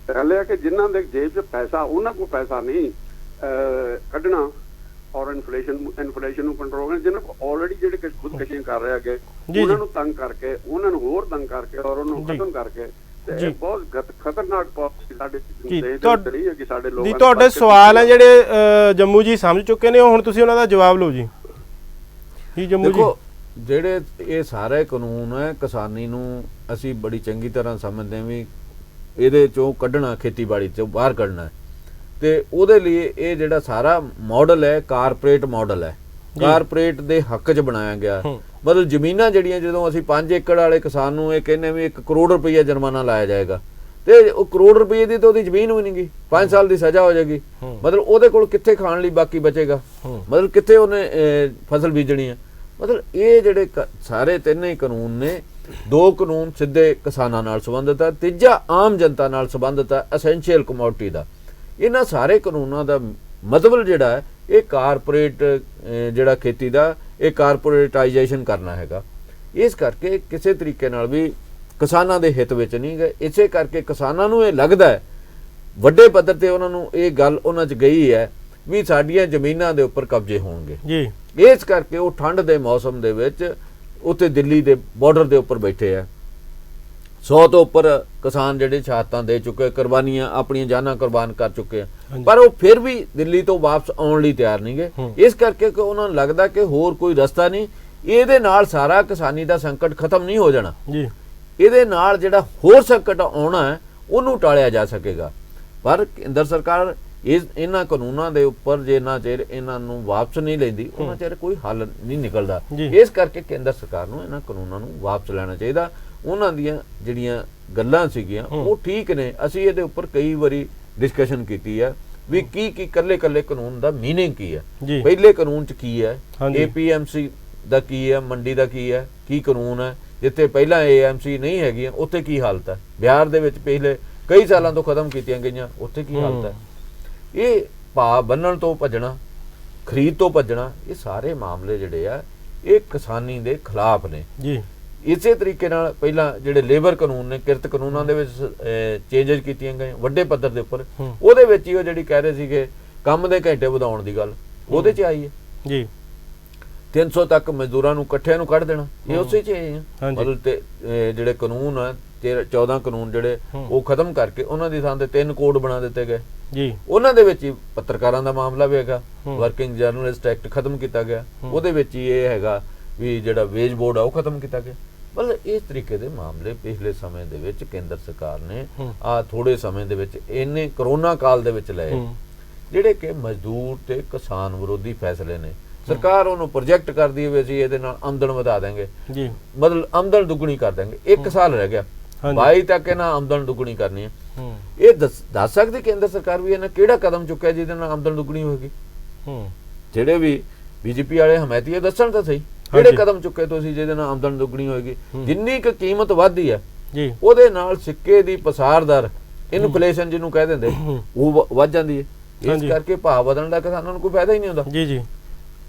ਗੱਲ ਹੈ ਕਿ ਜਿਨ੍ਹਾਂ ਦੇ ਜੇਬ 'ਚ ਪੈਸਾ, ਉਹਨਾਂ ਕੋਲ ਪੈਸਾ ਨਹੀਂ ਕੱਢਣਾ ਔਰ ਇਨਫਲੇਸ਼ਨ ਨੂੰ ਕੰਟਰੋਲ ਕਰਨਾ। ਜਿਹਨਾਂ ਕੋਲ ਆਲਰੇਡੀ ਜਿਹੜੇ ਖੁਦਕਸ਼ੀਆਂ ਕਰ ਰਹੇ ਹੈਗੇ ਉਹਨਾਂ ਨੂੰ ਤੰਗ ਕਰਕੇ, ਉਹਨਾਂ ਨੂੰ ਹੋਰ ਤੰਗ ਕਰਕੇ ਔਰ ਉਹਨੂੰ ਖਤਮ ਕਰਕੇ ਤੇ ਇਹ ਬਹੁਤ ਖਤਰਨਾਕ ਪਾਲਿਸੀ ਸਾਡੇ ਦੇਸ਼ ਹੈ ਕਿ ਸਾਡੇ ਲੋਕਾਂ ਜੀ। ਤੁਹਾਡੇ ਸਵਾਲ ਹੈ ਜਿਹੜੇ ਜੰਮੂ ਜੀ ਸਮਝ ਚੁੱਕੇ ਨੇ, ਹੁਣ ਤੁਸੀਂ ਉਹਨਾਂ ਦਾ ਜਵਾਬ ਲਓ ਜੀ। ਜੀ ਜੰਮੂ ਜੀ, ਜਿਹੜੇ ਇਹ ਸਾਰੇ ਕਾਨੂੰਨ ਹੈ ਕਿਸਾਨੀ ਨੂੰ ਅਸੀਂ ਬੜੀ ਚੰਗੀ ਤਰ੍ਹਾਂ ਸਮਝਦੇ ਹਾਂ ਵੀ ਇਹਦੇ ਚੋਂ ਕੱਢਣਾ, ਖੇਤੀਬਾੜੀ ਚੋਂ ਬਾਹਰ ਕੱਢਣਾ ਤੇ ਉਹਦੇ ਲਈ ਇਹ ਜਿਹੜਾ ਸਾਰਾ ਮਾਡਲ ਹੈ ਕਾਰਪੋਰੇਟ ਮਾਡਲ ਹੈ। ਕਾਰਪੋਰੇਟ ਦੇ ਹੱਕ 'ਚ ਬਣਾਇਆ ਗਿਆ। ਮਤਲਬ ਜ਼ਮੀਨਾਂ ਜਿਹੜੀਆਂ ਜਦੋਂ ਅਸੀਂ 5 ਏਕੜ ਵਾਲੇ ਕਿਸਾਨ ਨੂੰ ਇਹ ਕਹਿੰਦੇ ਵੀ 1 ਕਰੋੜ ਰੁਪਈਆ ਜੁਰਮਾਨਾ ਲਾਇਆ ਜਾਏਗਾ ਤੇ ਉਹ ਕਰੋੜ ਰੁਪਏ ਦੀ ਤਾਂ ਉਹਦੀ ਜ਼ਮੀਨ ਵੀ ਨਹੀਂ ਗਈ, 5 ਸਾਲ ਦੀ ਸਜ਼ਾ ਹੋ ਜਾਏਗੀ। ਮਤਲਬ ਉਹਦੇ ਕੋਲ ਕਿੱਥੇ ਖਾਣ ਲਈ ਬਾਕੀ ਬਚੇਗਾ? ਮਤਲਬ ਕਿੱਥੇ ਉਹਨੇ ਫਸਲ ਬੀਜਣੀ ਹੈ? ਮਤਲਬ ਇਹ ਜਿਹੜੇ ਸਾਰੇ ਤਿੰਨੇ ਹੀ ਕਾਨੂੰਨ ਨੇ, 2 ਕਾਨੂੰਨ ਸਿੱਧੇ ਕਿਸਾਨਾਂ ਨਾਲ ਸੰਬੰਧਿਤ ਹੈ, ਤੀਜਾ ਆਮ ਜਨਤਾ ਨਾਲ ਸੰਬੰਧਿਤ ਹੈ ਐਸੈਂਸ਼ੀਅਲ ਕਮੋਡਿਟੀ ਦਾ। ਇਹਨਾਂ ਸਾਰੇ ਕਾਨੂੰਨਾਂ ਦਾ ਮਤਲਬ ਜਿਹੜਾ ਹੈ ਇਹ ਕਾਰਪੋਰੇਟ ਜਿਹੜਾ ਖੇਤੀ ਦਾ ਇਹ ਕਾਰਪੋਰੇਟਾਈਜੇਸ਼ਨ ਕਰਨਾ ਹੈਗਾ। ਇਸ ਕਰਕੇ ਕਿਸੇ ਤਰੀਕੇ ਨਾਲ ਵੀ ਕਿਸਾਨਾਂ ਦੇ ਹਿੱਤ ਵਿੱਚ ਨਹੀਂ ਗਏ। ਇਸੇ ਕਰਕੇ ਕਿਸਾਨਾਂ ਨੂੰ ਇਹ ਲੱਗਦਾ ਹੈ ਵੱਡੇ ਪੱਧਰ ਤੇ ਉਹਨਾਂ ਨੂੰ ਇਹ ਗੱਲ ਉਹਨਾਂ 'ਚ ਗਈ ਹੈ ਵੀ ਸਾਡੀਆਂ ਜ਼ਮੀਨਾਂ ਦੇ ਉੱਪਰ ਕਬਜ਼ੇ ਹੋਣਗੇ ਜੀ। ਇਸ ਕਰਕੇ ਉਹ ਠੰਡ ਦੇ ਮੌਸਮ ਦੇ ਵਿੱਚ ਉੱਥੇ ਦਿੱਲੀ ਦੇ ਬਾਰਡਰ ਦੇ ਉੱਪਰ ਬੈਠੇ ਆ। 100 ਤੋਂ ਉੱਪਰ ਕਿਸਾਨ ਜਿਹੜੇ ਸ਼ਹਾਦਤਾਂ ਦੇ ਚੁੱਕੇ, ਕੁਰਬਾਨੀਆਂ ਆਪਣੀਆਂ ਜਾਨਾਂ ਕੁਰਬਾਨ ਕਰ ਚੁੱਕੇ ਆ, ਪਰ ਉਹ ਫਿਰ ਵੀ ਦਿੱਲੀ ਤੋਂ ਵਾਪਸ ਆਉਣ ਲਈ ਤਿਆਰ ਨਹੀਂ ਗਏ। ਇਸ ਕਰਕੇ ਕਿ ਉਹਨਾਂ ਨੂੰ ਲੱਗਦਾ ਕਿ ਹੋਰ ਕੋਈ ਰਸਤਾ ਨਹੀਂ, ਇਹਦੇ ਨਾਲ ਸਾਰਾ ਕਿਸਾਨੀ ਦਾ ਸੰਕਟ ਖਤਮ ਨਹੀਂ ਹੋ ਜਾਣਾ ਜੀ। ਇਹਦੇ ਨਾਲ ਜਿਹੜਾ ਹੋਰ ਸੰਕਟ ਆਉਣਾ ਹੈ ਉਹਨੂੰ ਟਾਲਿਆ ਜਾ ਸਕੇਗਾ। ਪਰ ਕੇਂਦਰ ਸਰਕਾਰ ਇਹਨਾਂ ਕਾਨੂੰਨਾਂ ਦੇ ਉੱਪਰ ਜਿੰਨਾ ਚਿਰ ਇਹਨਾਂ ਨੂੰ ਵਾਪਸ ਨਹੀਂ ਲੈਂਦੀ ਉਹਨਾਂ ਚਿਰ ਕੋਈ ਹੱਲ ਨਹੀਂ ਨਿਕਲਦਾ। ਇਸ ਕਰਕੇ ਕੇਂਦਰ ਸਰਕਾਰ ਨੂੰ ਇਹਨਾਂ ਕਾਨੂੰਨਾਂ ਨੂੰ ਵਾਪਸ ਲੈਣਾ ਚਾਹੀਦਾ। ਉਹਨਾਂ ਦੀਆਂ ਜਿਹੜੀਆਂ ਗੱਲਾਂ ਸੀਗੀਆਂ ਉਹ ਠੀਕ ਨੇ। ਅਸੀਂ ਇਹਦੇ ਉੱਪਰ ਕਈ ਵਾਰੀ ਡਿਸਕਸ਼ਨ ਕੀਤੀ ਹੈ ਵੀ ਕੀ ਕੱਲੇ ਕਾਨੂੰਨ ਦਾ ਮੀਨਿੰਗ ਕੀ ਹੈ, ਪਹਿਲੇ ਕਾਨੂੰਨ 'ਚ ਕੀ ਹੈ, APMC ਦਾ ਕੀ ਹੈ, ਮੰਡੀ ਦਾ ਕੀ ਹੈ, ਕੀ ਕਾਨੂੰਨ ਹੈ। ਜਿੱਥੇ ਪਹਿਲਾਂ AMC ਨਹੀਂ ਹੈਗੀਆਂ ਉੱਥੇ ਕੀ ਹਾਲਤ ਹੈ। ਬਿਹਾਰ ਦੇ ਵਿੱਚ ਪਿਛਲੇ ਕਈ ਸਾਲਾਂ ਤੋਂ ਖਤਮ ਕੀਤੀਆਂ ਗਈਆਂ, ਉੱਥੇ ਕੀ ਹਾਲਤ ਹੈ। ਇਹ ਭਾਅ ਬੰਨਣ ਤੋਂ ਭੱਜਣਾ, ਖਰੀਦ ਤੋਂ ਭੱਜਣਾ, ਇਹ ਸਾਰੇ ਮਾਮਲੇ ਜਿਹੜੇ ਆ ਇਹ ਕਿਸਾਨੀ ਦੇ ਖਿਲਾਫ ਨੇ ਜੀ। ਇਸੇ ਤਰੀਕੇ ਨਾਲ ਪਹਿਲਾਂ ਜਿਹੜੇ ਲੇਬਰ ਕਾਨੂੰਨ ਨੇ, ਕਿਰਤ ਕਾਨੂੰਨਾਂ ਦੇ ਵਿੱਚ ਚੇਂਜਸ ਕੀਤੀਆਂ ਗਈਆਂ ਵੱਡੇ ਪੱਧਰ ਦੇ ਉੱਪਰ, ਉਹਦੇ ਵਿੱਚ ਹੀ ਉਹ ਜਿਹੜੀ ਕਹਿ ਰਹੇ ਸੀਗੇ ਕੰਮ ਦੇ ਘੰਟੇ ਵਧਾਉਣ ਦੀ ਗੱਲ ਉਹਦੇ 'ਚ ਆਈ ਹੈ ਜੀ। 300 ਤੱਕ ਮਜ਼ਦੂਰਾਂ ਨੂੰ ਇਕੱਠਿਆਂ ਨੂੰ ਕੱਢ ਦੇਣਾ, ਇਹ ਉਸੇ 'ਚ ਆਏ ਆ। ਮਤਲਬ ਤੇ ਜਿਹੜੇ ਕਾਨੂੰਨ ਆ 14 ਕਾਨੂੰਨ ਜਿਹੜੇ ਉਹ ਖਤਮ ਕਰਕੇ ਉਹਨਾਂ ਦੀ ਥਾਂ ਤੇ 3 ਕੋਡ ਬਣਾ ਦਿੱਤੇ ਗਏ ਜੀ। ਉਹਨਾਂ ਦੇ ਵਿੱਚ ਹੀ ਪੱਤਰਕਾਰਾਂ ਦਾ ਮਾਮਲਾ ਵੀ ਹੈਗਾ, ਵਰਕਿੰਗ ਜਰਨਲਿਸਟ ਐਕਟ ਖਤਮ ਕੀਤਾ ਗਿਆ, ਉਹਦੇ ਵਿੱਚ ਹੀ ਇਹ ਹੈਗਾ ਵੀ ਜਿਹੜਾ ਵੇਜ ਬੋਰਡ ਆ ਉਹ ਖਤਮ ਕੀਤਾ ਗਿਆ। ਮਤਲਬ ਇਸ ਤਰੀਕੇ ਦੇ ਮਾਮਲੇ ਪਿਛਲੇ ਸਮੇਂ ਦੇ ਵਿੱਚ ਕੇਂਦਰ ਸਰਕਾਰ ਨੇ ਆ ਥੋੜੇ ਸਮੇਂ ਦੇ ਵਿੱਚ ਇੰਨੇ ਕਰੋਨਾ ਕਾਲ ਦੇ ਵਿੱਚ ਲਏ ਜਿਹੜੇ ਕਿ ਮਜ਼ਦੂਰ ਤੇ ਕਿਸਾਨ ਵਿਰੋਧੀ ਫੈਸਲੇ ਨੇ। ਸਰਕਾਰ ਉਹਨੂੰ ਪ੍ਰੋਜੈਕਟ ਕਰਦੀ ਹੈ ਵੀ ਅਸੀਂ ਇਹਦੇ ਨਾਲ ਆਮਦਨ ਵਧਾ ਦੇਂਗੇ ਜੀ, ਮਤਲਬ ਆਮਦਨ ਦੁੱਗਣੀ ਕਰ ਦੇਂਗੇ। 1 ਸਾਲ ਰਹਿ ਗਿਆ 22 ਤੱਕ ਇਹਨਾਂ ਆਮਦਨ ਦੁੱਗਣੀ ਕਰਨੀ ਹੈ। ਇਹ ਦੱਸ ਸਕਦੀ ਕੇਂਦਰ ਸਰਕਾਰ ਵੀ ਇਹਨਾਂ ਕਿਹੜਾ ਕਦਮ ਚੁੱਕਿਆ ਜਿਹਦੇ ਨਾਲ ਆਮਦਨ ਦੁੱਗਣੀ ਹੋਏਗੀ? ਜਿਹੜੇ ਵੀ ਬੀਜੇਪੀ ਵਾਲੇ ਹਮਾਇਤੀ ਦੱਸਣ ਤਾਂ ਸਹੀ ਕਿਹੜੇ ਕਦਮ ਚੁੱਕੇ ਤੁਸੀਂ ਜਿਹਦੇ ਨਾਲ ਆਮਦਨ ਦੁੱਗਣੀ ਹੋਏਗੀ। ਜਿੰਨੀ ਕੁ ਕੀਮਤ ਵੱਧਦੀ ਹੈ ਜੀ ਉਹਦੇ ਨਾਲ ਸਿੱਕੇ ਦੀ ਪਸਾਰ ਦਰ ਇਨਫਲੇਸ਼ਨ ਜਿਹਨੂੰ ਕਹਿ ਦਿੰਦੇ ਉਹ ਵੱਧ ਜਾਂਦੀ ਹੈ। ਇਸ ਕਰਕੇ ਭਾਅ ਵਧਣ ਦਾ ਕਿਸਾਨਾਂ ਨੂੰ ਕੋਈ ਫਾਇਦਾ ਹੀ ਨਹੀਂ ਹੁੰਦਾ ਜੀ।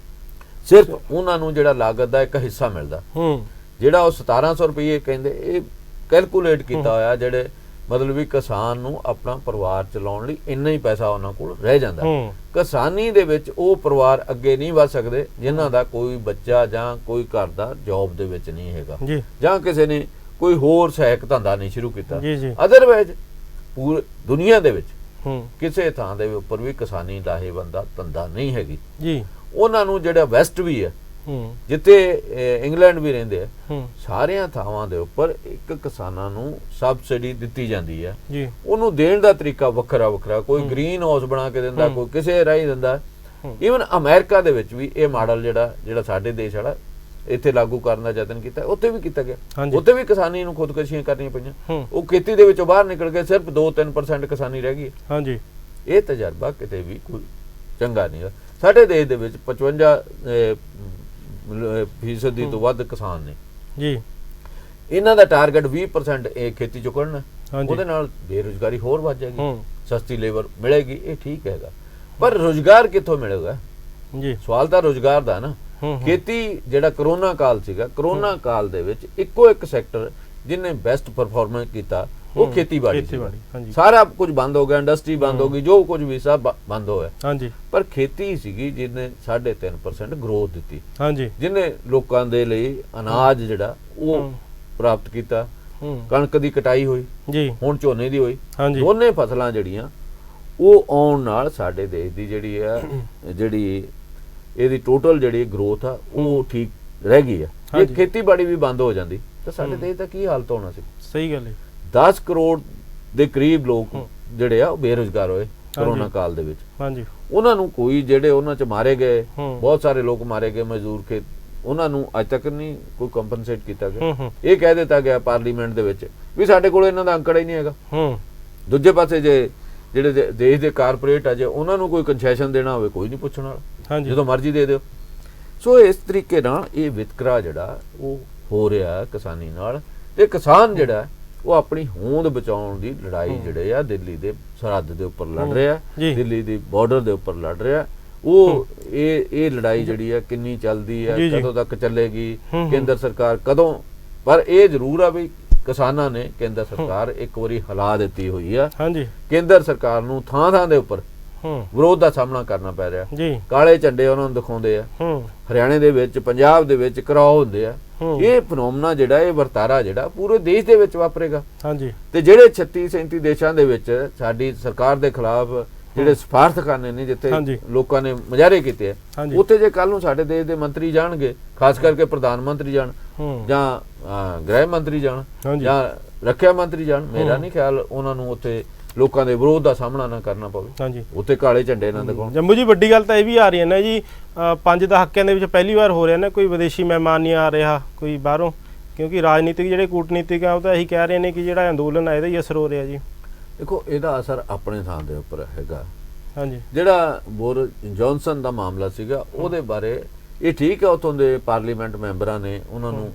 ਸਿਰਫ ਉਹਨਾਂ ਨੂੰ ਜਿਹੜਾ ਲਾਗਤ ਦਾ ਇੱਕ ਹਿੱਸਾ ਮਿਲਦਾ, ਜਿਹੜਾ ਉਹ 1700 ਰੁਪਏ ਕਹਿੰਦੇ, ਇਹ ਕੈਲਕੂਲੇਟ ਕੀਤਾ ਹੋਇਆ ਜਿਹੜੇ ਮਤਲਬ ਵੀ ਕਿਸਾਨ ਨੂੰ ਆਪਣਾ ਪਰਿਵਾਰ ਚਲਾਉਣ ਲਈ ਇੰਨਾ ਹੀ ਪੈਸਾ ਉਹਨਾਂ ਕੋਲ ਰਹਿ ਜਾਂਦਾ। ਕਿਸਾਨੀ ਦੇ ਵਿੱਚ ਉਹ ਪਰਿਵਾਰ ਅੱਗੇ ਨਹੀਂ ਵਧ ਸਕਦੇ ਜਿਨ੍ਹਾਂ ਦਾ ਕੋਈ ਬੱਚਾ ਜਾਂ ਕੋਈ ਘਰ ਦਾ ਜੌਬ ਦੇ ਵਿੱਚ ਨਹੀਂ ਹੈਗਾ ਜਾਂ ਕਿਸੇ ਨੇ ਕੋਈ ਹੋਰ ਸਹਾਇਕ ਧੰਦਾ ਨਹੀਂ ਸ਼ੁਰੂ ਕੀਤਾ। ਅਦਰਵਾਈਜ਼ ਪੂਰੀ ਦੁਨੀਆ ਦੇ ਵਿੱਚ ਕਿਸੇ ਥਾਂ ਦੇ ਉੱਪਰ ਵੀ ਕਿਸਾਨੀ ਲਾਹੇਵੰਦ ਦਾ ਧੰਦਾ ਨਹੀਂ ਹੈਗੀ ਜੀ। ਉਹਨਾਂ ਨੂੰ ਜਿਹੜਾ ਵੈਸਟ ਵੀ ਹੈ ਜਿੱਥੇ ਇੰਗਲੈਂਡ ਵੀ ਰਹਿੰਦੇ ਆ, ਸਾਰਿਆਂ ਥਾਵਾਂ ਦੇ ਉੱਪਰ ਇੱਕ ਕਿਸਾਨਾਂ ਨੂੰ ਸਬਸਿਡੀ ਦਿੱਤੀ ਜਾਂਦੀ ਹੈ। ਉਹਨੂੰ ਦੇਣ ਦਾ ਤਰੀਕਾ ਵੱਖਰਾ ਵੱਖਰਾ, ਕੋਈ ਗ੍ਰੀਨ ਹਾਊਸ ਬਣਾ ਕੇ ਦਿੰਦਾ, ਕੋਈ ਕਿਸੇ ਰਾਹੀਂ ਦਿੰਦਾ। ਈਵਨ ਅਮਰੀਕਾ ਦੇ ਵਿੱਚ ਵੀ ਇਹ ਮਾਡਲ ਜਿਹੜਾ ਸਾਡੇ ਦੇਸ਼ ਵਾਲਾ ਇੱਥੇ ਲਾਗੂ ਕਰਨ ਦਾ ਯਤਨ ਕੀਤਾ, ਉੱਥੇ ਵੀ ਕੀਤਾ ਗਿਆ। ਉੱਥੇ ਵੀ ਕਿਸਾਨੀ ਨੂੰ ਖੁਦਕਸ਼ੀਆਂ ਕਰਨੀਆਂ ਪਈਆਂ। ਉਹ ਖੇਤੀ ਦੇ ਵਿੱਚੋਂ ਬਾਹਰ ਨਿਕਲ ਕੇ ਸਿਰਫ 2-3% ਕਿਸਾਨੀ ਰਹਿ ਗਈ। ਹਾਂਜੀ, ਇਹ ਤਜਰਬਾ ਕਿਤੇ ਵੀ ਕੋਈ ਚੰਗਾ ਨਹੀਂ। ਸਾਡੇ ਦੇਸ਼ ਦੇ ਵਿੱਚ 55% ਤੋਂ ਵੱਧ ਕਿਸਾਨ ਨੇ ਜੀ। ਇਹਨਾਂ ਦਾ ਟਾਰਗੇਟ 20% ਇਹ ਖੇਤੀ ਚੋਂ ਕੱਢਣਾ। ਉਹਦੇ ਨਾਲ ਬੇਰੁਜ਼ਗਾਰੀ ਹੋਰ ਵੱਧ ਜਾਏਗੀ, ਸਸਤੀ ਲੇਬਰ ਮਿਲੇਗੀ, ਇਹ ਠੀਕ ਹੈਗਾ। ਪਰ ਰੁਜ਼ਗਾਰ ਕਿੱਥੋਂ ਮਿਲੇਗਾ ਜੀ? ਸਵਾਲ ਤਾਂ ਰੁਜ਼ਗਾਰ ਦਾ ਨਾ। ਖੇਤੀ ਜਿਹੜਾ ਕਰੋਨਾ ਕਾਲ ਸੀਗਾ, ਕਰੋਨਾ ਕਾਲ ਦੇ ਵਿੱਚ ਇੱਕੋ ਇੱਕ ਸੈਕਟਰ ਜਿਹਨੇ ਬੈਸਟ ਪਰਫਾਰਮੈਂਸ ਕੀਤਾ ਉਹ ਖੇਤੀਬਾੜੀ ਸੀ। ਸਾਰਾ ਕੁਝ ਬੰਦ ਹੋ ਗਿਆ, ਇੰਡਸਟਰੀ ਬੰਦ ਹੋ ਗਈ, ਜੋ ਕੁਝ ਵੀ ਸਭ ਬੰਦ ਹੋਇਆ। ਹਾਂਜੀ, ਪਰ ਖੇਤੀ ਸੀਗੀ ਜਿਹਨੇ 3.5% ਗਰੋਥ ਦਿੱਤੀ। ਹਾਂਜੀ, ਜਿਹਨੇ ਲੋਕਾਂ ਦੇ ਲਈ ਅਨਾਜ ਜਿਹੜਾ ਉਹ ਪ੍ਰਾਪਤ ਕੀਤਾ। ਕਣਕ ਦੀ ਕਟਾਈ ਹੋਈ ਜੀ, ਹੁਣ ਝੋਨੇ ਦੀ ਹੋਈ। ਦੋਨੇ ਫਸਲਾਂ ਜਿਹੜੀਆਂ ਉਹ ਆਉਣ ਨਾਲ ਸਾਡੇ ਦੇਸ਼ ਦੀ ਜਿਹੜੀ ਆ ਜਿਹੜੀ ਇਹਦੀ ਟੋਟਲ ਜਿਹੜੀ ਗਰੋਥ ਆ ਉਹ ਠੀਕ ਰਹਿ ਗਈ ਆ। ਜੇ ਖੇਤੀਬਾੜੀ ਵੀ ਬੰਦ ਹੋ ਜਾਂਦੀ ਤਾਂ ਸਾਡੇ ਦੇਸ਼ ਦਾ ਕੀ ਹਾਲਤ ਹੋਣਾ ਸੀ? ਸਹੀ ਗੱਲ ਹੈ। 10 ਕਰੋੜ ਦੇ ਕਰੀਬ ਲੋਕ ਜਿਹੜੇ ਆ ਉਹ ਬੇਰੁਜ਼ਗਾਰ ਹੋਏ ਕਰੋਨਾ ਕਾਲ ਦੇ ਵਿੱਚ। ਹਾਂਜੀ, ਉਹਨਾਂ ਨੂੰ ਕੋਈ ਜਿਹੜੇ ਉਹਨਾਂ ਚ ਮਾਰੇ ਗਏ, ਬਹੁਤ ਸਾਰੇ ਲੋਕ ਮਾਰੇ ਗਏ ਮਜ਼ਦੂਰ ਖੇਤ, ਉਹਨਾਂ ਨੂੰ ਅੱਜ ਤੱਕ ਨਹੀਂ ਕੋਈ ਕੰਪਨਸੇਟ ਕੀਤਾ ਗਿਆ। ਇਹ ਕਹਿ ਦਿੱਤਾ ਗਿਆ ਪਾਰਲੀਮੈਂਟ ਦੇ ਵਿੱਚ ਵੀ ਸਾਡੇ ਕੋਲ ਇਹਨਾਂ ਦਾ ਅੰਕੜਾ ਹੀ ਨਹੀਂ ਹੈਗਾ। ਦੂਜੇ ਪਾਸੇ ਜਿਹੜੇ ਦੇਸ਼ ਦੇ ਕਾਰਪੋਰੇਟ ਆ ਜੇ ਉਹਨਾਂ ਨੂੰ ਕੋਈ ਕੰਸੈਸ਼ਨ ਦੇਣਾ ਹੋਵੇ ਕੋਈ ਨਹੀਂ ਪੁੱਛਣ ਵਾਲਾ, ਜਦੋਂ ਮਰਜ਼ੀ ਦੇ ਦਿਓ। ਸੋ ਇਸ ਤਰੀਕੇ ਨਾਲ ਇਹ ਵਿਤਕਰਾ ਜਿਹੜਾ ਉਹ ਹੋ ਰਿਹਾ ਕਿਸਾਨੀ ਨਾਲ, ਤੇ ਕਿਸਾਨ ਜਿਹੜਾ ਉਹ ਆਪਣੀ ਹੋਂਦ ਬਚਾਉਣ ਦੀ ਲੜਾਈ ਜਿਹੜੇ ਆ ਦਿੱਲੀ ਦੇ ਸਰਹੱਦ ਦੇ ਉੱਪਰ ਲੜ ਰਿਹਾ, ਦਿੱਲੀ ਦੀ ਬਾਰਡਰ ਦੇ ਉੱਪਰ ਲੜ ਰਿਹਾ। ਉਹ ਇਹ ਲੜਾਈ ਜਿਹੜੀ ਆ ਕਿੰਨੀ ਚੱਲਦੀ ਹੈ, ਕਦੋਂ ਤੱਕ ਚੱਲੇਗੀ, ਕੇਂਦਰ ਸਰਕਾਰ ਕਦੋਂ? ਪਰ ਇਹ ਜ਼ਰੂਰ ਆ ਵੀ ਕਿਸਾਨਾਂ ਨੇ ਕੇਂਦਰ ਸਰਕਾਰ ਇੱਕ ਵਾਰੀ ਹਿਲਾ ਦਿੱਤੀ ਹੋਈ ਆ। ਕੇਂਦਰ ਸਰਕਾਰ ਨੂੰ ਥਾਂ ਥਾਂ ਦੇ ਉੱਪਰ ਵਿਰੋਧ ਦਾ ਸਾਹਮਣਾ ਕਰਨਾ ਪੈ ਰਿਹਾ। ਕਾਲੇ ਝੰਡੇ ਉਹਨਾਂ ਨੂੰ ਦਿਖਾਉਂਦੇ ਆ, ਹਰਿਆਣੇ ਦੇ ਵਿੱਚ, ਪੰਜਾਬ ਦੇ ਵਿੱਚ ਕਰਾਓ ਹੁੰਦੇ ਆ। ਇਹ ਫਨੋਮਨਾ ਜਿਹੜਾ, ਇਹ ਵਰਤਾਰਾ ਜਿਹੜਾ ਪੂਰੇ ਦੇਸ਼ ਦੇ ਵਿੱਚ ਵਾਪਰੇਗਾ। ਤੇ ਜਿਹੜੇ 36-37 ਦੇਸ਼ਾਂ ਦੇ ਵਿੱਚ ਸਾਡੀ ਸਰਕਾਰ ਦੇ ਖਿਲਾਫ ਜਿਹੜੇ ਸਫਾਰਤਖਾਨੇ ਨੇ ਜਿੱਥੇ ਲੋਕਾਂ ਨੇ ਮੁਜ਼ਾਹਰੇ ਕੀਤੇ ਆ, ਉੱਥੇ ਜੇ ਕੱਲ ਨੂੰ ਸਾਡੇ ਦੇਸ਼ ਦੇ ਮੰਤਰੀ ਜਾਣਗੇ, ਖਾਸ ਕਰਕੇ ਪ੍ਰਧਾਨ ਮੰਤਰੀ ਜਾਣ ਜਾਂ ਗ੍ਰਹਿ ਮੰਤਰੀ ਜਾਣ ਜਾਂ ਰੱਖਿਆ ਮੰਤਰੀ ਜਾਣ, ਮੇਰਾ ਨਹੀਂ ਖਿਆਲ ਉਹਨਾਂ ਨੂੰ ਉੱਥੇ ਲੋਕਾਂ ਦੇ ਵਿਰੋਧ ਦਾ ਸਾਹਮਣਾ ਨਾ ਕਰਨਾ ਪਵੇ। ਉੱਥੇ ਕਾਲੇ ਝੰਡੇ ਨਾ ਦਿਖਾਉਣ। ਜੰਮੂ ਜੀ, ਵੱਡੀ ਗੱਲ ਤਾਂ ਇਹ ਵੀ ਆ ਰਹੀ ਹੈ ਨਾ ਜੀ, 5 ਦਹਾਕਿਆਂ ਦੇ ਵਿੱਚ ਪਹਿਲੀ ਵਾਰ ਹੋ ਰਿਹਾ ਨਾ ਕੋਈ ਵਿਦੇਸ਼ੀ ਮਹਿਮਾਨ ਨਹੀਂ ਆ ਰਿਹਾ ਕੋਈ ਬਾਹਰੋਂ, ਕਿਉਂਕਿ ਰਾਜਨੀਤਿਕ ਜਿਹੜੇ ਕੂਟਨੀਤਿਕ ਆ ਉਹ ਤਾਂ ਇਹੀ ਕਹਿ ਰਹੇ ਨੇ ਕਿ ਜਿਹੜਾ ਅੰਦੋਲਨ ਆ ਇਹਦਾ ਹੀ ਅਸਰ ਹੋ ਰਿਹਾ ਜੀ। ਦੇਖੋ, ਇਹਦਾ ਅਸਰ ਆਪਣੇ ਥਾਂ ਦੇ ਉੱਪਰ ਹੈਗਾ। ਹਾਂਜੀ, ਜਿਹੜਾ ਬੋਰਿਸ ਜੌਨਸਨ ਦਾ ਮਾਮਲਾ ਸੀਗਾ ਉਹਦੇ ਬਾਰੇ ਇਹ ਠੀਕ ਹੈ, ਉੱਥੋਂ ਦੇ ਪਾਰਲੀਮੈਂਟ ਮੈਂਬਰਾਂ ਨੇ ਉਹਨਾਂ ਨੂੰ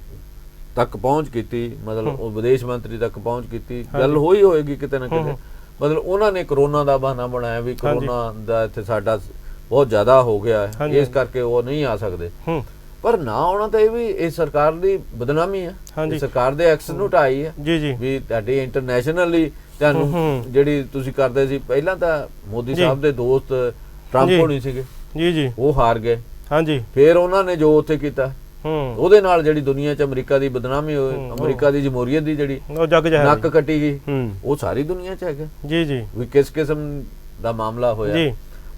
ਤੱਕ ਪਹੁੰਚ ਕੀਤੀ, ਮਤਲਬ ਉਹ ਵਿਦੇਸ਼ ਮੰਤਰੀ ਤੱਕ ਪਹੁੰਚ ਕੀਤੀ, ਗੱਲ ਹੋਈ ਹੋਏਗੀ ਕਿਤੇ ਨਾ ਕਿਤੇ। ਮਤਲਬ ਉਹਨਾਂ ਨੇ ਕਰੋਨਾ ਦਾ ਬਹਾਨਾ ਬਣਾਇਆ ਵੀ ਕਰੋਨਾ ਦਾ ਇੱਥੇ ਸਾਡਾ ਬਹੁਤ ਜ਼ਿਆਦਾ ਹੋ ਗਿਆ ਹੈ, ਇਸ ਕਰਕੇ ਉਹ ਨਹੀਂ ਆ ਸਕਦੇ। ਪਰ ਨਾ ਆਉਣਾ ਤਾਂ ਇਹ ਵੀ ਇਹ ਸਰਕਾਰ ਦੀ ਬਦਨਾਮੀ ਹੈ, ਸਰਕਾਰ ਦੇ ਐਕਸ਼ਨ ਨੂੰ ਢਾਈ ਹੈ ਵੀ ਤੁਹਾਡੀ ਇੰਟਰਨੈਸ਼ਨਲੀ ਤੁਹਾਨੂੰ ਜਿਹੜੀ ਤੁਸੀਂ ਕਰਦੇ ਸੀ। ਪਹਿਲਾਂ ਤਾਂ ਮੋਦੀ ਸਾਹਿਬ ਦੇ ਦੋਸਤ ਟਰੰਪ ਹੋਣੀ ਸੀਗੇ ਜੀ, ਉਹ ਹਾਰ ਗਏ। ਹਾਂਜੀ, ਫਿਰ ਉਹਨਾਂ ਨੇ ਜੋ ਉੱਥੇ ਕੀਤਾ ਉਹਦੇ ਨਾਲ ਜਿਹੜੀ ਦੁਨੀਆ 'ਚ ਅਮਰੀਕਾ ਦੀ ਬਦਨਾਮੀ ਹੋਈ, ਅਮਰੀਕਾ ਦੀ ਜਮਹੂਰੀਅਤ ਦੀ ਜਿਹੜੀ ਨੱਕ ਕੱਟੀ ਗਈ, ਉਹ ਸਾਰੀ ਦੁਨੀਆ 'ਚ ਹੈਗਾ ਜੀ ਵੀ ਕਿਸ ਕਿਸਮ ਦਾ ਮਾਮਲਾ ਹੋਇਆ।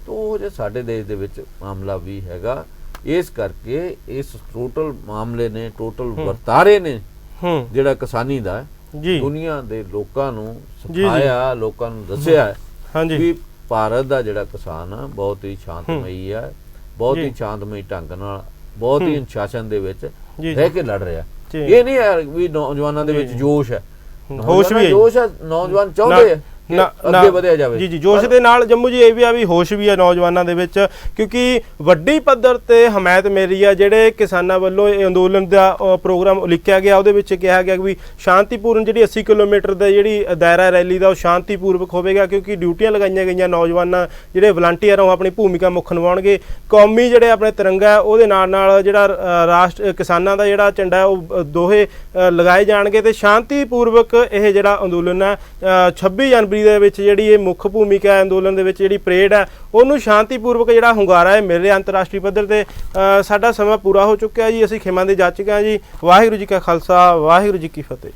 ਤਾਂ ਉਹ ਜੇ ਸਾਡੇ ਦੇਸ਼ ਦੇ ਵਿੱਚ ਮਾਮਲਾ ਵੀ ਹੈਗਾ। ਇਸ ਕਰਕੇ ਇਸ ਟੋਟਲ ਮਾਮਲੇ ਨੇ, ਟੋਟਲ ਵਰਤਾਰੇ ਨੇ ਜਿਹੜਾ ਕਿਸਾਨੀ ਦਾ ਹੈ, ਦੁਨੀਆ ਦੇ ਲੋਕਾਂ ਨੂੰ ਸਿਖਾਇਆ, ਲੋਕਾਂ ਨੂੰ ਦੱਸਿਆ ਵੀ ਭਾਰਤ ਦਾ ਜਿਹੜਾ ਕਿਸਾਨ ਆ ਬਹੁਤ ਹੀ ਸ਼ਾਂਤਮਈ ਹੈ, ਬਹੁਤ ਹੀ ਸ਼ਾਂਤਮਈ ਢੰਗ ਨਾਲ, ਬਹੁਤ ਹੀ ਅਨੁਸ਼ਾਸਨ ਦੇ ਵਿੱਚ ਰਹਿ ਕੇ ਲੜ ਰਿਹਾ। ਇਹ ਨਹੀਂ ਹੈ ਵੀ ਨੌਜਵਾਨਾਂ ਦੇ ਵਿੱਚ ਜੋਸ਼ ਹੈ, ਹੋਸ਼ ਵੀ ਜੋਸ਼ ਹੈ, ਨੌਜਵਾਨ ਚਾਹੁੰਦੇ ਆ ਅੱਗੇ ਵਧਿਆ ਜਾਵੇ। ਜੀ ਜੋਸ਼ ਦੇ ਨਾਲ ਜੰਮੂ ਜੀ ਇਹ ਵੀ ਆ ਵੀ ਹੋਸ਼ ਵੀ ਆ ਨੌਜਵਾਨਾਂ ਦੇ ਵਿੱਚ, ਕਿਉਂਕਿ ਵੱਡੀ ਪੱਧਰ ਤੇ ਹਮਾਇਤ ਮੇਰੀ ਆ ਜਿਹੜੇ ਕਿਸਾਨਾਂ ਵੱਲੋਂ ਇਹ ਅੰਦੋਲਨ ਦਾ ਪ੍ਰੋਗਰਾਮ ਲਿਖਿਆ ਗਿਆ, ਉਹਦੇ ਵਿੱਚ ਕਿਹਾ ਗਿਆ ਵੀ ਸ਼ਾਂਤੀਪੂਰਨ ਜਿਹੜੀ 80 ਕਿਲੋਮੀਟਰ ਦਾ ਜਿਹੜੀ ਦਾਇਰਾ ਰੈਲੀ ਦਾ ਉਹ ਸ਼ਾਂਤੀਪੂਰਵਕ ਹੋਵੇਗਾ, ਕਿਉਂਕਿ ਡਿਊਟੀਆਂ ਲਗਾਈਆਂ ਗਈਆਂ ਨੌਜਵਾਨਾਂ ਜਿਹੜੇ ਵਲੰਟੀਅਰ ਉਹ ਆਪਣੀ ਭੂਮਿਕਾ ਮੁੱਖ ਨਿਭਾਉਣਗੇ। ਕੌਮੀ ਜਿਹੜੇ ਆਪਣੇ ਤਿਰੰਗਾ ਉਹਦੇ ਨਾਲ ਨਾਲ ਜਿਹੜਾ ਰਾਸ਼ਟਰ ਕਿਸਾਨਾਂ ਦਾ ਜਿਹੜਾ ਝੰਡਾ ਉਹ ਦੋਹੇ ਲਗਾਏ ਜਾਣਗੇ ਤੇ ਸ਼ਾਂਤੀਪੂਰਵਕ ਇਹ ਜਿਹੜਾ ਅੰਦੋਲਨ ਹੈ 26 ਜਨਵਰੀ ਦੇ ਵਿੱਚ ਜਿਹੜੀ ਇਹ ਮੁੱਖ ਭੂਮਿਕਾ ਹੈ ਅੰਦੋਲਨ ਦੇ ਵਿੱਚ, ਜਿਹੜੀ ਪਰੇਡ ਹੈ ਉਹਨੂੰ ਸ਼ਾਂਤੀਪੂਰਵਕ ਜਿਹੜਾ ਹੁੰਗਾਰਾ ਹੈ ਮਿਲ ਰਿਹਾ ਅੰਤਰਰਾਸ਼ਟਰੀ ਪੱਧਰ ਤੇ। ਸਾਡਾ ਸਮਾਂ ਪੂਰਾ ਹੋ ਚੁੱਕਿਆ ਜੀ, ਅਸੀਂ ਖਿਮਾ ਦੇ ਜਾ ਚੁੱਕੇ ਹਾਂ ਜੀ। ਵਾਹਿਗੁਰੂ ਜੀ ਕਾ ਖਾਲਸਾ, ਵਾਹਿਗੁਰੂ ਜੀ ਕੀ ਫਤਿਹ।